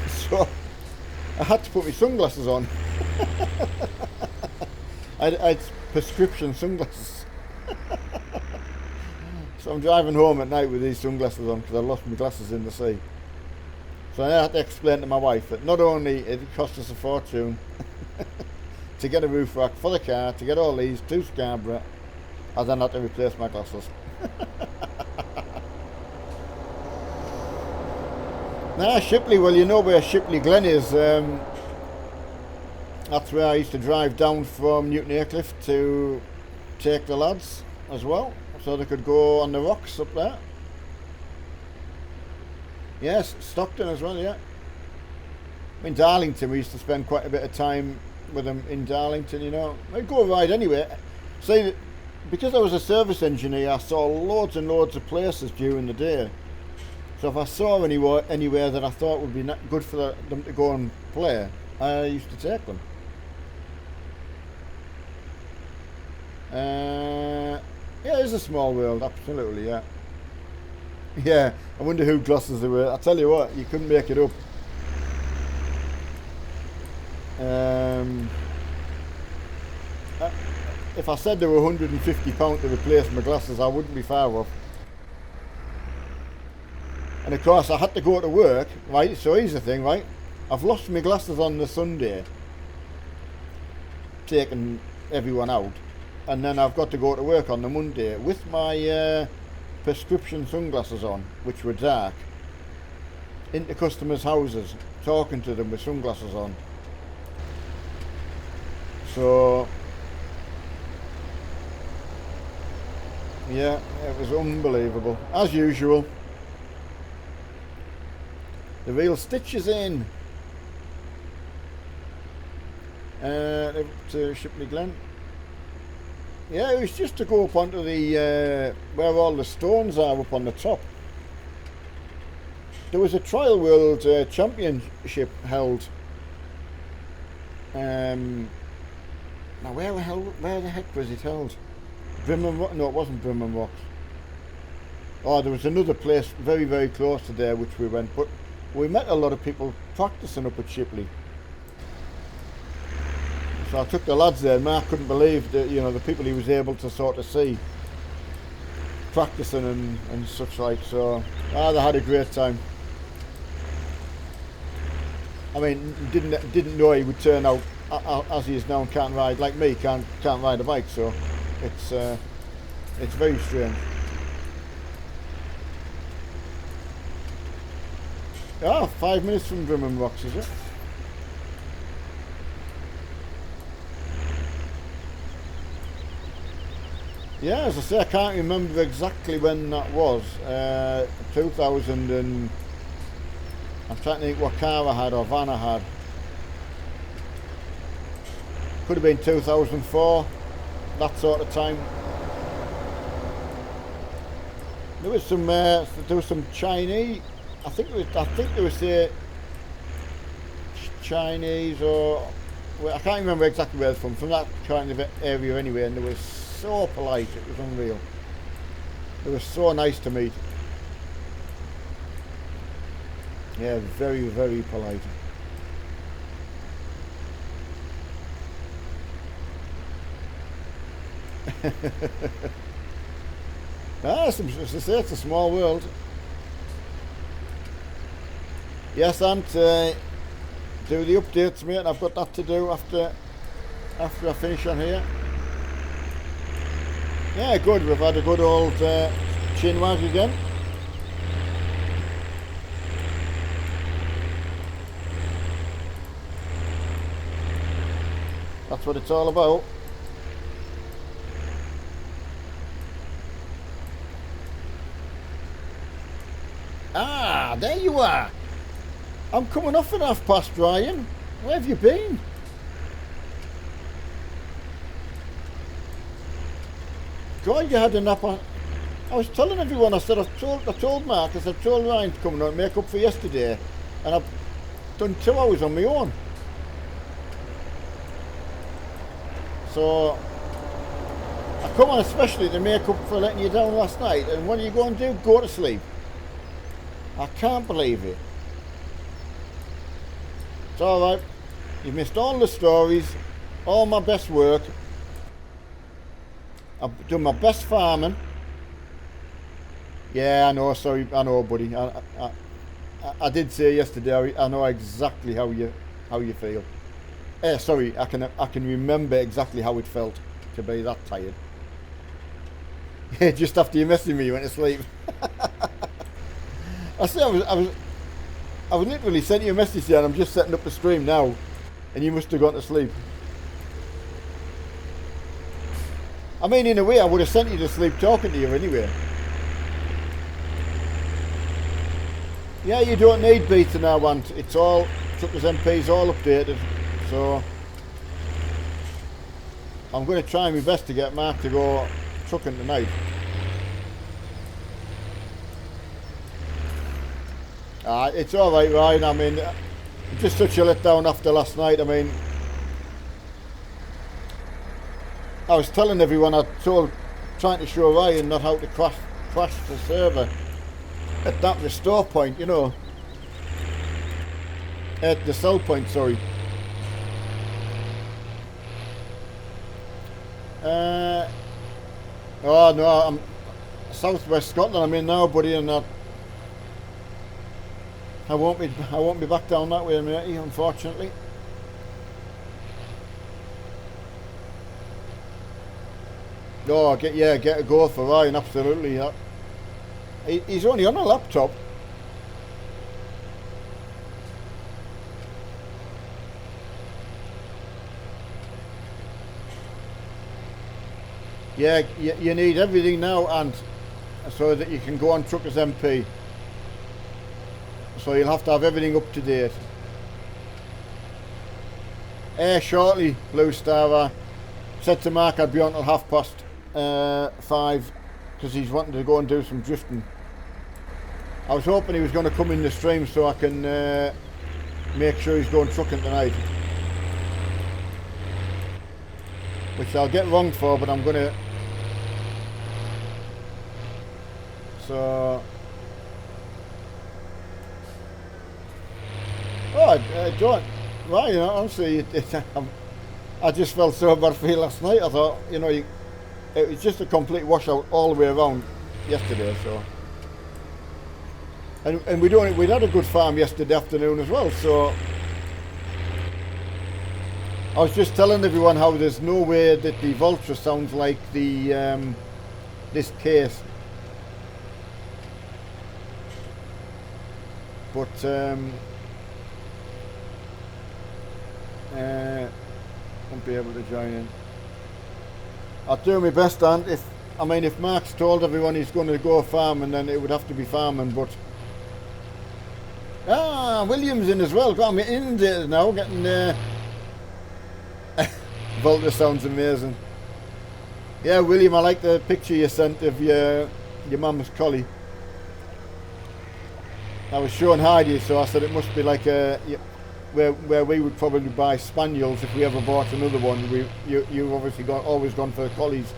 So I had to put my sunglasses on. I had prescription sunglasses. So I'm driving home at night with these sunglasses on because I lost my glasses in the sea. So I had to explain to my wife that not only it cost us a fortune to get a roof rack for the car, to get all these to Scarborough, I then had to replace my glasses. Now Shipley, well, you know where Shipley Glen is. That's where I used to drive down from Newton Aycliffe to take the lads as well, so they could go on the rocks up there. Yes, Stockton as well, yeah. In Darlington, we used to spend quite a bit of time with them in Darlington, you know. I'd go ride anyway. See, because I was a service engineer, I saw loads and loads of places during the day. So if I saw anywhere that I thought would be good for them to go and play, I used to take them. Yeah, it's a small world, absolutely, yeah. Yeah, I wonder who glasses they were. I tell you what, you couldn't make it up. If I said they were £150 to replace my glasses, I wouldn't be far off. And of course, I had to go to work, right? So here's the thing, right? I've lost my glasses on the Sunday, taking everyone out, and then I've got to go to work on the Monday with my prescription sunglasses on, which were dark, into customers' houses, talking to them with sunglasses on. So yeah, it was unbelievable, as usual. The real stitches in. To Shipley Glen. Yeah, it was just to go up onto the where all the stones are up on the top. There was a Trial World Championship held. Now where the heck was it held? Brimham Rock? No, it wasn't Brimham Rocks. Oh, there was another place very, very close to there which we went, but we met a lot of people practicing up at Shipley. So I took the lads there, and Mark couldn't believe that, you know, the people he was able to sort of see practicing and such like. So they had a great time. I mean, didn't know he would turn out as he is now and can't ride like me, can't ride a bike. So it's very strange. Ah, 5 minutes from Brimham Rocks, is it? Yeah, as I say, I can't remember exactly when that was. 2000 and... I'm trying to think what car I had or van I had. Could have been 2004, that sort of time. There was some Chinese. I think there was Chinese, or well, I can't remember exactly where it's from that kind of area anyway, and they were so polite, it was unreal. They were so nice to meet. Yeah, very, very polite. As I say, it's a small world. Yes, and do the updates, mate. I've got that to do after I finish on here. Yeah, good. We've had a good old chin wag again. That's what it's all about. Ah, there you are. I'm coming off at past, Ryan. Where have you been? God, you had a nap on. I was telling everyone, I said, I told Mark, I said, I told Ryan to come out and make up for yesterday, and I've done 2 hours on my own. So I come on especially to make up for letting you down last night, and what are you going to do? Go to sleep. I can't believe it. It's alright. You've missed all the stories, all my best work. I've done my best farming. Yeah, I know. Sorry, I know, buddy. I did say yesterday. I know exactly how you feel. Sorry, I can remember exactly how it felt to be that tired. Just after you messaged me, you went to sleep. I say I was literally sending you a message there, and I'm just setting up the stream now, and you must have gone to sleep. I mean, in a way, I would have sent you to sleep talking to you anyway. Yeah, you don't need beta now, and it's all Truckers MP's all updated, so I'm going to try my best to get Mark to go trucking tonight. It's alright, Ryan. I mean, just such a letdown after last night. I mean, I was telling everyone, trying to show Ryan not how to crash the server at that restore point, you know. At the sell point, sorry. Oh no, I'm Southwest Scotland. I'm in now, buddy, and I won't be back down that way, matey, unfortunately. Oh, get a go for Ryan, absolutely. He's only on a laptop. Yeah, you need everything now, and so that you can go on Truckers MP. So you'll have to have everything up to date. Shortly, Blue Star. Said to Mark I'd be on till 5:30 because he's wanting to go and do some drifting. I was hoping he was going to come in the stream so I can make sure he's going trucking tonight. Which I'll get wrong for, but I'm going to... So... Oh, don't... Right, you know, honestly, I just felt so bad for you last night. I thought, you know, it was just a complete washout all the way around yesterday, so... And we'd had a good farm yesterday afternoon as well, so... I was just telling everyone how there's no way that the Vulture sounds like the this case. But won't be able to join in. I'll do my best, and if Mark's told everyone he's going to go farming, then it would have to be farming, but William's in as well. I'm inundated now, getting Vulture sounds amazing. Yeah, William, I like the picture you sent of your mum's collie. I was showing Heidi, so I said it must be like where we would probably buy spaniels if we ever bought another one. You've obviously always gone for collies.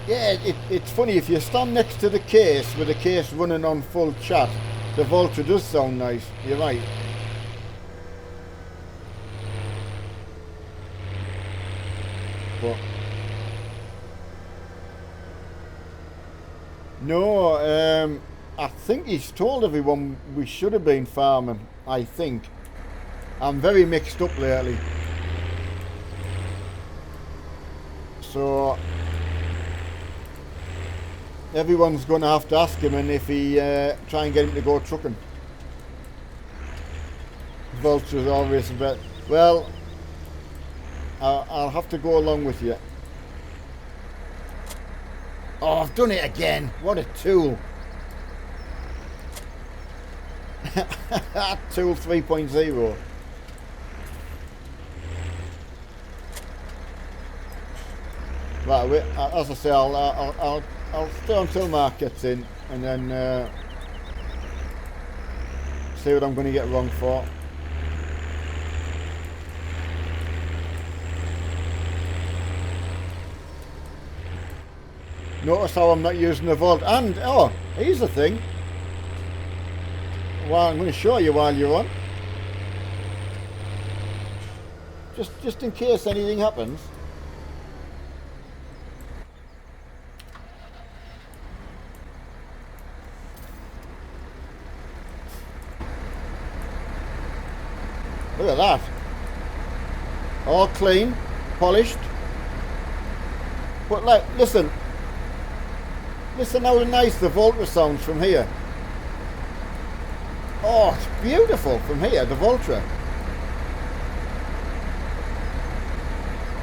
Yeah, it's funny, if you stand next to the case with the case running on full chat, the Vulture does sound nice. You're right. But no, I think he's told everyone we should have been farming. I think I'm very mixed up lately, so everyone's going to have to ask him, and if he try and get him to go trucking. Vulture's always a bit. Well, I'll have to go along with you. Oh, I've done it again. What a tool. Tool 3.0. Right, as I say, I'll stay until Mark gets in, and then see what I'm going to get wrong for. Notice how I'm not using the vault. And, oh, here's the thing. Well, I'm going to show you while you're on. just in case anything happens. Look at that. All clean, polished. But like, listen how nice the Voltra sounds from here. Oh, it's beautiful from here, the Voltra.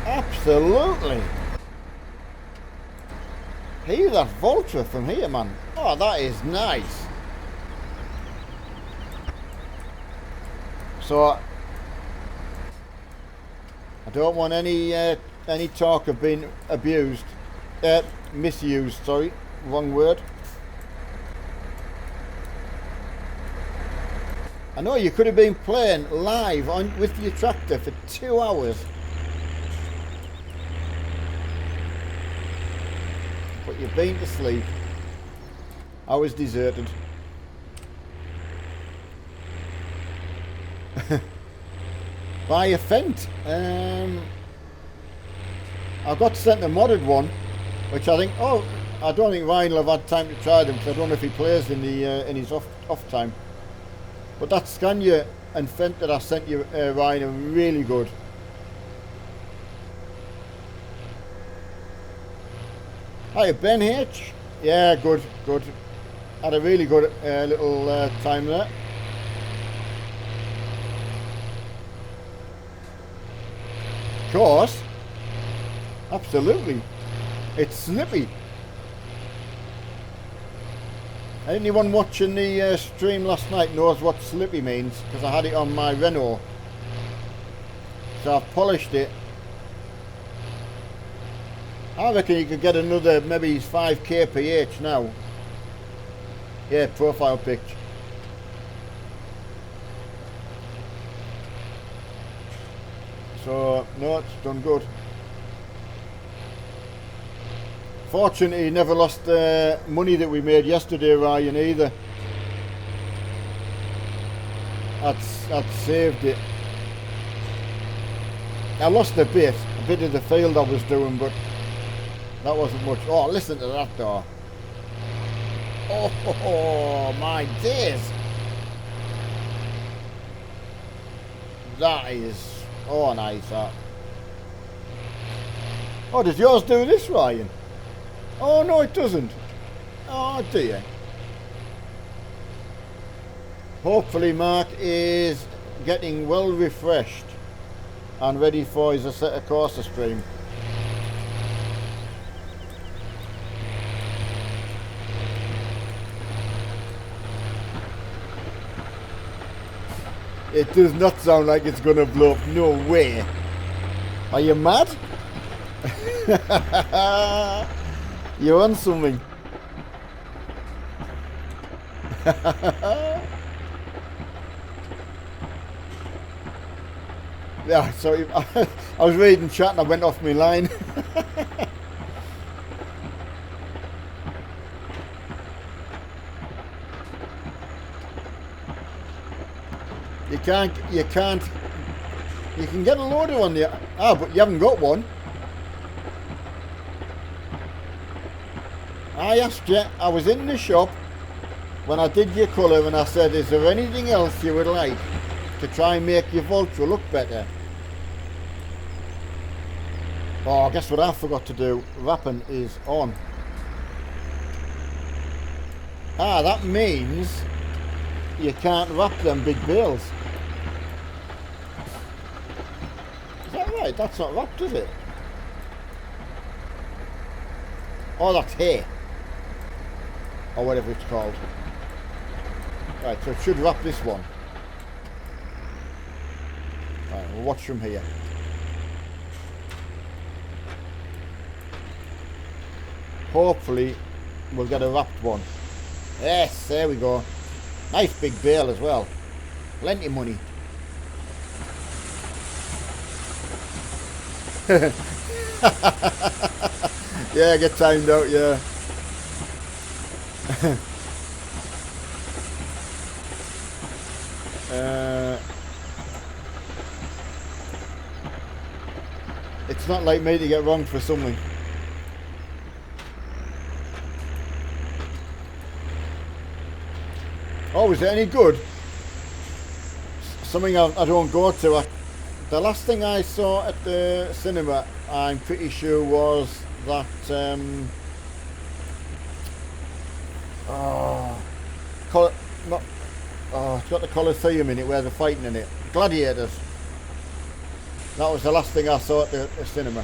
Absolutely. Hear that Voltra from here, man. Oh, that is nice. So I don't want any talk of being abused, misused, sorry, wrong word. I know you could have been playing live on with your tractor for 2 hours. But you've been to sleep. I was deserted. By a Fent. I got sent a modded one, which I think, I don't think Ryan will have had time to try them because I don't know if he plays in the in his off time. But that Scania and Fent that I sent you, Ryan, are really good. Hi, Ben H. Yeah, good. Had a really good little time there. Of course. Absolutely. It's slippy. Anyone watching the stream last night knows what slippy means, because I had it on my Renault. So I've polished it. I reckon you could get another maybe 5 kph now. Yeah, profile picture. So, no, it's done good. Fortunately, he never lost the money that we made yesterday, Ryan, either. I'd saved it. I lost a bit of the field I was doing, but that wasn't much. Oh, listen to that door. Oh, my days. That is, oh, nice, that. Oh, does yours do this, Ryan? Oh, no, it doesn't. Oh, dear. Hopefully Mark is getting well refreshed and ready for his Assetto Corsa stream. It does not sound like it's gonna blow up. No way. Are you mad? You're on something. Yeah, sorry. I was reading chat and I went off my line. You can get a loader on the, but you haven't got one. I asked you, I was in the shop when I did your colour and I said, is there anything else you would like to try and make your Voltra look better? Oh, guess what I forgot to do? Wrapping is on. That means you can't wrap them big bales. Is that right? That's not wrapped, is it? Oh, that's hay. Or whatever it's called. Right, so it should wrap this one. Right, we'll watch from here. Hopefully we'll get a wrapped one. Yes, there we go. Nice big bale as well. Plenty of money. Yeah, get timed out, yeah. It's not like me to get wronged for something. Oh, is it any good? Something I don't go to. The last thing I saw at the cinema, I'm pretty sure, was that it's got the Colosseum in it where they're fighting in it. Gladiators. That was the last thing I saw at the cinema.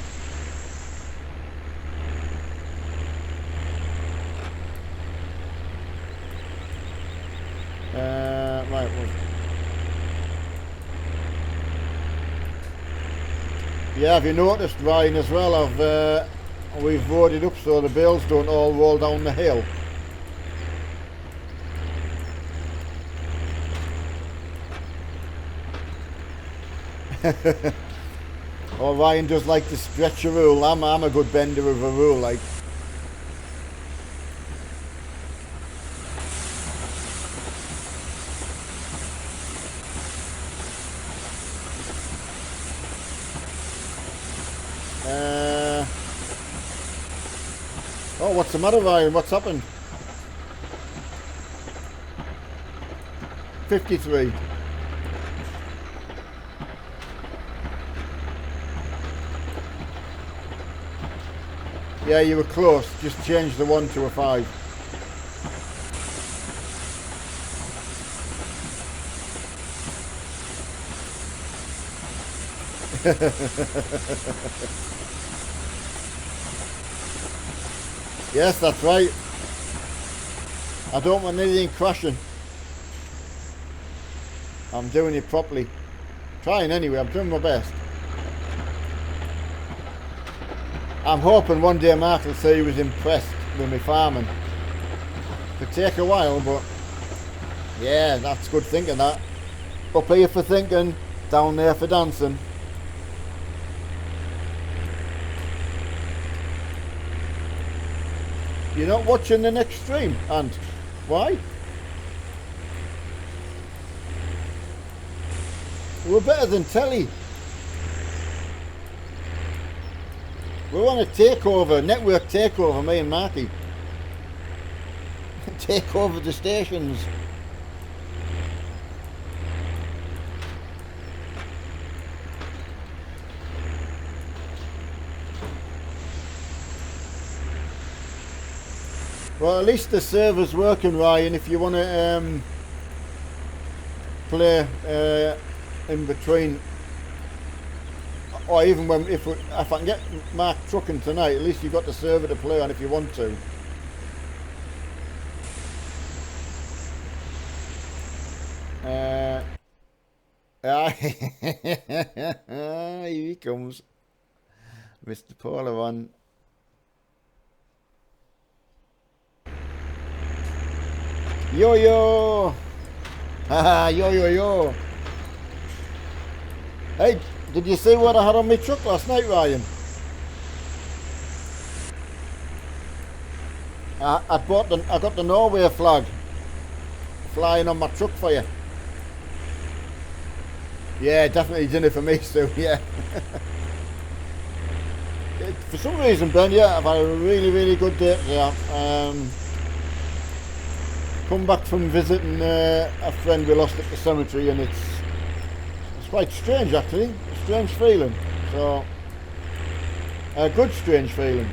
Right. Yeah, have you noticed, Ryan, as well? We've roaded up so the bales don't all roll down the hill. Oh, Ryan does like to stretch a rule. I'm a good bender of a rule, like. Oh, what's the matter, Ryan? What's happened? 53. Yeah, you were close. Just change the 1 to a 5. Yes, that's right. I don't want anything crashing. I'm doing it properly. Trying anyway, I'm doing my best. I'm hoping one day Mark will say he was impressed with me farming. Could take a while, but yeah, that's good thinking, that. Up here for thinking, down there for dancing. You're not watching the next stream, and why? We're better than telly. We want a takeover, network takeover, me and Marky. Take over the stations. Well, at least the server's working, Ryan, if you want to play in between. Or even when, if I can get Mark trucking tonight, at least you've got the server to play on if you want to. Here he comes, Mr. Polar One. Yo yo! Haha, yo yo yo! Hey, did you see what I had on my truck last night, Ryan? I got the Norway flag flying on my truck for you. Yeah, definitely dinner for me, Stu. Yeah. For some reason, Ben, yeah, I've had a really good day today. Come back from visiting a friend we lost at the cemetery, and it's quite strange, actually. A strange feeling. So, a good strange feeling.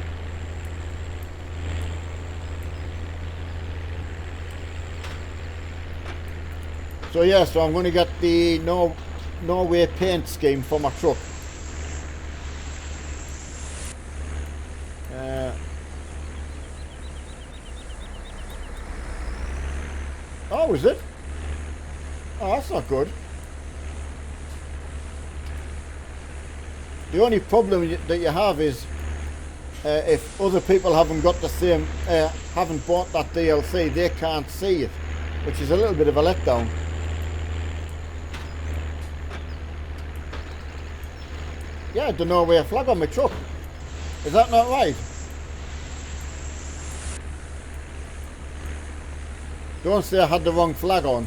So yeah, so I'm going to get the Norway paint scheme for my truck. Oh, is it? Oh, that's not good. The only problem that you have is if other people haven't got the same, haven't bought that DLC, they can't see it, which is a little bit of a letdown. Yeah, I don't know where a flag on my truck. Is that not right? Don't say I had the wrong flag on.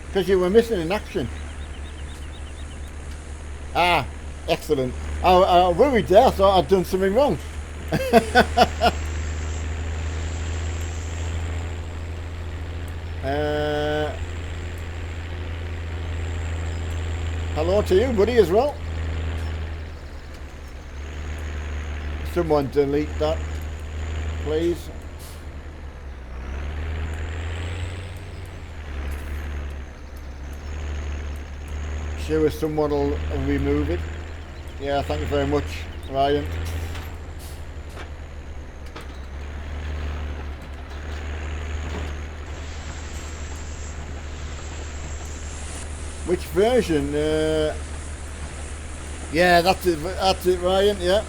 Because you were missing in action. Ah, excellent. I worried there. I thought I'd done something wrong. Hello to you, buddy, as well. Someone delete that, please. Sure, someone will remove it. Yeah, thank you very much, Ryan. Which version? Yeah, that's it, Ryan. Yeah,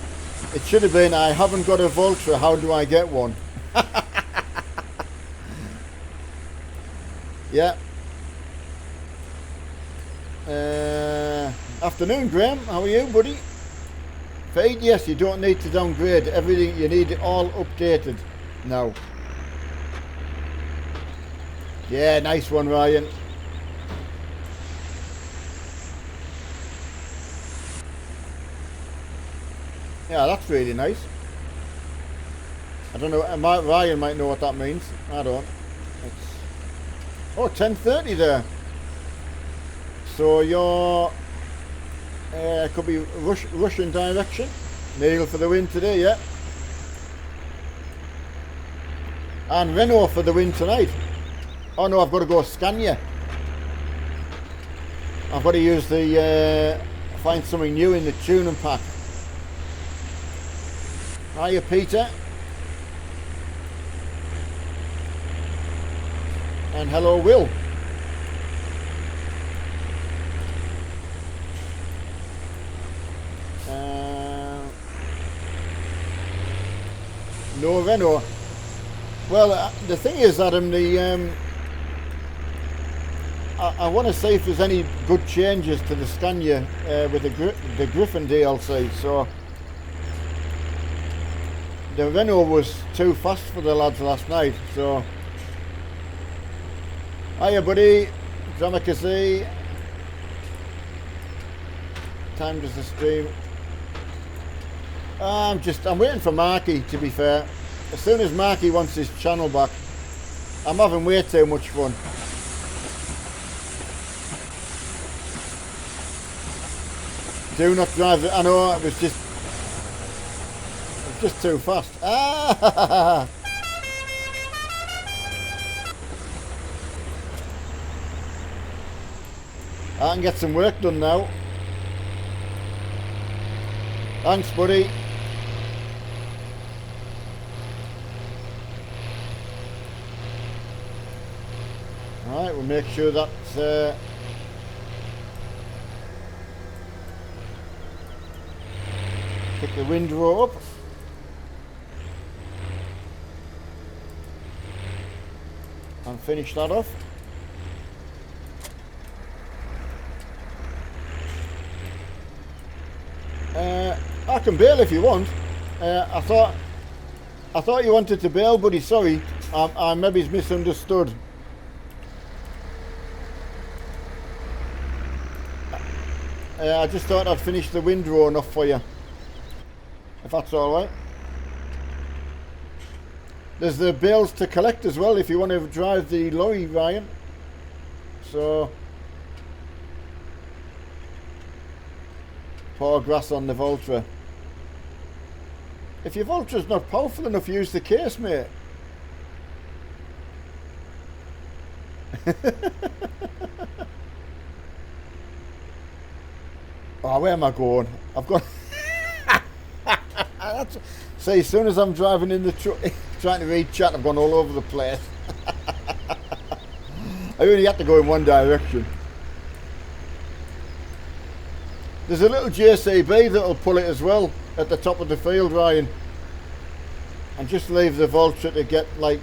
it should have been. I haven't got a Voltra. How do I get one? Yeah. Afternoon, Graham. How are you, buddy? Fade, yes. You don't need to downgrade everything. You need it all updated now. Yeah, nice one, Ryan. Yeah, that's really nice. I don't know, Ryan might know what that means. I don't. It's, oh, 10:30 there. So you're, could be Russian direction. Neil for the win today, yeah. And Renault for the win tonight. Oh no, I've got to go Scania. I've got to use the, find something new in the tuning pack. Hiya, Peter. And hello, Will. No Renault. Well, the thing is, Adam, I want to see if there's any good changes to the Scania with the Griffin DLC. So the Renault was too fast for the lads last night. So hiya, buddy. Dramacasy. Time does the stream? I'm waiting for Marky, to be fair. As soon as Marky wants his channel back, I'm having way too much fun. Do not drive it. I know, it was just too fast. Ah! I can get some work done now. Thanks, buddy. Alright, we'll make sure that's pick the windrow up. And finish that off. I can bail if you want. I thought you wanted to bail, buddy. Sorry, I maybe misunderstood. I just thought I'd finish the windrow enough for you, if that's all right. There's the bales to collect as well if you want to drive the lorry, Ryan. So pour grass on the Voltra. If your Voltra's not powerful enough, use the case, mate. Oh, where am I going? I've got... See, as soon as I'm driving in the truck, trying to read chat, I've gone all over the place. I only had to go in one direction. There's a little JCB that'll pull it as well at the top of the field, Ryan. And just leave the Voltra to get like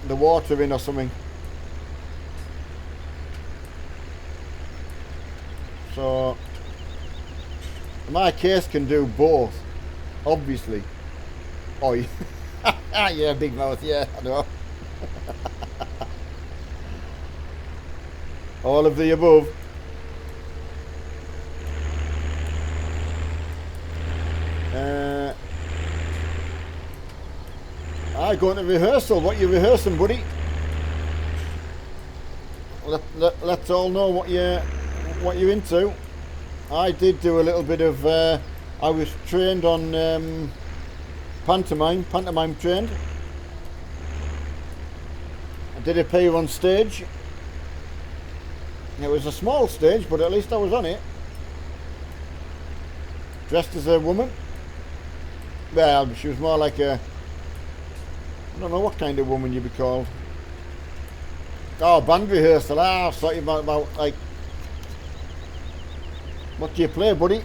the water in or something. So my case can do both, obviously. Oh yeah, big mouth, yeah, I know. All of the above. I going to rehearsal. What you rehearsing, buddy? Let's all know what you're into. I did do a little bit of. I was trained on pantomime trained. I did appear on stage. It was a small stage, but at least I was on it. Dressed as a woman. Well, she was more like a. I don't know what kind of woman you'd be called. Oh, band rehearsal. I was talking about like. What do you play, buddy?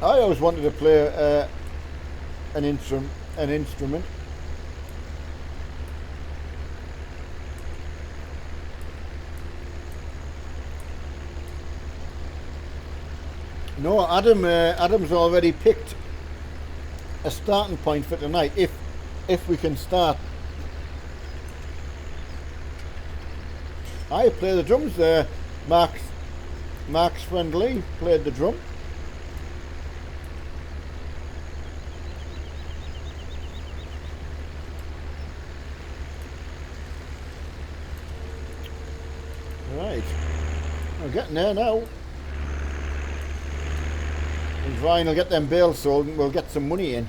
I always wanted to play an instrument. No, Adam's already picked a starting point for tonight. If we can start. I play the drums there. Mark's friend Lee played the drum. Right, we're getting there now. And Ryan will get them bales sold and we'll get some money in.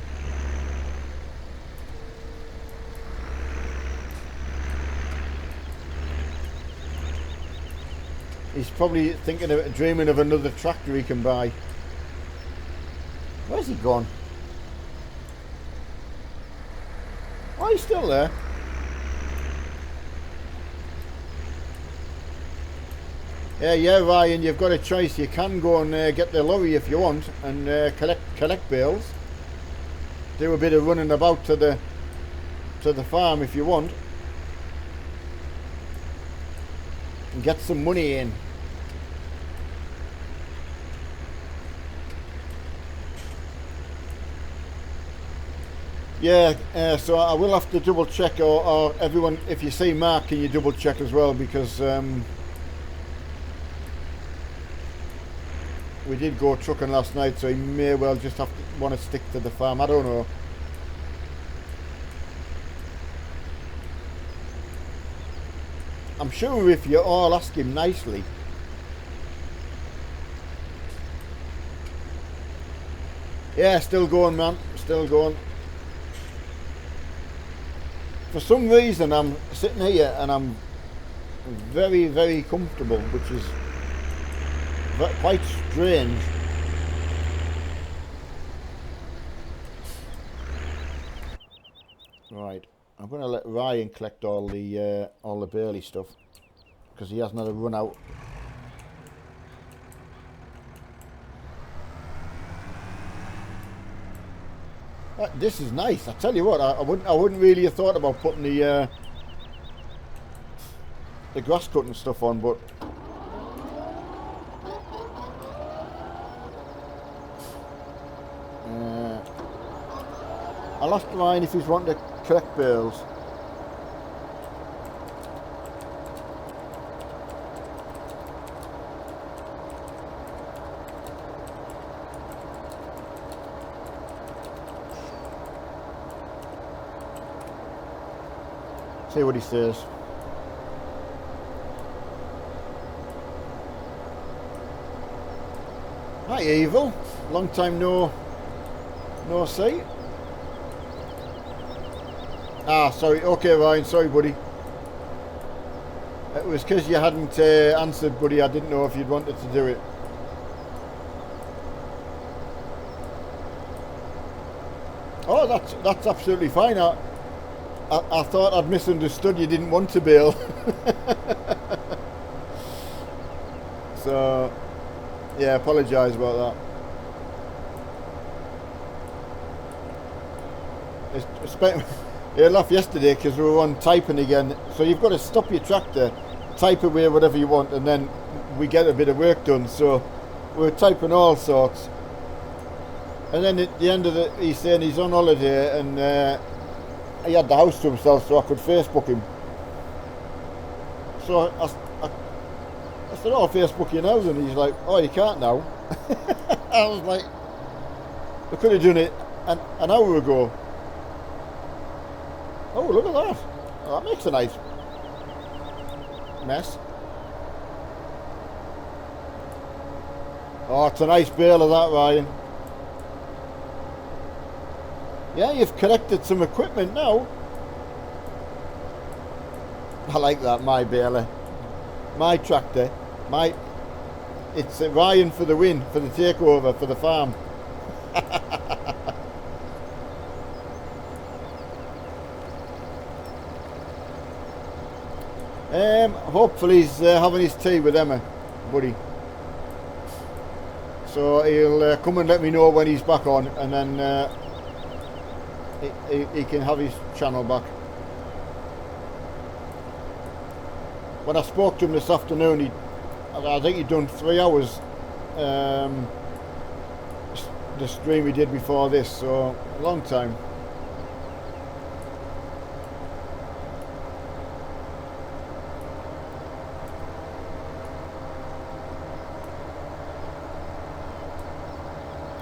He's probably dreaming of another tractor he can buy. Where's he gone? Oh, he's still there. Yeah, Ryan, you've got a choice. You can go and get the lorry if you want and collect bales. Do a bit of running about to the farm if you want. And get some money in. Yeah, so I will have to double check, or everyone, if you see Mark, can you double check as well, because we did go trucking last night, so he may well just want to stick to the farm. I don't know. I'm sure if you all ask him nicely. Yeah, still going, man. Still going. For some reason, I'm sitting here and I'm very, very comfortable, which is quite strange. Right. I'm going to let Ryan collect all the Bailey stuff because he hasn't had a run out. This is nice. I tell you what, I wouldn't really have thought about putting the grass cutting stuff on, but I'll ask Ryan if he's wanting to collect bales. See what he says. Hi Evil, long time no see. Ah, sorry. Okay, Ryan. Sorry, buddy. It was because you hadn't answered, buddy. I didn't know if you'd wanted to do it. Oh, that's absolutely fine. I thought I'd misunderstood. You didn't want to bail. So, yeah, apologise about that. I laughed yesterday because we were on typing again. So you've got to stop your tractor, type away whatever you want, and then we get a bit of work done. So we were typing all sorts. And then at the end of he's saying he's on holiday and he had the house to himself, so I could Facebook him. So I said, "Oh, I'll Facebook you now," and he's like, "Oh, you can't now." I was like, "I could have done it an hour ago." Oh, look at that. Oh, that makes a nice mess. Oh, it's a nice bale of that, Ryan. Yeah, you've collected some equipment now. I like that, my baler. My tractor. It's Ryan for the win, for the takeover, for the farm. Hopefully he's having his tea with Emma, buddy. So he'll come and let me know when he's back on, and then he can have his channel back. When I spoke to him this afternoon, I think he'd done 3 hours the stream he did before this, so a long time.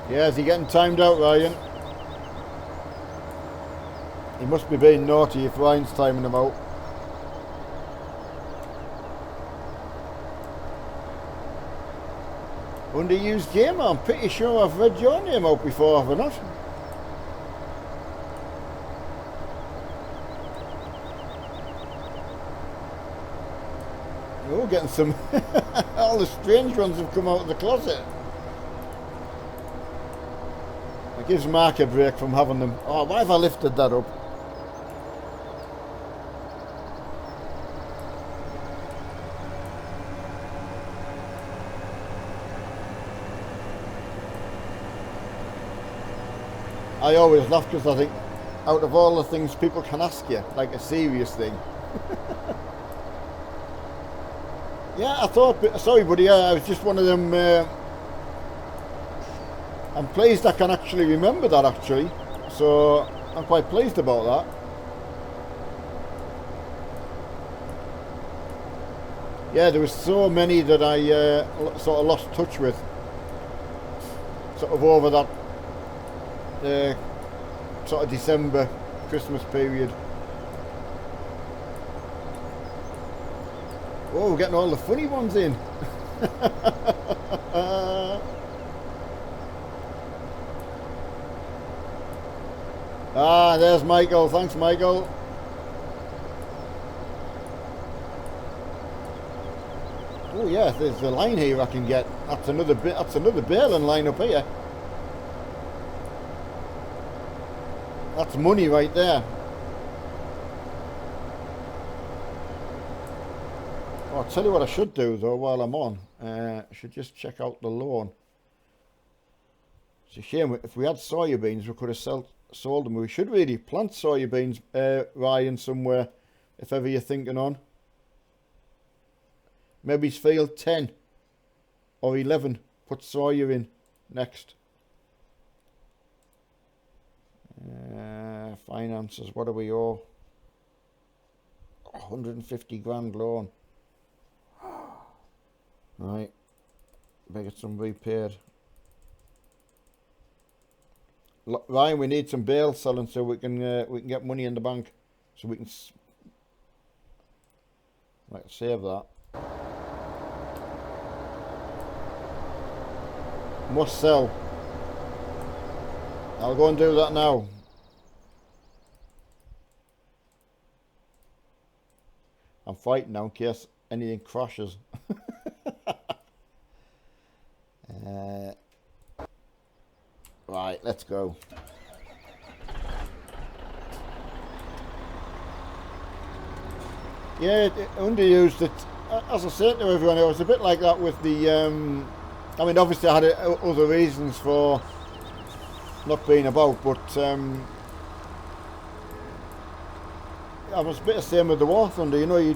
Yeah, is he getting timed out, Ryan? He must be being naughty if Ryan's timing him out. Underused gamer, I'm pretty sure I've read your name out before, have I not? Oh, getting some... all the strange ones have come out of the closet. It gives Mark a break from having them. Oh, why have I lifted that up? I always laugh because I think out of all the things people can ask you, like a serious thing. Yeah, I thought, sorry buddy, I was just one of them, I'm pleased I can actually remember that actually, so I'm quite pleased about that. Yeah, there was so many that I sort of lost touch with, sort of over that sort of December, Christmas period. Oh, we're getting all the funny ones in. Ah, there's Michael. Thanks, Michael. Oh yeah, there's a line here I can get. That's another bit. That's another baling line up here. That's money right there. Oh, I'll tell you what I should do though while I'm on. I should just check out the loan. It's a shame, if we had soybeans we could have sold them. We should really plant soybeans, Ryan, somewhere, if ever you're thinking on. Maybe it's field 10 or 11. Put soya in next. Finances, what do we owe? 150 grand loan. Right, better get some repaid. Ryan, we need some bale selling so we can get money in the bank, so we can save that. Must sell. I'll go and do that now. I'm fighting now in case anything crashes. Right, let's go. Yeah, underused. It, as I said to everyone, it was a bit like that with the. I mean, obviously, I had other reasons for not being about, but I was a bit the same with the War Thunder. You know, you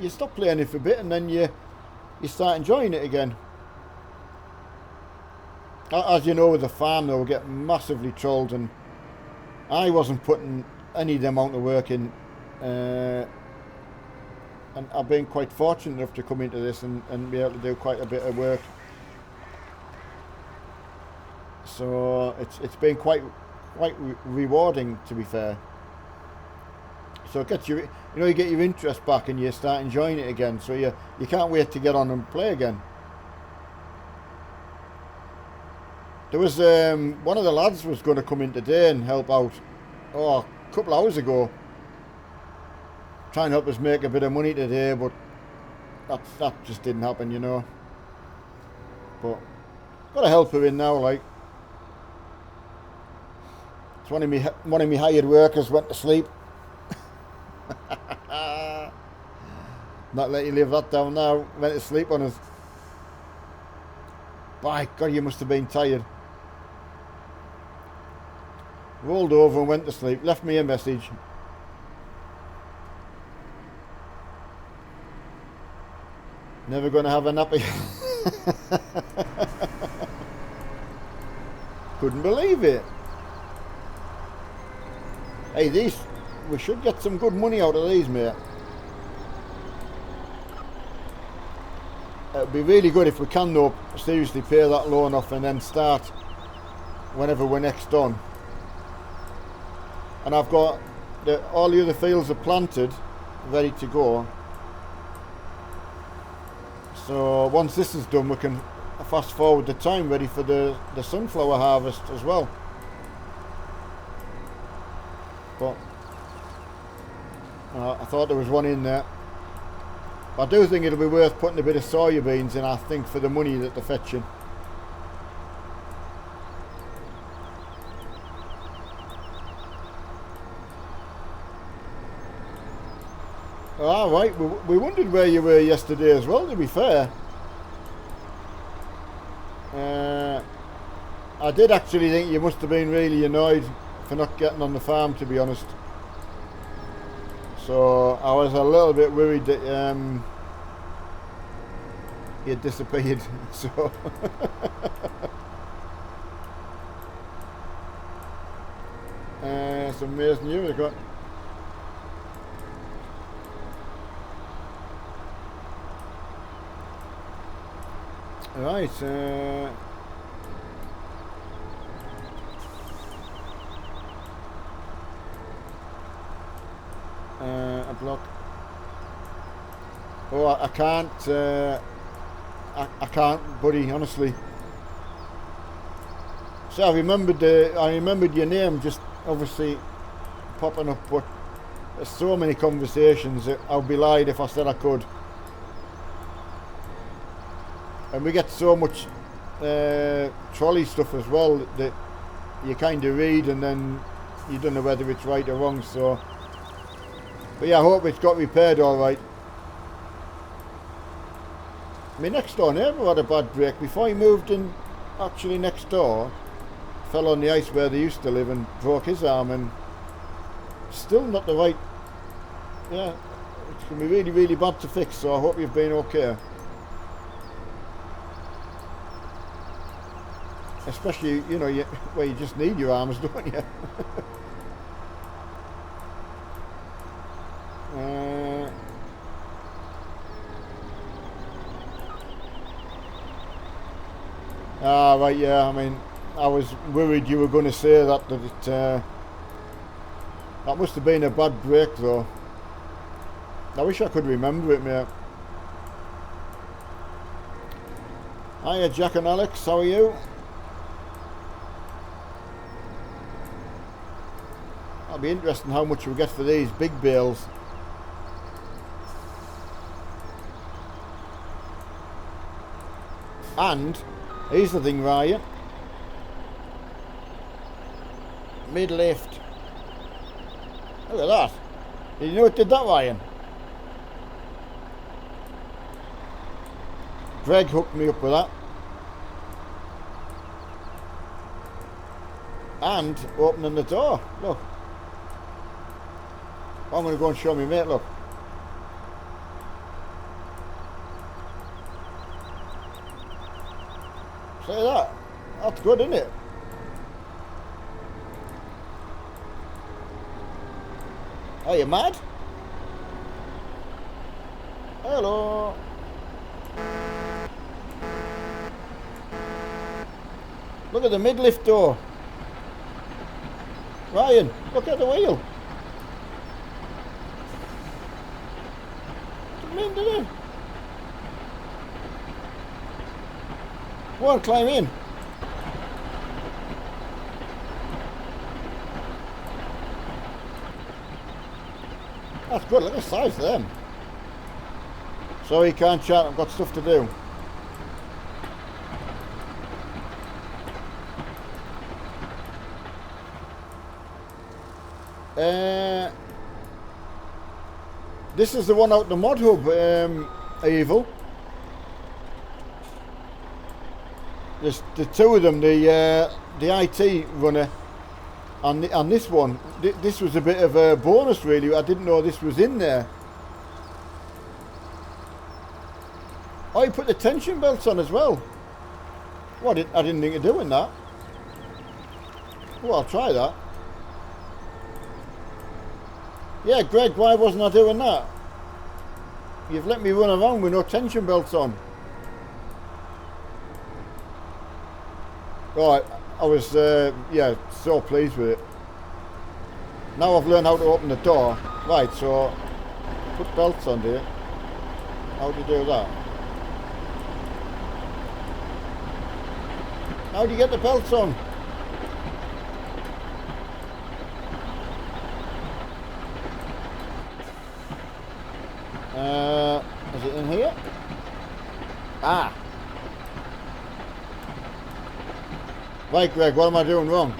stop playing it for a bit, and then you start enjoying it again. As you know, with the farm, they were getting massively trolled, and I wasn't putting any amount of work in. And I've been quite fortunate enough to come into this and be able to do quite a bit of work. So it's been quite rewarding, to be fair. So it gets you know, you get your interest back and you start enjoying it again. So you can't wait to get on and play again. There was one of the lads was going to come in today and help out. Oh, a couple of hours ago. Try and help us make a bit of money today, but that just didn't happen, you know. But got to help her in now, like. It's one of me hired workers went to sleep. Not let you live that down now. Went to sleep on us. By God, you must have been tired. Rolled over and went to sleep. Left me a message. Never going to have a nappy. Couldn't believe it. Hey, these, we should get some good money out of these, mate. It'd be really good if we can, though, seriously pay that loan off and then start whenever we're next on. And I've got all the other fields are planted, ready to go. So once this is done, we can fast forward the time, ready for the sunflower harvest as well. But I thought there was one in there. I do think it'll be worth putting a bit of soya beans in, I think, for the money that they're fetching. All right, we wondered where you were yesterday as well, to be fair. I did actually think you must have been really annoyed for not getting on the farm, to be honest. So I was a little bit worried that he had disappeared. So some amazing news I got. Right. A block. Oh, I can't. I can't, buddy. Honestly. So I remembered your name, just obviously popping up. But there's so many conversations that I'll be lied if I said I could. And we get so much trolley stuff as well that you kind of read and then you don't know whether it's right or wrong. So. But yeah, I hope it's got repaired all right. My next door neighbour had a bad break. Before he moved in, actually next door, fell on the ice where they used to live and broke his arm, and still not the right. Yeah, it's going to be really, really bad to fix, so I hope you've been okay. Especially, you know, where you just need your arms, don't you? Right, yeah, I mean, I was worried you were going to say that that must have been a bad break, though. I wish I could remember it, mate. Hiya, Jack and Alex, how are you? That'll be interesting how much we get for these big bales. And here's the thing, Ryan. Mid-lift. Look at that. Did you know it did that, Ryan? Greg hooked me up with that. And opening the door. Look. I'm going to go and show me mate, look. See that? That's good, isn't it? Are you mad? Hello. Look at the mid-lift door. Ryan, look at the wheel. me in, did it? Go on, climb in. That's good, look at the size of them. Sorry, can't chat, I've got stuff to do. This is the one out the mod hub, Evil. There's the two of them, the IT runner and this one. This was a bit of a bonus really, I didn't know this was in there. Oh, you put the tension belts on as well. Well, I didn't think of doing that. Well, I'll try that. Yeah, Greg, why wasn't I doing that? You've let me run around with no tension belts on. Right, I was, yeah, so pleased with it. Now I've learned how to open the door. Right, so, put belts on here. How do you do that? How do you get the belts on? Is it in here? Ah! Right, Greg, what am I doing wrong?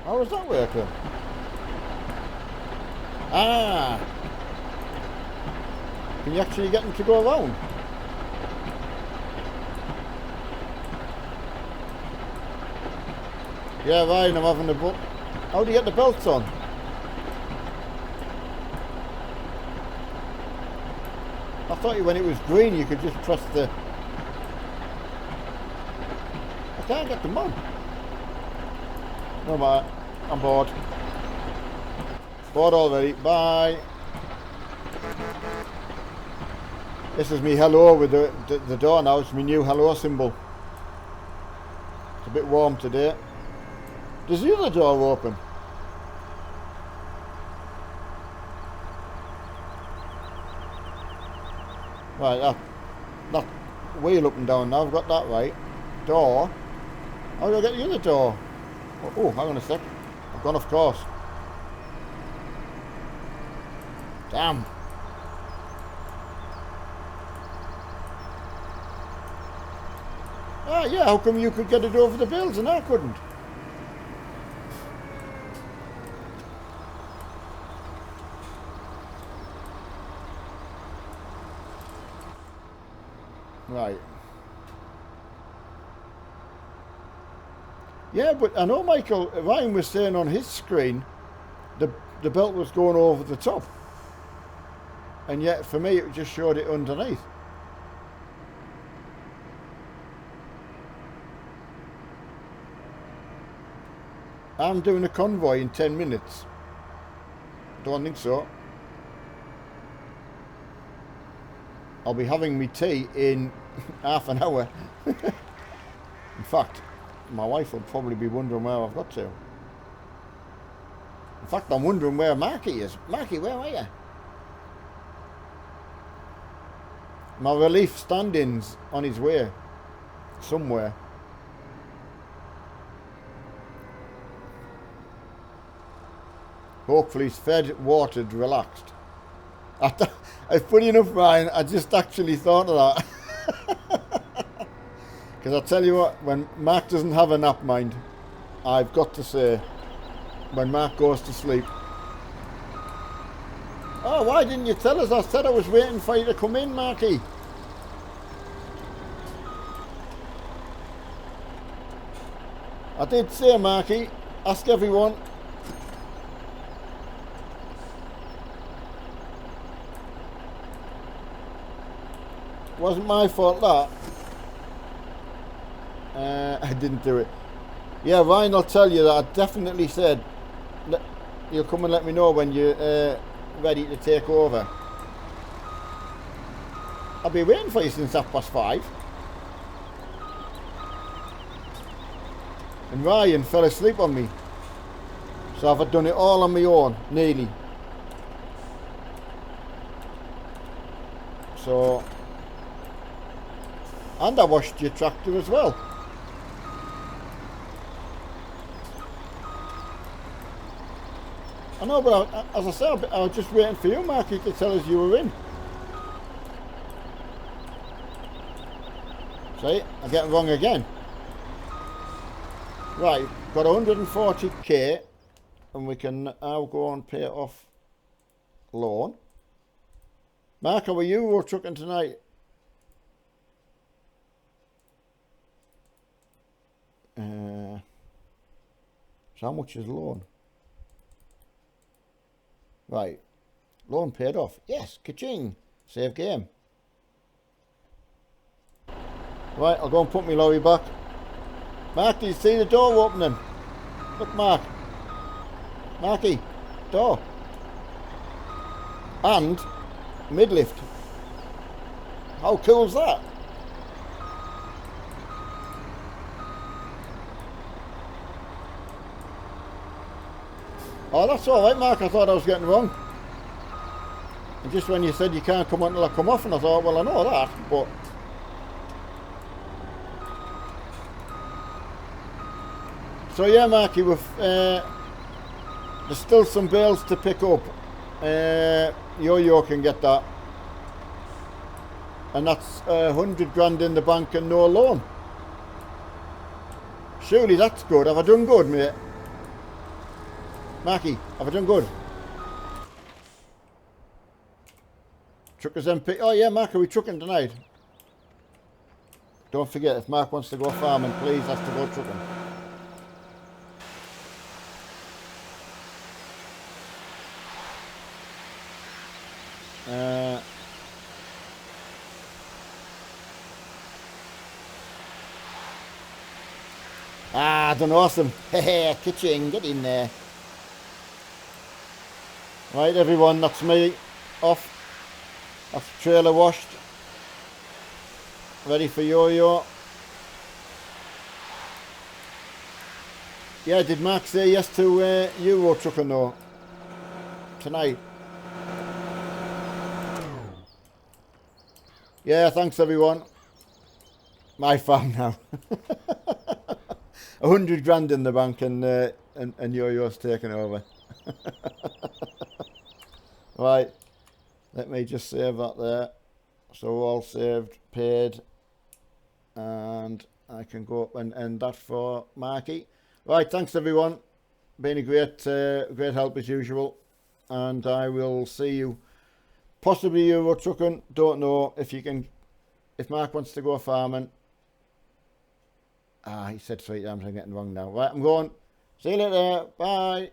How is that working? Ah! Can you actually get them to go around? Yeah, right, I'm having the book. How do you get the belts on? I thought when it was green you could just press the... I can't get them on. No matter, I'm bored. Bored already, bye. This is me hello with the door now, it's my new hello symbol. It's a bit warm today. Does the other door open? Right, that wheel up and down now, I've got that right. Door. How do I get the other door? Oh, hang on a sec. I've gone off course. Damn. Ah, yeah, how come you could get it over the bills and I couldn't? Right. Yeah, but I know Michael, Ryan was saying on his screen the belt was going over the top. And yet for me it just showed it underneath. I'm doing a convoy in 10 minutes. Don't think so. I'll be having me tea in half an hour. In fact, my wife will probably be wondering where I've got to. In fact, I'm wondering where Marky is. Marky, where are you? My relief stand-in's on his way. Somewhere. Hopefully he's fed, watered, relaxed. It's funny enough, Ryan, I just actually thought of that. Because I tell you what, when Mark doesn't have a nap mind, I've got to say, when Mark goes to sleep. Oh, why didn't you tell us? I said I was waiting for you to come in, Marky. I did say, Marky, ask everyone. Wasn't my fault that. I didn't do it. Yeah, Ryan, I'll tell you that I definitely said you'll come and let me know when you're ready to take over. I've been waiting for you since 5:30. And Ryan fell asleep on me. So I've done it all on my own, nearly. So, and I washed your tractor as well. I know, but as I said, I was just waiting for you, Marky, to tell us you were in. See, I'm getting wrong again. Right, got 140k, and we can now go and pay off loan. Mark, how are you? We're trucking tonight. So how much is loan? Right, loan paid off. Yes, ka-ching. Save game. Right, I'll go and put my lorry back. Mark, do you see the door opening? Look, Mark. Marky, door. And mid-lift. How cool is that? Oh, that's alright, Mark. I thought I was getting wrong. And just when you said you can't come on until I come off, and I thought, well, I know that, but... So yeah, Marky, there's still some bales to pick up. Yo-Yo can get that. And that's 100 grand in the bank and no loan. Surely that's good. Have I done good, mate? Marky, have I done good? Truckers MP. Oh yeah, Mark, are we trucking tonight? Don't forget, if Mark wants to go farming, please has to go trucking. Done awesome. Hey, kitchen, get in there. Right, everyone, that's me off. That's the trailer washed. Ready for Yo-Yo. Yeah, did Mark say yes to Euro trucking though? Tonight. Yeah, thanks everyone. My farm now. 100 grand in the bank and Yo-Yo's taken over. Right, let me just save that there. So all saved, paid, and I can go up and end that for Marky. Right, thanks everyone. Been a great help as usual, and I will see you possibly Euro trucking. Don't know if you can. If Mark wants to go farming. He said 3 times. I'm getting wrong now. Right, I'm going. See you later. Bye.